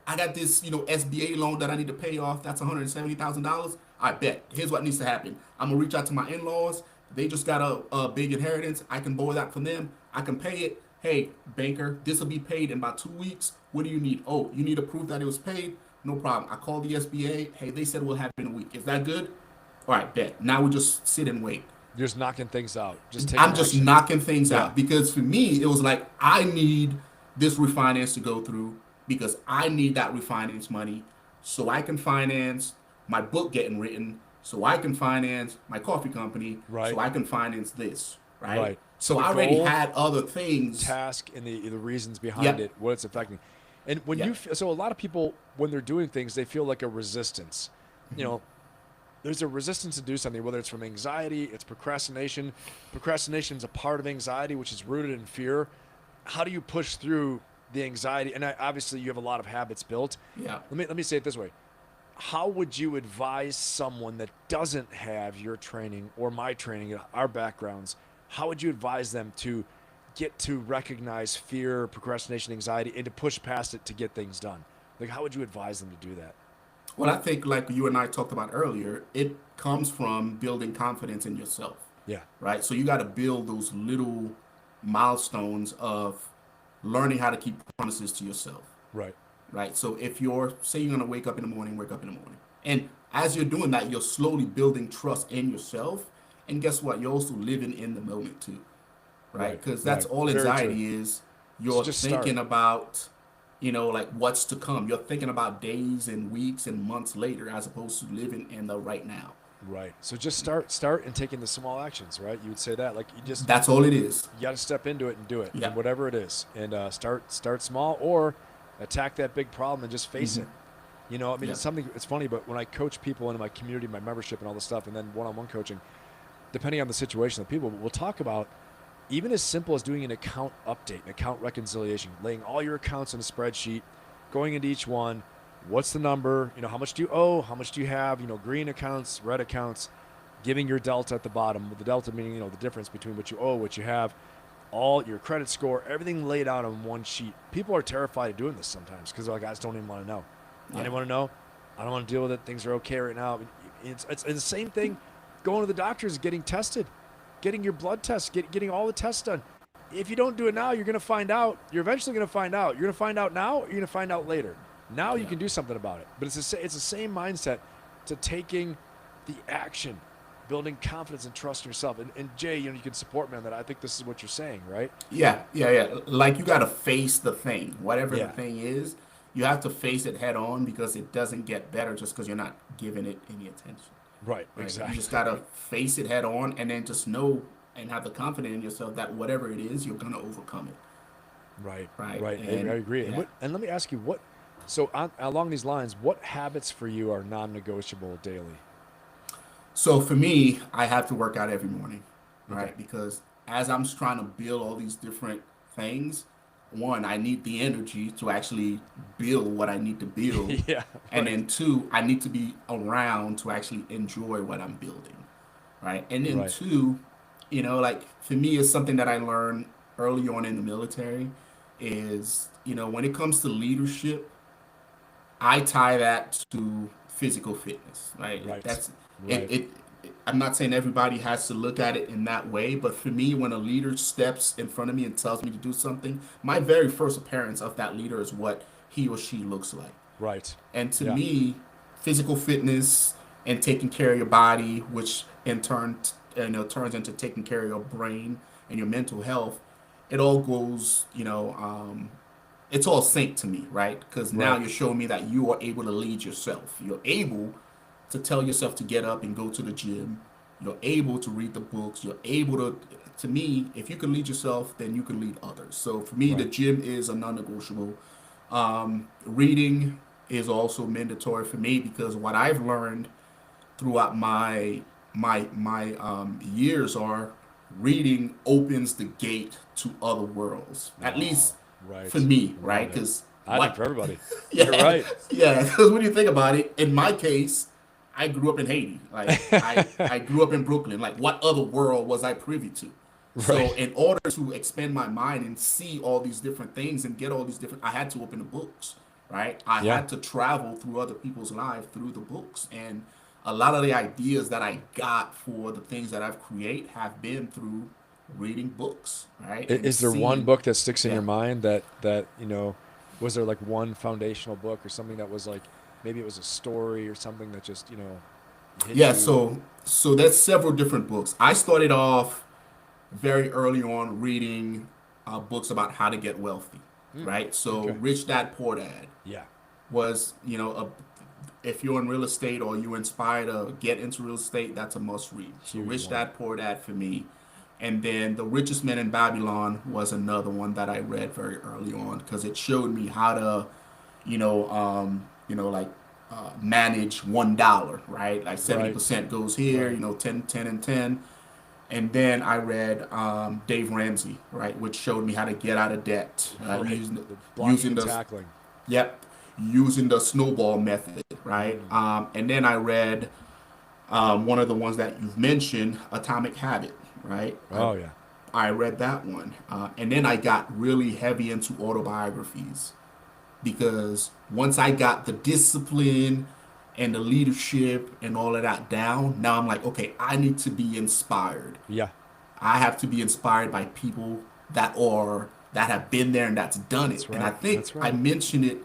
I got this, SBA loan that I need to pay off. That's $170,000. I bet. Here's what needs to happen. I'm gonna reach out to my in-laws. They just got a big inheritance. I can borrow that from them. I can pay it. Hey, banker, this will be paid in about 2 weeks. What do you need? Oh, you need a proof that it was paid? No problem. I called the SBA. Hey, they said we'll have it in a week. Is that good? All right, bet. Now we just sit and wait. You're just knocking things out, just taking I'm just action. knocking things Yeah. out because for me, it was like I need this refinance to go through because I need that refinance money so I can finance my book getting written, so I can finance my coffee company, so Right. I can finance this, right? Right. So So the I already goal, had other things. task, and the reasons behind Yep, it, what it's affecting. And when yep, so a lot of people, when they're doing things, they feel like a resistance. You know, there's a resistance to do something, whether it's from anxiety, it's procrastination. Procrastination is a part of anxiety, which is rooted in fear. How do you push through the anxiety? And obviously, you have a lot of habits built. yep. Let me say it this way: how would you advise someone that doesn't have your training or my training, our backgrounds? How would you advise them to get to recognize fear, procrastination, anxiety, and to push past it to get things done? Like, how would you advise them to do that? Well, I think like you and I talked about earlier, it comes from building confidence in yourself, Yeah. right? So you got to build those little milestones of learning how to keep promises to yourself, Right. right? So if you're, say you're gonna wake up in the morning, wake up in the morning. And as you're doing that, you're slowly building trust in yourself. And guess what? You're also living in the moment too, right? Right. Because that's Right. all Very true. anxiety is. So You're just start. thinking about, like what's to come. You're thinking about days and weeks and months later as opposed to living in the right now. Right. So just start and taking the small actions, right? You would say that like That's all it is. you got to step into it and do it, Yeah. and whatever it is, and start small or attack that big problem and just face it. I mean, Yeah. it's something. It's funny, but when I coach people in my community, my membership, and all this stuff, and then one-on-one coaching, depending on the situation of people, we'll talk about even as simple as doing an account update, an account reconciliation, laying all your accounts in a spreadsheet, going into each one. What's the number? How much do you owe? How much do you have? Green accounts, red accounts, giving your delta at the bottom. With the delta meaning, the difference between what you owe, what you have, all your credit score, everything laid out on one sheet. People are terrified of doing this sometimes because they're like, I just don't even want to know. I Yeah. don't want to know. I don't want to deal with it. Things are okay right now. It's the same thing going to the doctors, getting tested, getting your blood tests, getting all the tests done. If you don't do it now, you're going to find out. You're eventually going to find out. You're going to find out now, or you're going to find out later. Now you Yeah. can do something about it. But it's the same mindset to taking the action, building confidence and trust in yourself. And Jay, you can support me on that. I think this is what you're saying, right? Yeah, yeah, yeah. Like you got to face the thing, whatever the Yeah. thing is. You have to face it head on because it doesn't get better just because you're not giving it any attention. Right. Right? You Exactly. just gotta face it head on, and then just know and have the confidence in yourself that whatever it is, you're gonna overcome it. Right. Right? Right. I And agree. yeah. And let me ask you what. So along these lines, what habits for you are non-negotiable daily? So for me, I have to work out every morning, Okay. right? Because as I'm trying to build all these different things, one, I need the energy to actually build what I need to build. Yeah. And Right. then two, I need to be around to actually enjoy what I'm building, right? And then Right. two, like for me, it's something that I learned early on in the military is, when it comes to leadership, I tie that to physical fitness, right? Right. That's it, Right. it. I'm not saying everybody has to look at it in that way, but for me, when a leader steps in front of me and tells me to do something, my very first appearance of that leader is what he or she looks like. Right. And to Yeah. me, physical fitness and taking care of your body, which in turn, turns into taking care of your brain and your mental health, it all goes, it's all synced to me, right? Because now Right. you're showing me that you are able to lead yourself. You're able to tell yourself to get up and go to the gym. You're able to read the books. You're able to me, if you can lead yourself, then you can lead others. So for me, the Right. gym is a non-negotiable. Reading is also mandatory for me because what I've learned throughout my years are reading opens the gate to other worlds. At least Wow. for Right. me, right? Love it. Because I think for what? everybody. You're Yeah, right. yeah. Because when you think about it, in my case, I grew up in Haiti. Like I grew up in Brooklyn. Like what other world was I privy to? Right. So in order to expand my mind and see all these different things and get all these different, I had to open the books, right? I Yeah. had to travel through other people's lives through the books, and a lot of the ideas that I got for the things that I've created have been through reading books, right? And Is there one seeing, book that sticks in yeah. your mind that was there like one foundational book or something that was like maybe it was a story or something that just hit Yeah, you? so there's several different books. I started off very early on reading books about how to get wealthy, Hmm. right? So Okay. Rich Dad Poor Dad Yeah. was, if you're in real estate or you inspired to get into real estate, that's a must read. So Huge Rich one. Dad Poor Dad for me. And then The Richest Man in Babylon was another one that I read very early on because it showed me how to, like manage $1, right? Like Right. 70% goes here, Right. 10, 10, and 10. And then I read Dave Ramsey, right, which showed me how to get out of debt Right. using The blocking using and the tackling. yep, using the snowball method, right? Mm. And then I read one of the ones that you've mentioned, Atomic Habit, right? Oh yeah. I read that one, and then I got really heavy into autobiographies because once I got the discipline and the leadership and all of that down, now I'm like, okay, I need to be inspired. Yeah. I have to be inspired by people that are that have been there and that's done it. That's And I right. think That's I right. mentioned it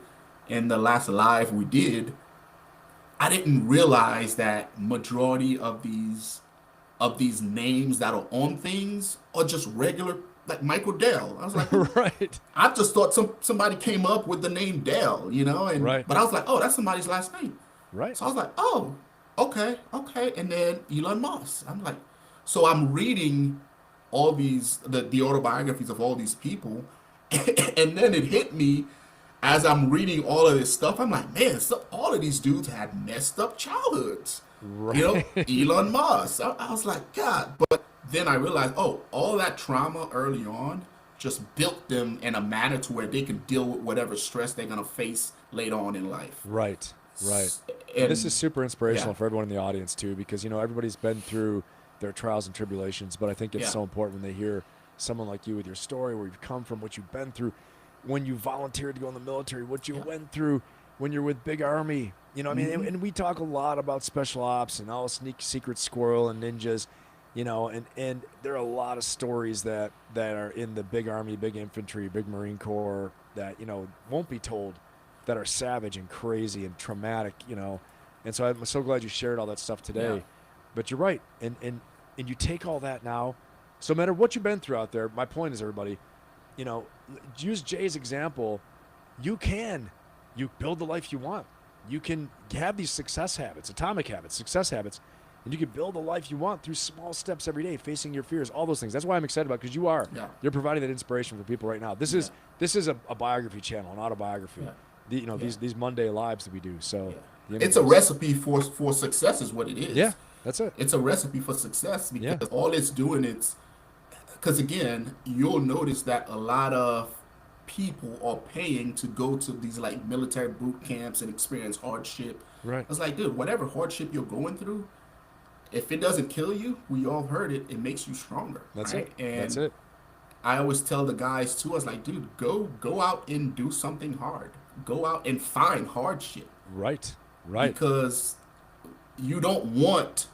in the last live we did. I didn't realize that majority of these names that are on things are just regular, like Michael Dell. I was like, who? Right. I just thought somebody came up with the name Dell, you know, and Right. but I was like, oh, that's somebody's last name. Right. So I was like, oh, okay, okay. And then Elon Musk. I'm like, so I'm reading all these the autobiographies of all these people, and then it hit me as I'm reading all of this stuff. I'm like, man, so all of these dudes had messed up childhoods. You know, Right. Elon Musk. I was like, God. But then I realized, oh, all that trauma early on just built them in a manner to where they can deal with whatever stress they're gonna face later on in life. Right. Right. And this is And super yeah, inspirational for everyone in the audience too, because everybody's been through their trials and tribulations, but I think it's yeah, so important when they hear someone like you with your story, where you've come from, what you've been through, when you volunteered to go in the military, what you yeah. went through when you're with Big Army. I mean, Hmm. and we talk a lot about special ops and all sneak secret squirrel and ninjas, and there are a lot of stories that are in the Big Army, Big Infantry, Big Marine Corps that won't be told, that are savage and crazy and traumatic. And so I'm so glad you shared all that stuff Yeah, today. But you're right, and you take all that now. So no matter what you've been through out there, my point is, everybody, you know, use Jay's example. You build the life you want. You can have these success habits, atomic habits, success habits, and you can build the life you want through small steps every day, facing your fears, all those things. That's why I'm excited about, because yeah, you're providing that inspiration for people right now. This yeah, is this is a biography channel, an autobiography. yeah, yeah, These Monday lives that we do. So yeah. the It's a interviews. recipe for success, is what it Yeah, is. that's it. It's a recipe for success Yeah, because all it's doing is because again, you'll notice that a lot of people are paying to go to these like military boot camps and experience hardship. right. I was like, dude, whatever hardship you're going through, if it doesn't kill you, we all heard it, it makes you stronger, That's it. right? That's And it. I always tell the guys too, I was like, dude, go out and do something hard. Go out and find hardship Right. Right. because you don't want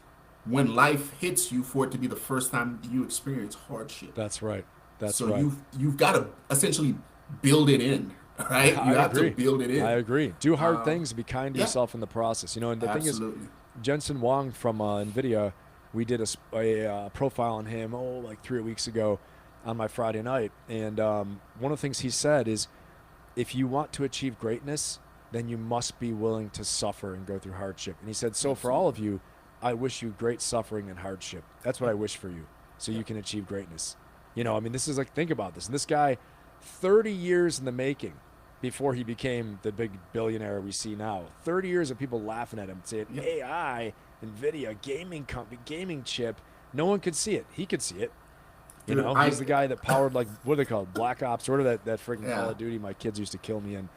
when life hits you for it to be the first time you experience hardship. That's right. That's So right. you've got to essentially build it in, right? I You have to agree. build it I in. agree. Do hard Uh, things. Be kind to yeah, yourself in the process. And the thing is, absolutely. Jensen Wong from NVIDIA, we did a profile on him, like 3 weeks ago on my Friday night. And one of the things he said is, if you want to achieve greatness, then you must be willing to suffer and go through hardship. And he said, so for all Absolutely. of you, I wish you great suffering and hardship. That's what Yeah, I wish for you, so yeah, you can achieve greatness. I mean, this is like, think about this. And this guy, 30 years in the making before he became the big billionaire we see now. 30 years of people laughing at him, saying, yeah. AI, NVIDIA, gaming company, gaming chip. No one could see it. He could see it. Dude, He's the guy that powered, like, what are they called? Black Ops, or that freaking Call yeah. of Duty my kids used to kill me in.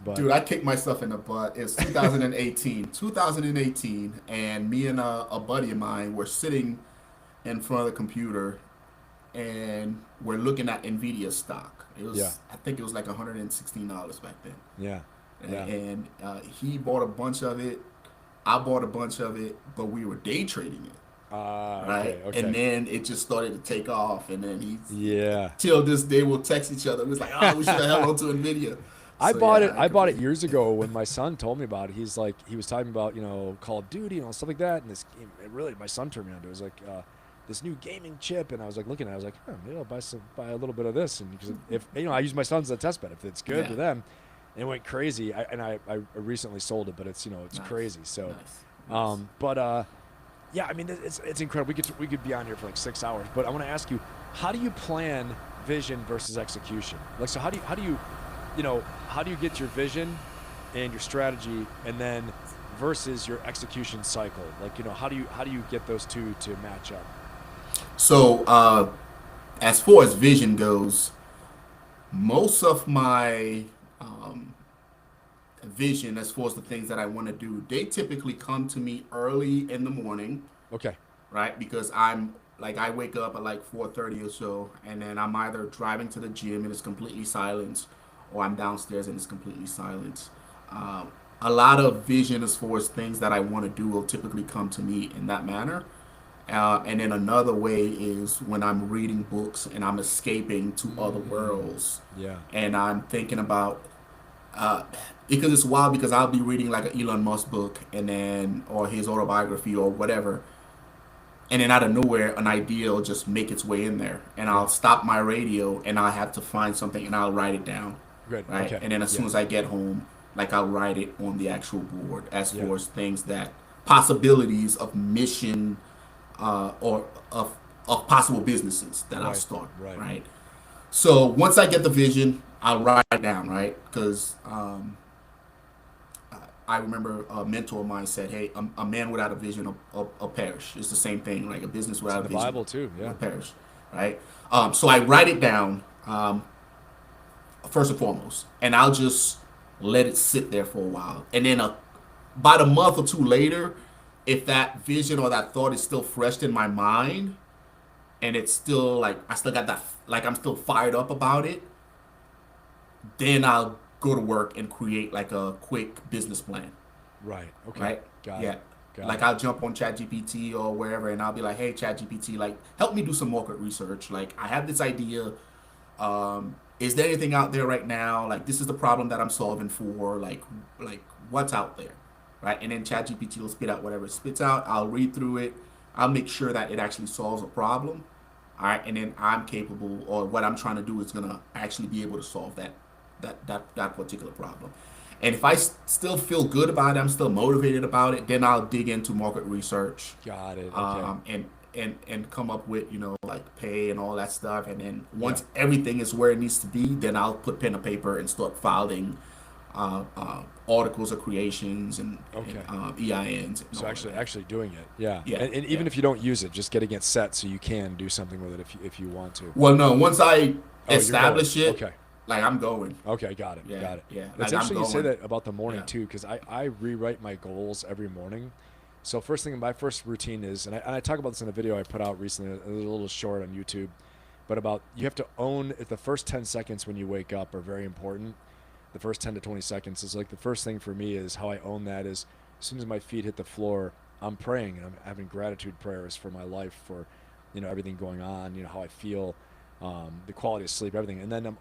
But Dude, I kicked myself in the butt. It's 2018. 2018, and me and a buddy of mine were sitting in front of the computer and we're looking at Nvidia stock. yeah, I think it was like $116 back then. yeah, yeah. And he bought a bunch of it. I bought a bunch of it, but we were day trading it, right? Okay, And okay. then it just started to take off, and then he, Yeah. till this day, we'll text each other. It was like, oh, we should have held on to Nvidia. I So bought it. yeah, I I bought it completely. years ago when my son told me about it. He was talking about Call of Duty and stuff like that. And this game, really, my son turned me on to it. It was like this new gaming chip, and I was like looking at it. I was like, maybe I'll buy a little bit of this. And because if I use my son's as a test bed, if it's good Yeah, to them, and it went crazy. I recently sold it, but it's it's nice, crazy. So, nice, nice. but yeah, I mean, it's incredible. We could be on here for like 6 hours, but I want to ask you, how do you plan vision versus execution? Like, so how do you get your vision and your strategy, and then versus your execution cycle? Like, how do you get those two to match up? So, as far as vision goes, most of my um, vision, as far as the things that I want to do, they typically come to me early in the morning, Okay. right? Because I'm like I wake up at like 4:30 or so, and then I'm either driving to the gym and it's completely silent, or I'm downstairs and it's completely silent. A lot of vision as far as things that I want to do will typically come to me in that manner. And then another way is when I'm reading books and I'm escaping to other worlds, Yeah. and I'm thinking about uh, because it's wild because I'll be reading like an Elon Musk book and then or his autobiography or whatever, and then out of nowhere an idea will just make its way in there, and Yeah. I'll stop my radio and I'll have to find something and I'll write it down, Good. right? Okay. And then as Yeah. soon as I get home, like I'll write it on the actual board as Yeah. far as things that possibilities of mission or of possible businesses that I'll Right. start, Right. right? So once I get the vision, I'll write it down, right? Because I remember a mentor of mine said, "Hey, a man without a vision will perish." It's the same thing, like a business It's in without a the vision Bible too. will Yeah. perish, right? So I write it down first and foremost, and I'll just let it sit there for a while, and then about a month or two later, if that vision or that thought is still fresh in my mind, and it's still like I still got that, like I'm still fired up about it, then I'll go to work and create like a quick business plan, Right. Okay. right? Got Yeah. it. Got Like it. I'll jump on ChatGPT or wherever, and I'll be like, "Hey, ChatGPT, like help me do some market research. Like I have this idea. Is there anything out there right now? Like this is the problem that I'm solving for. Like what's out there, right?" And then ChatGPT will spit out whatever it spits out. I'll read through it. I'll make sure that it actually solves a problem. All right, and then I'm capable, or what I'm trying to do is gonna actually be able to solve that particular problem. And if I still feel good about it, I'm still motivated about it, then I'll dig into market research, Got it. Okay. and come up with like pay and all that stuff. And then Yeah. once everything is where it needs to be, then I'll put pen to paper and start filing articles of creations and Okay. EINs and So all actually, that. actually doing it. Yeah. Yeah, And yeah. even if you don't use it, just getting it set so you can do something with it if you want to. Well, no, once I Oh, you're going. establish it, Okay. like I'm going. Okay, got it. Yeah, Got it. yeah. It's Like I'm interesting you say going. that about the morning Yeah. too, because I rewrite my goals every morning. So first thing, my first routine is, and I talk about this in a video I put out recently, a little short on YouTube, but about you have to own the first 10 seconds when you wake up are very important. The first 10 to 20 seconds is like the first thing for me is how I own that is as soon as my feet hit the floor, I'm praying and I'm having gratitude prayers for my life, for everything going on, how I feel, the quality of sleep, everything, and then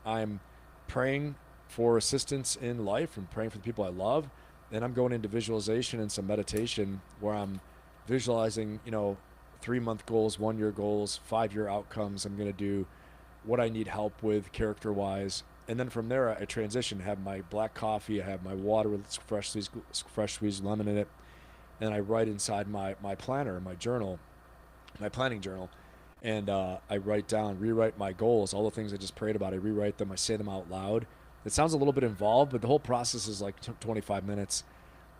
I'm praying for assistance in life and praying for the people I love. Then I'm going into visualization and some meditation where I'm visualizing, 3-month goals, 1-year goals, 5-year outcomes. I'm going to do what I need help with character wise. And then from there, I transition, have my black coffee, I have my water with fresh squeezed lemon in it. And I write inside my planner, my journal, my planning journal. And I rewrite my goals, all the things I just prayed about. I rewrite them, I say them out loud. It sounds a little bit involved, but the whole process is like 25 minutes.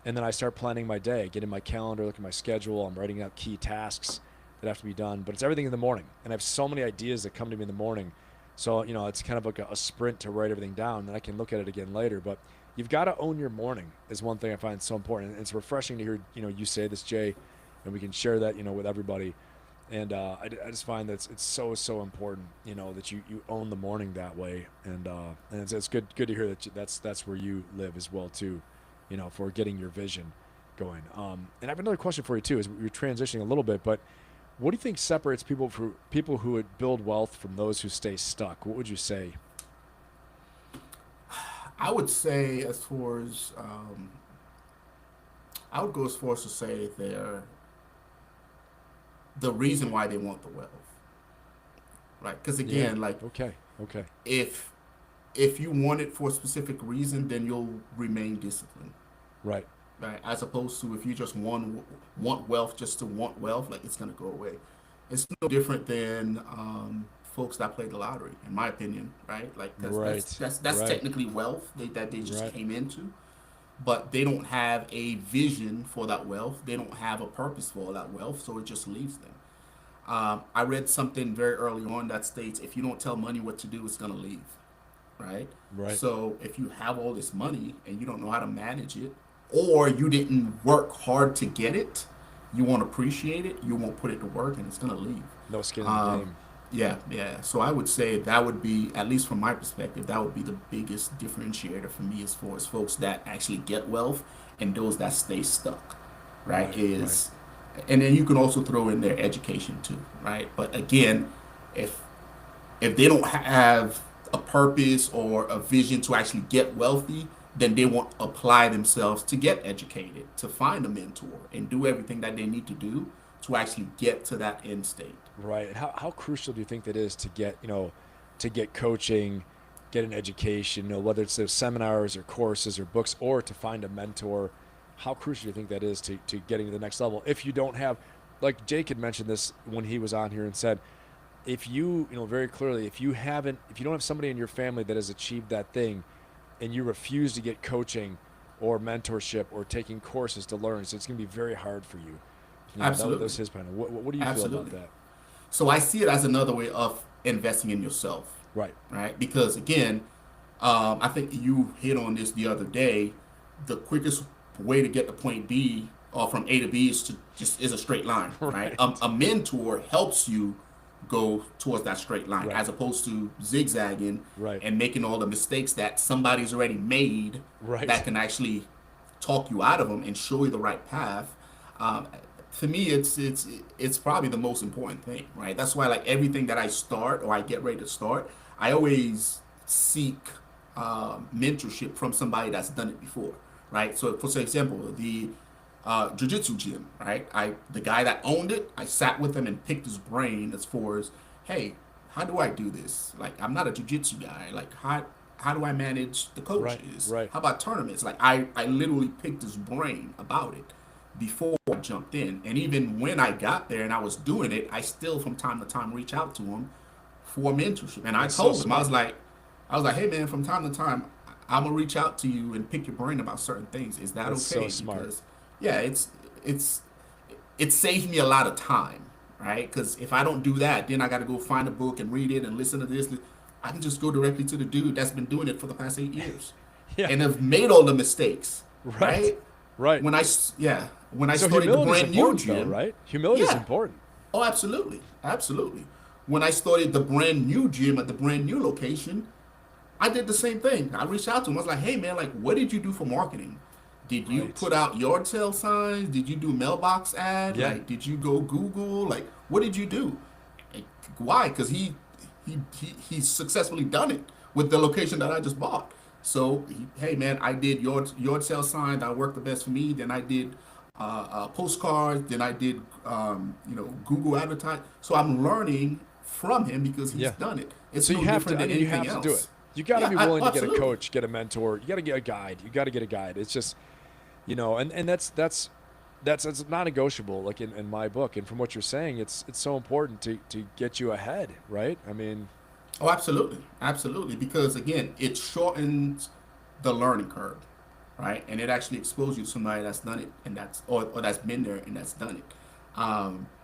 And then I start planning my day, get in my calendar, look at my schedule. I'm writing out key tasks that have to be done, but it's everything in the morning. And I have so many ideas that come to me in the morning. So, it's kind of like a sprint to write everything down. Then I can look at it again later. But you've got to own your morning is one thing I find so important. And it's refreshing to hear, you say this, Jay, and we can share that, with everybody. And I just find that it's so important, that you own the morning that way. And it's good to hear that that's where you live as well too, for getting your vision going. And I have another question for you too, as we're transitioning a little bit, but what do you think separates people who would build wealth from those who stay stuck? What would you say? I would say, I would go as far as to say the reason why they want the wealth, right? Because Yeah. again, like Okay. if you want it for a specific reason, then you'll remain disciplined, Right. right? As opposed to if you just want wealth just to want wealth, like it's gonna go away. It's no different than folks that play the lottery, in my opinion, right? Like Right. that's Right. technically wealth that they just Right. came into, but they don't have a vision for that wealth. They don't have a purpose for that wealth, so it just leaves them. I read something very early on that states if you don't tell money what to do, it's gonna leave, right? Right. So if you have all this money and you don't know how to manage it, or you didn't work hard to get it, you won't appreciate it, you won't put it to work, and it's gonna leave. No skin in the Um, game. yeah, yeah. So I would say that would be, at least from my perspective, that would be the biggest differentiator for me as far as folks that actually get wealth and those that stay stuck, right? Right. Right. Is And then you can also throw in their education too, right? But again, if they don't have a purpose or a vision to actually get wealthy, then they won't apply themselves to get educated, to find a mentor, and do everything that they need to do to actually get to that end state. Right. And how crucial do you think that is to get, to get coaching, get an education, whether it's those seminars or courses or books, or to find a mentor? How crucial do you think that is to getting to the next level? If you don't have, like Jake had mentioned this when he was on here and said, if you, very clearly, if you don't have somebody in your family that has achieved that thing, and you refuse to get coaching or mentorship or taking courses to learn, so it's going to be very hard for you. That Absolutely. was his point. What do you feel about Absolutely. that? So I see it as another way of investing in yourself, Right. right? Because again, I think you hit on this the other day. The quickest way to get to point B or from A to B is a straight line, right? Right. A mentor helps you go towards that straight line Right. as opposed to zigzagging Right. and making all the mistakes that somebody's already made that Right. can actually talk you out of them and show you the right path. Um, to me, it's probably the most important thing, right? That's why like everything that I start or I get ready to start, I always seek mentorship from somebody that's done it before, right? So, for example, the jiu-jitsu gym, right? The guy that owned it, I sat with him and picked his brain as far as, hey, how do I do this? Like, I'm not a jiu-jitsu guy. Like, how do I manage the Right. coaches? Right. How about tournaments? Like, I literally picked his brain about it before I jumped in. And even when I got there and I was doing it, I still from time to time reach out to him for mentorship. And I That's so told him, smart. I was like, hey man, from time to time, I'm gonna reach out to you and pick your brain about certain things. Is that That's so okay? smart. Because yeah, it's it saves me a lot of time, right? Because if I don't do that, then I got to go find a book and read it and listen to this. I can just go directly to the dude that's been doing it for the past 8 years, Yeah. and have made all the mistakes, Right. right? Right. Yeah, when I So started the humility is brand new important, though, gym, right? Humility is yeah, important. oh absolutely, absolutely. When I started the brand new gym at the brand new location, I did the same thing. I reached out to him. I was like, hey man, like what did you do for marketing? Did you Right. put out yard sale signs? Did you do mailbox ad? Yeah. Like did you go Google? Like what did you do? Why? Because he's successfully done it with the location that I just bought. So hey man, I did yard sale signs. That worked the best for me. Then I did postcards. Then I did Google advertise. So I'm learning from him because he's Yeah. done it. It's So you no have different to. I than mean, you anything have to do it. else. You got to Yeah, be willing to get a absolutely. coach, get a mentor. You got to get a guide. You got to get a guide. It's just, and that's non-negotiable. Like in my book, and from what you're saying, it's so important to get you ahead, right? I mean, Oh, absolutely, absolutely. Because again, it shortens the learning curve, right? And it actually exposes you to somebody that's done it and or that's been there and that's done it.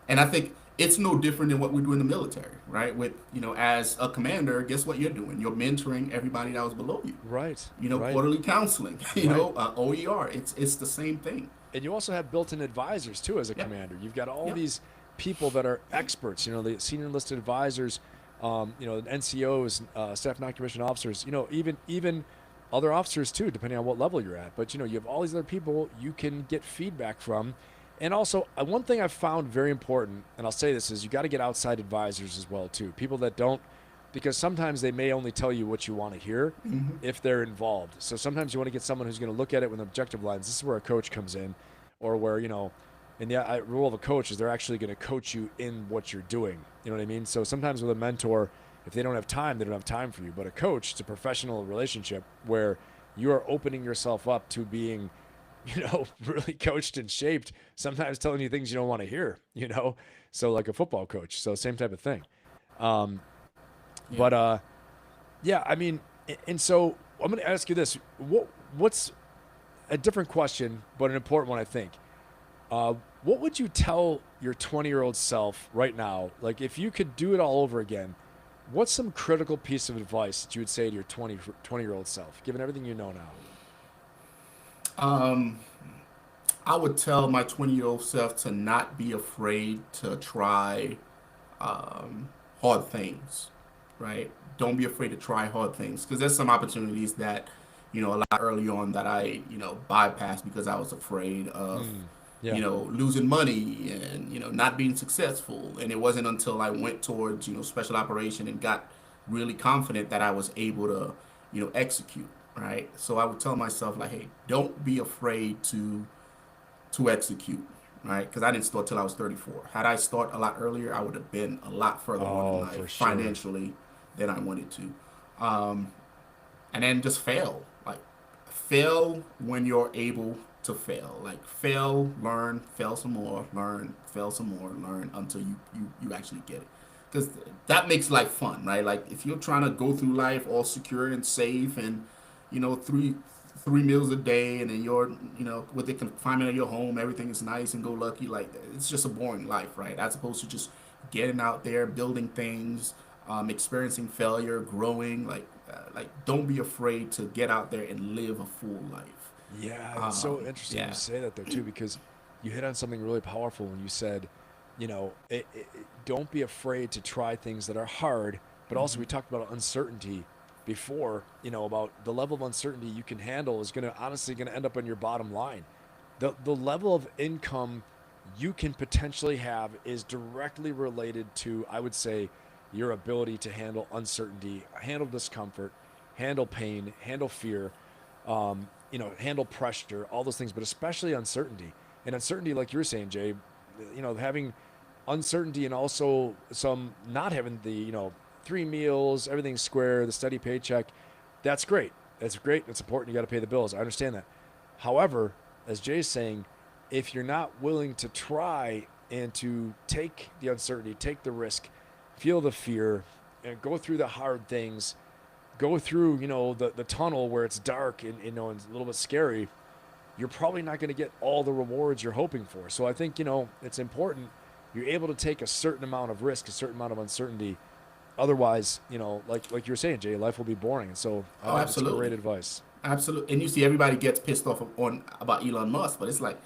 And I think it's no different than what we do in the military, right? With as a commander, guess what you're doing? You're mentoring everybody that was below you. right, right, Quarterly counseling, right. OER. It's the same thing. And you also have built-in advisors too as a Yep. commander. You've got all Yep. these people that are experts. The senior enlisted advisors, NCOs, staff non-commissioned officers. Even other officers too, depending on what level you're at. But you have all these other people you can get feedback from. And also, one thing I've found very important, and I'll say this, is you got to get outside advisors as well too. People that don't, because sometimes they may only tell you what you want to hear if they're involved. So sometimes you want to get someone who's going to look at it with an objective lens. This is where a coach comes in, or where and the role of a coach is they're actually going to coach you in what you're doing. You know what I mean? So sometimes with a mentor, if they don't have time, they don't have time for you. But a coach, it's a professional relationship where you are opening yourself up to being really coached and shaped, sometimes telling you things you don't want to hear. So like a football coach. So same type of thing. Um, Yeah. but yeah, I mean, and so I'm going to ask you this: what's a different question, but an important one, I think. What would you tell your 20-year-old self right now? Like, if you could do it all over again, what's some critical piece of advice that you would say to your 20-year-old self, given everything you know now? Um, I would tell my 20-year-old self to not be afraid to try um, hard things, right? Don't be afraid to try hard things because there's some opportunities that, a lot early on that I, bypassed because I was afraid of, Mm, Yeah. losing money and, not being successful. And it wasn't until I went towards, special operation and got really confident that I was able to, execute, right? So I would tell myself like, hey, don't be afraid to execute, right? Because I didn't start till I was 34. Had I started a lot earlier, I would have been a lot further on in Oh, life for sure. financially than I wanted to. And then just fail. Like, fail when you're able to fail. Like, fail, learn, fail some more, learn, fail some more, learn until you actually get it. Because that makes life fun, right? Like, if you're trying to go through life all secure and safe and, three meals a day, and then you're, with the confinement of your home, everything is nice and go lucky. Like, it's just a boring life, right? As opposed to just getting out there, building things, experiencing failure, growing. Like, don't be afraid to get out there and live a full life. Yeah, it's so interesting you Yeah. say that though too, because you hit on something really powerful when you said, don't be afraid to try things that are hard. But also, we talked about uncertainty before. About the level of uncertainty you can handle is going to end up on your bottom line. The level of income you can potentially have is directly related to, I would say, your ability to handle uncertainty, handle discomfort, handle pain, handle fear, handle pressure, all those things, but especially uncertainty. And uncertainty, like you were saying, Jay, having uncertainty and also some not having the, three meals, everything's square, the steady paycheck, that's great. That's great. That's important. You got to pay the bills. I understand that. However, as Jay's saying, if you're not willing to try and to take the uncertainty, take the risk, feel the fear, and go through the hard things, go through, the tunnel where it's dark and, and a little bit scary, you're probably not going to get all the rewards you're hoping for. So I think, it's important you're able to take a certain amount of risk, a certain amount of uncertainty. Otherwise, like you were saying, Jay, life will be boring. And so I Oh, think it's great absolutely. advice. Absolutely. And you see everybody gets pissed off on about Elon Musk, but it's like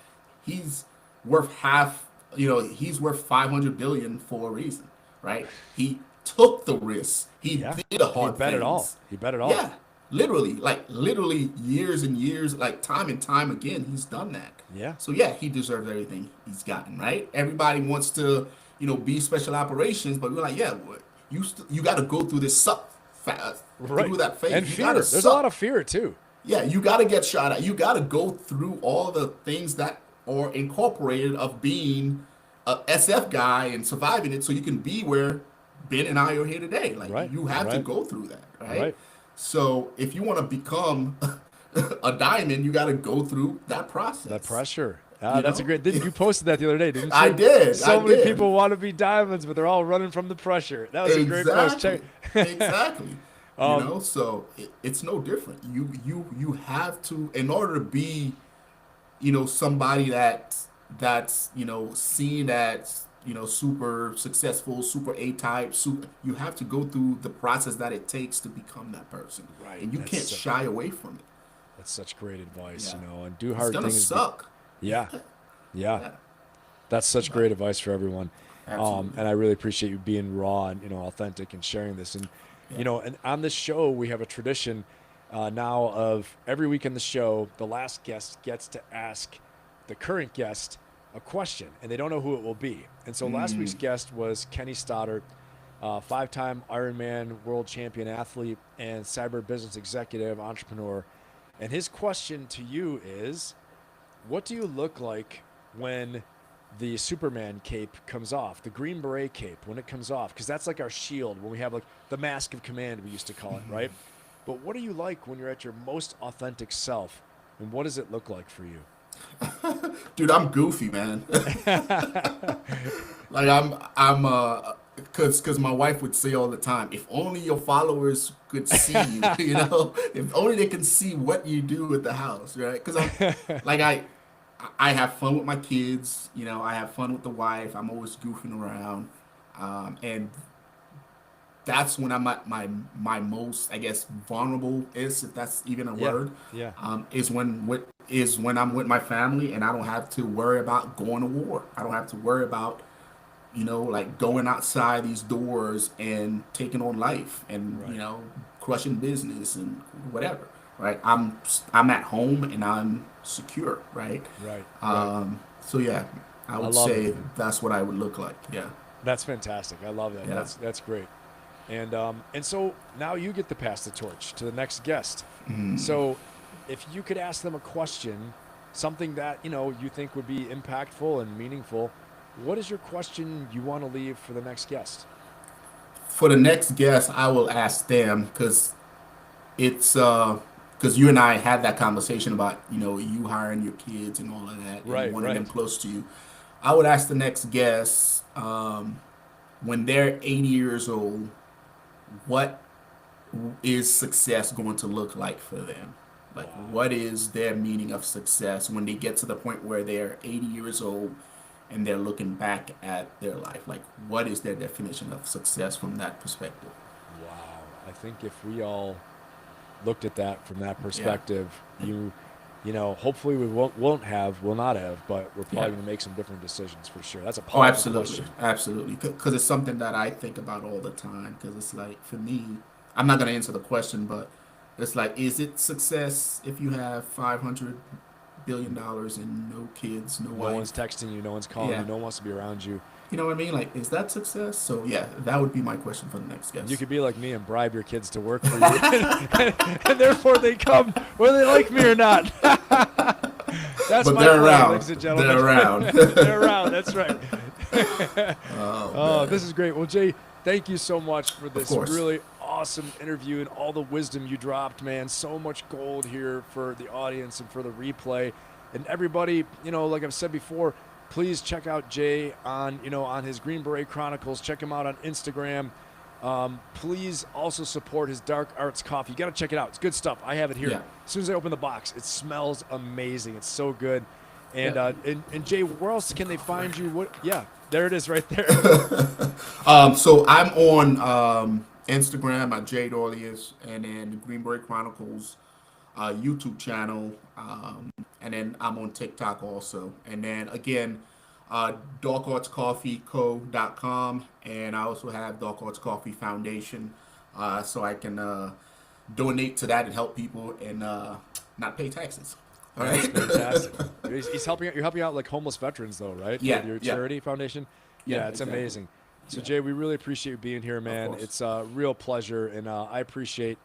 he's worth half, he's worth 500 billion for a reason, right? He took the risks. He Yeah. did the He hard bet it all. things. He bet it all. Yeah. Literally years and years, like time and time again, he's done that. Yeah. So yeah, he deserves everything he's gotten, right? Everybody wants to, be special operations, but we're like, yeah, you got to go through this suck fast, Right. through that And phase. You got to fear. There's a lot of suck. fear too. Yeah, you got to get shot at. You got to go through all the things that are incorporated of being a SF guy and surviving it, so you can be where Ben and I are here today. Like Right. you have to Right. go through that, right? Right. So if you want to become a diamond, you got to go through that That process. pressure. You That's a know, great. You posted that the other day, didn't I you? did, I So many did. people want to be diamonds, but they're all running from the pressure. That was a great post. Check. Exactly, exactly. So it's no different. You have to, in order to be, somebody that's seen as super successful, super A type, super. You have to go through the process that it takes to become that person, Right. and you can't shy away from it. That's such great advice, Yeah, and do it's hard gonna things. suck. Yeah. Yeah. Yeah, That's such but great advice for everyone. absolutely. And I really appreciate you being raw and, authentic and sharing this. And, Yeah. and on this show, we have a tradition now of every week in the show, the last guest gets to ask the current guest a question, and they don't know who it will be. And so last week's guest was Kenny Stoddard, five-time Ironman world champion athlete and cyber business executive, entrepreneur. And his question to you is, what do you look like when the Superman cape comes off, the Green Beret cape, when it comes off? Because that's like our shield, when we have like the mask of command, we used to call it, right? But what are you like when you're at your most authentic self? And what does it look like for you? Dude, I'm goofy, man. Like cause my wife would say all the time, if only your followers could see you, if only they can see what you do at the house, right? Cause like I have fun with my kids, I have fun with the wife. I'm always goofing around, and that's when I'm at my most, I guess, vulnerable is, if that's even a Yeah, word, yeah, is when I'm with my family and I don't have to worry about going to war. I don't have to worry about like going outside these doors and taking on life and right, crushing business and whatever. Right? I'm at home and I'm secure. Right? right, right. So yeah, I I would love it. say that's what I would look like. Yeah. That's fantastic. I love that. Yeah. That's great. And so now you get to pass the torch to the next guest. So if you could ask them a question, something that, you think would be impactful and meaningful, what is your question you want to leave for the next guest? For the next guest, I will ask them because it's because you and I had that conversation about you hiring your kids and all of that and Right, wanting them right. close to you. I would ask the next guest when they're 80 years old, what is success going to look like for them? Like, Wow. what is their meaning of success when they get to the point where they're 80 years old and they're looking back at their life? Like, what is their definition of success from that perspective? Wow. I think if we all looked at that from that Yeah, perspective, hopefully we will not have, but we're yeah. probably going to make some different decisions for sure. That's a Oh, powerful absolutely, question. absolutely. Because it's something that I think about all the time. Because it's like, for me, I'm not going to answer the question, but it's like, is it success if you have $500 billion and no kids, no No one's wife? texting you, no one's calling you, Yeah. no one wants to be around you. You know what I mean? Like, is that success? So yeah, that would be my question for the next And you guest. could be like me and bribe your kids to work for you, and therefore they come whether they like me or not. That's But my they're plan, around. ladies and They're gentlemen. around. They're around. That's right. Oh Oh, man. this is great. Well, Jay, thank you so much for Of this course. really awesome interview and all the wisdom you dropped, man. So much gold here for the audience and for the replay. And everybody, like I've said before, please check out Jay on his Green Beret Chronicles. Check him out on Instagram. Please also support his Dark Arts coffee. You got to check it out. It's good stuff. I have it here. Yeah. As soon as I open the box, it smells amazing. It's so good. And Yeah. and Jay, where else can they find you? What? Yeah, there it is, right there. So I'm on Instagram at Jay Dorleus, and then the Green Beret Chronicles YouTube channel, and then I'm on TikTok also. And then again, darkartscoffeeco.com, and I also have Dark Arts Coffee Foundation, so I can donate to that and help people and not pay taxes. All That's right. fantastic. He's helping out. You're helping out like homeless veterans, though, right? Yeah. With your Yeah. charity foundation. Yeah. Yeah, it's Exactly. amazing. So Yeah. Jay, we really appreciate you being here, Of man. course. It's a real pleasure, and I appreciate,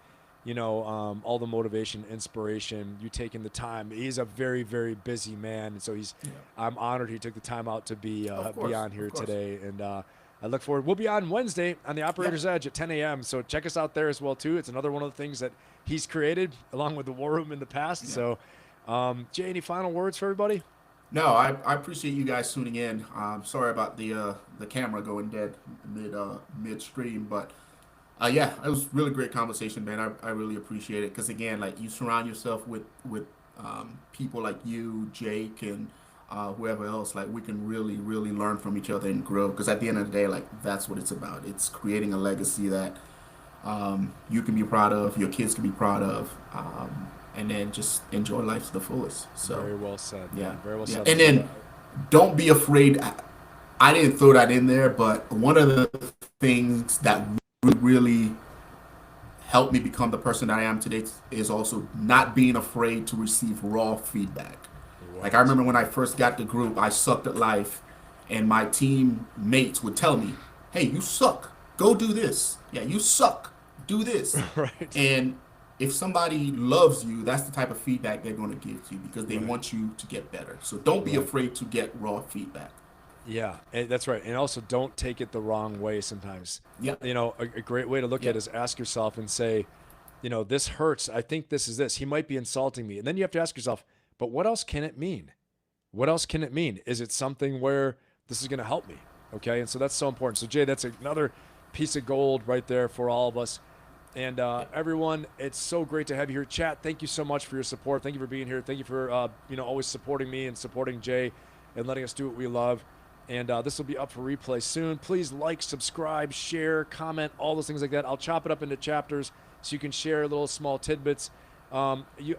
all the motivation, inspiration, you taking the time. He's a very, very busy man, and so Yeah. I'm honored he took the time out to be Of be course. on here Of course. today, and I look forward. We'll be on Wednesday on the Yep. Operator's Edge at 10 a.m. So check us out there as well too. It's another one of the things that he's created along with the War Room in the past. Yeah. So, Jay, any final words for everybody? No, I appreciate you guys tuning in. Sorry about the camera going dead midstream, but yeah, it was really great conversation, man. I really appreciate it because again, like you surround yourself with people like you, Jake, and whoever else. Like we can really learn from each other and grow. Because at the end of the day, like that's what it's about. It's creating a legacy that you can be proud of, your kids can be proud of, and then just enjoy life to the fullest. So Very well said, yeah, man. Very well yeah, said. and then don't be afraid. I didn't throw that in there, but one of the things that really helped me become the person that I am today is also not being afraid to receive raw feedback. Like I Right. remember when I first got the group, I sucked at life, and my team mates would tell me, "Hey, you suck. Go do this. Yeah, you suck. Do this." Right. And if somebody loves you, that's the type of feedback they're going to give to you because they Right. want you to get better. So don't be Right. afraid to get raw feedback. Yeah, that's right. And also, don't take it the wrong way sometimes. Yep. A great way to look at it Yep. is ask yourself and say, this hurts. I think this is this. He might be insulting me. And then you have to ask yourself, but what else can it mean? What else can it mean? Is it something where this is going to help me? Okay. And so that's so important. So, Jay, that's another piece of gold right there for all of us. And everyone, it's so great to have you here. Chat, thank you so much for your support. Thank you for being here. Thank you for, always supporting me and supporting Jay and letting us do what we love. And this will be up for replay soon. Please like, subscribe, share, comment, all those things like that. I'll chop it up into chapters so you can share little small tidbits.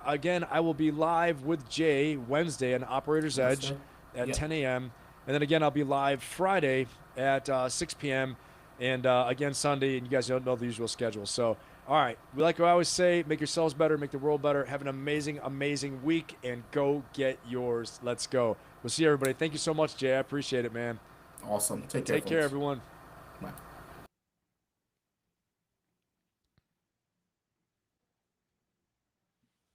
Again, I will be live with Jay Wednesday on Operator's That's Edge it. at Yep. 10 a.m. And then again, I'll be live Friday at 6 p.m. And again, Sunday, and you guys don't know the usual schedule. So, all right, like I always say, make yourselves better, make the world better. Have an amazing, amazing week, and go get yours. Let's go. We'll see everybody. Thank you so much, Jay. I appreciate it, man. Awesome. Take care, Take care, folks. everyone.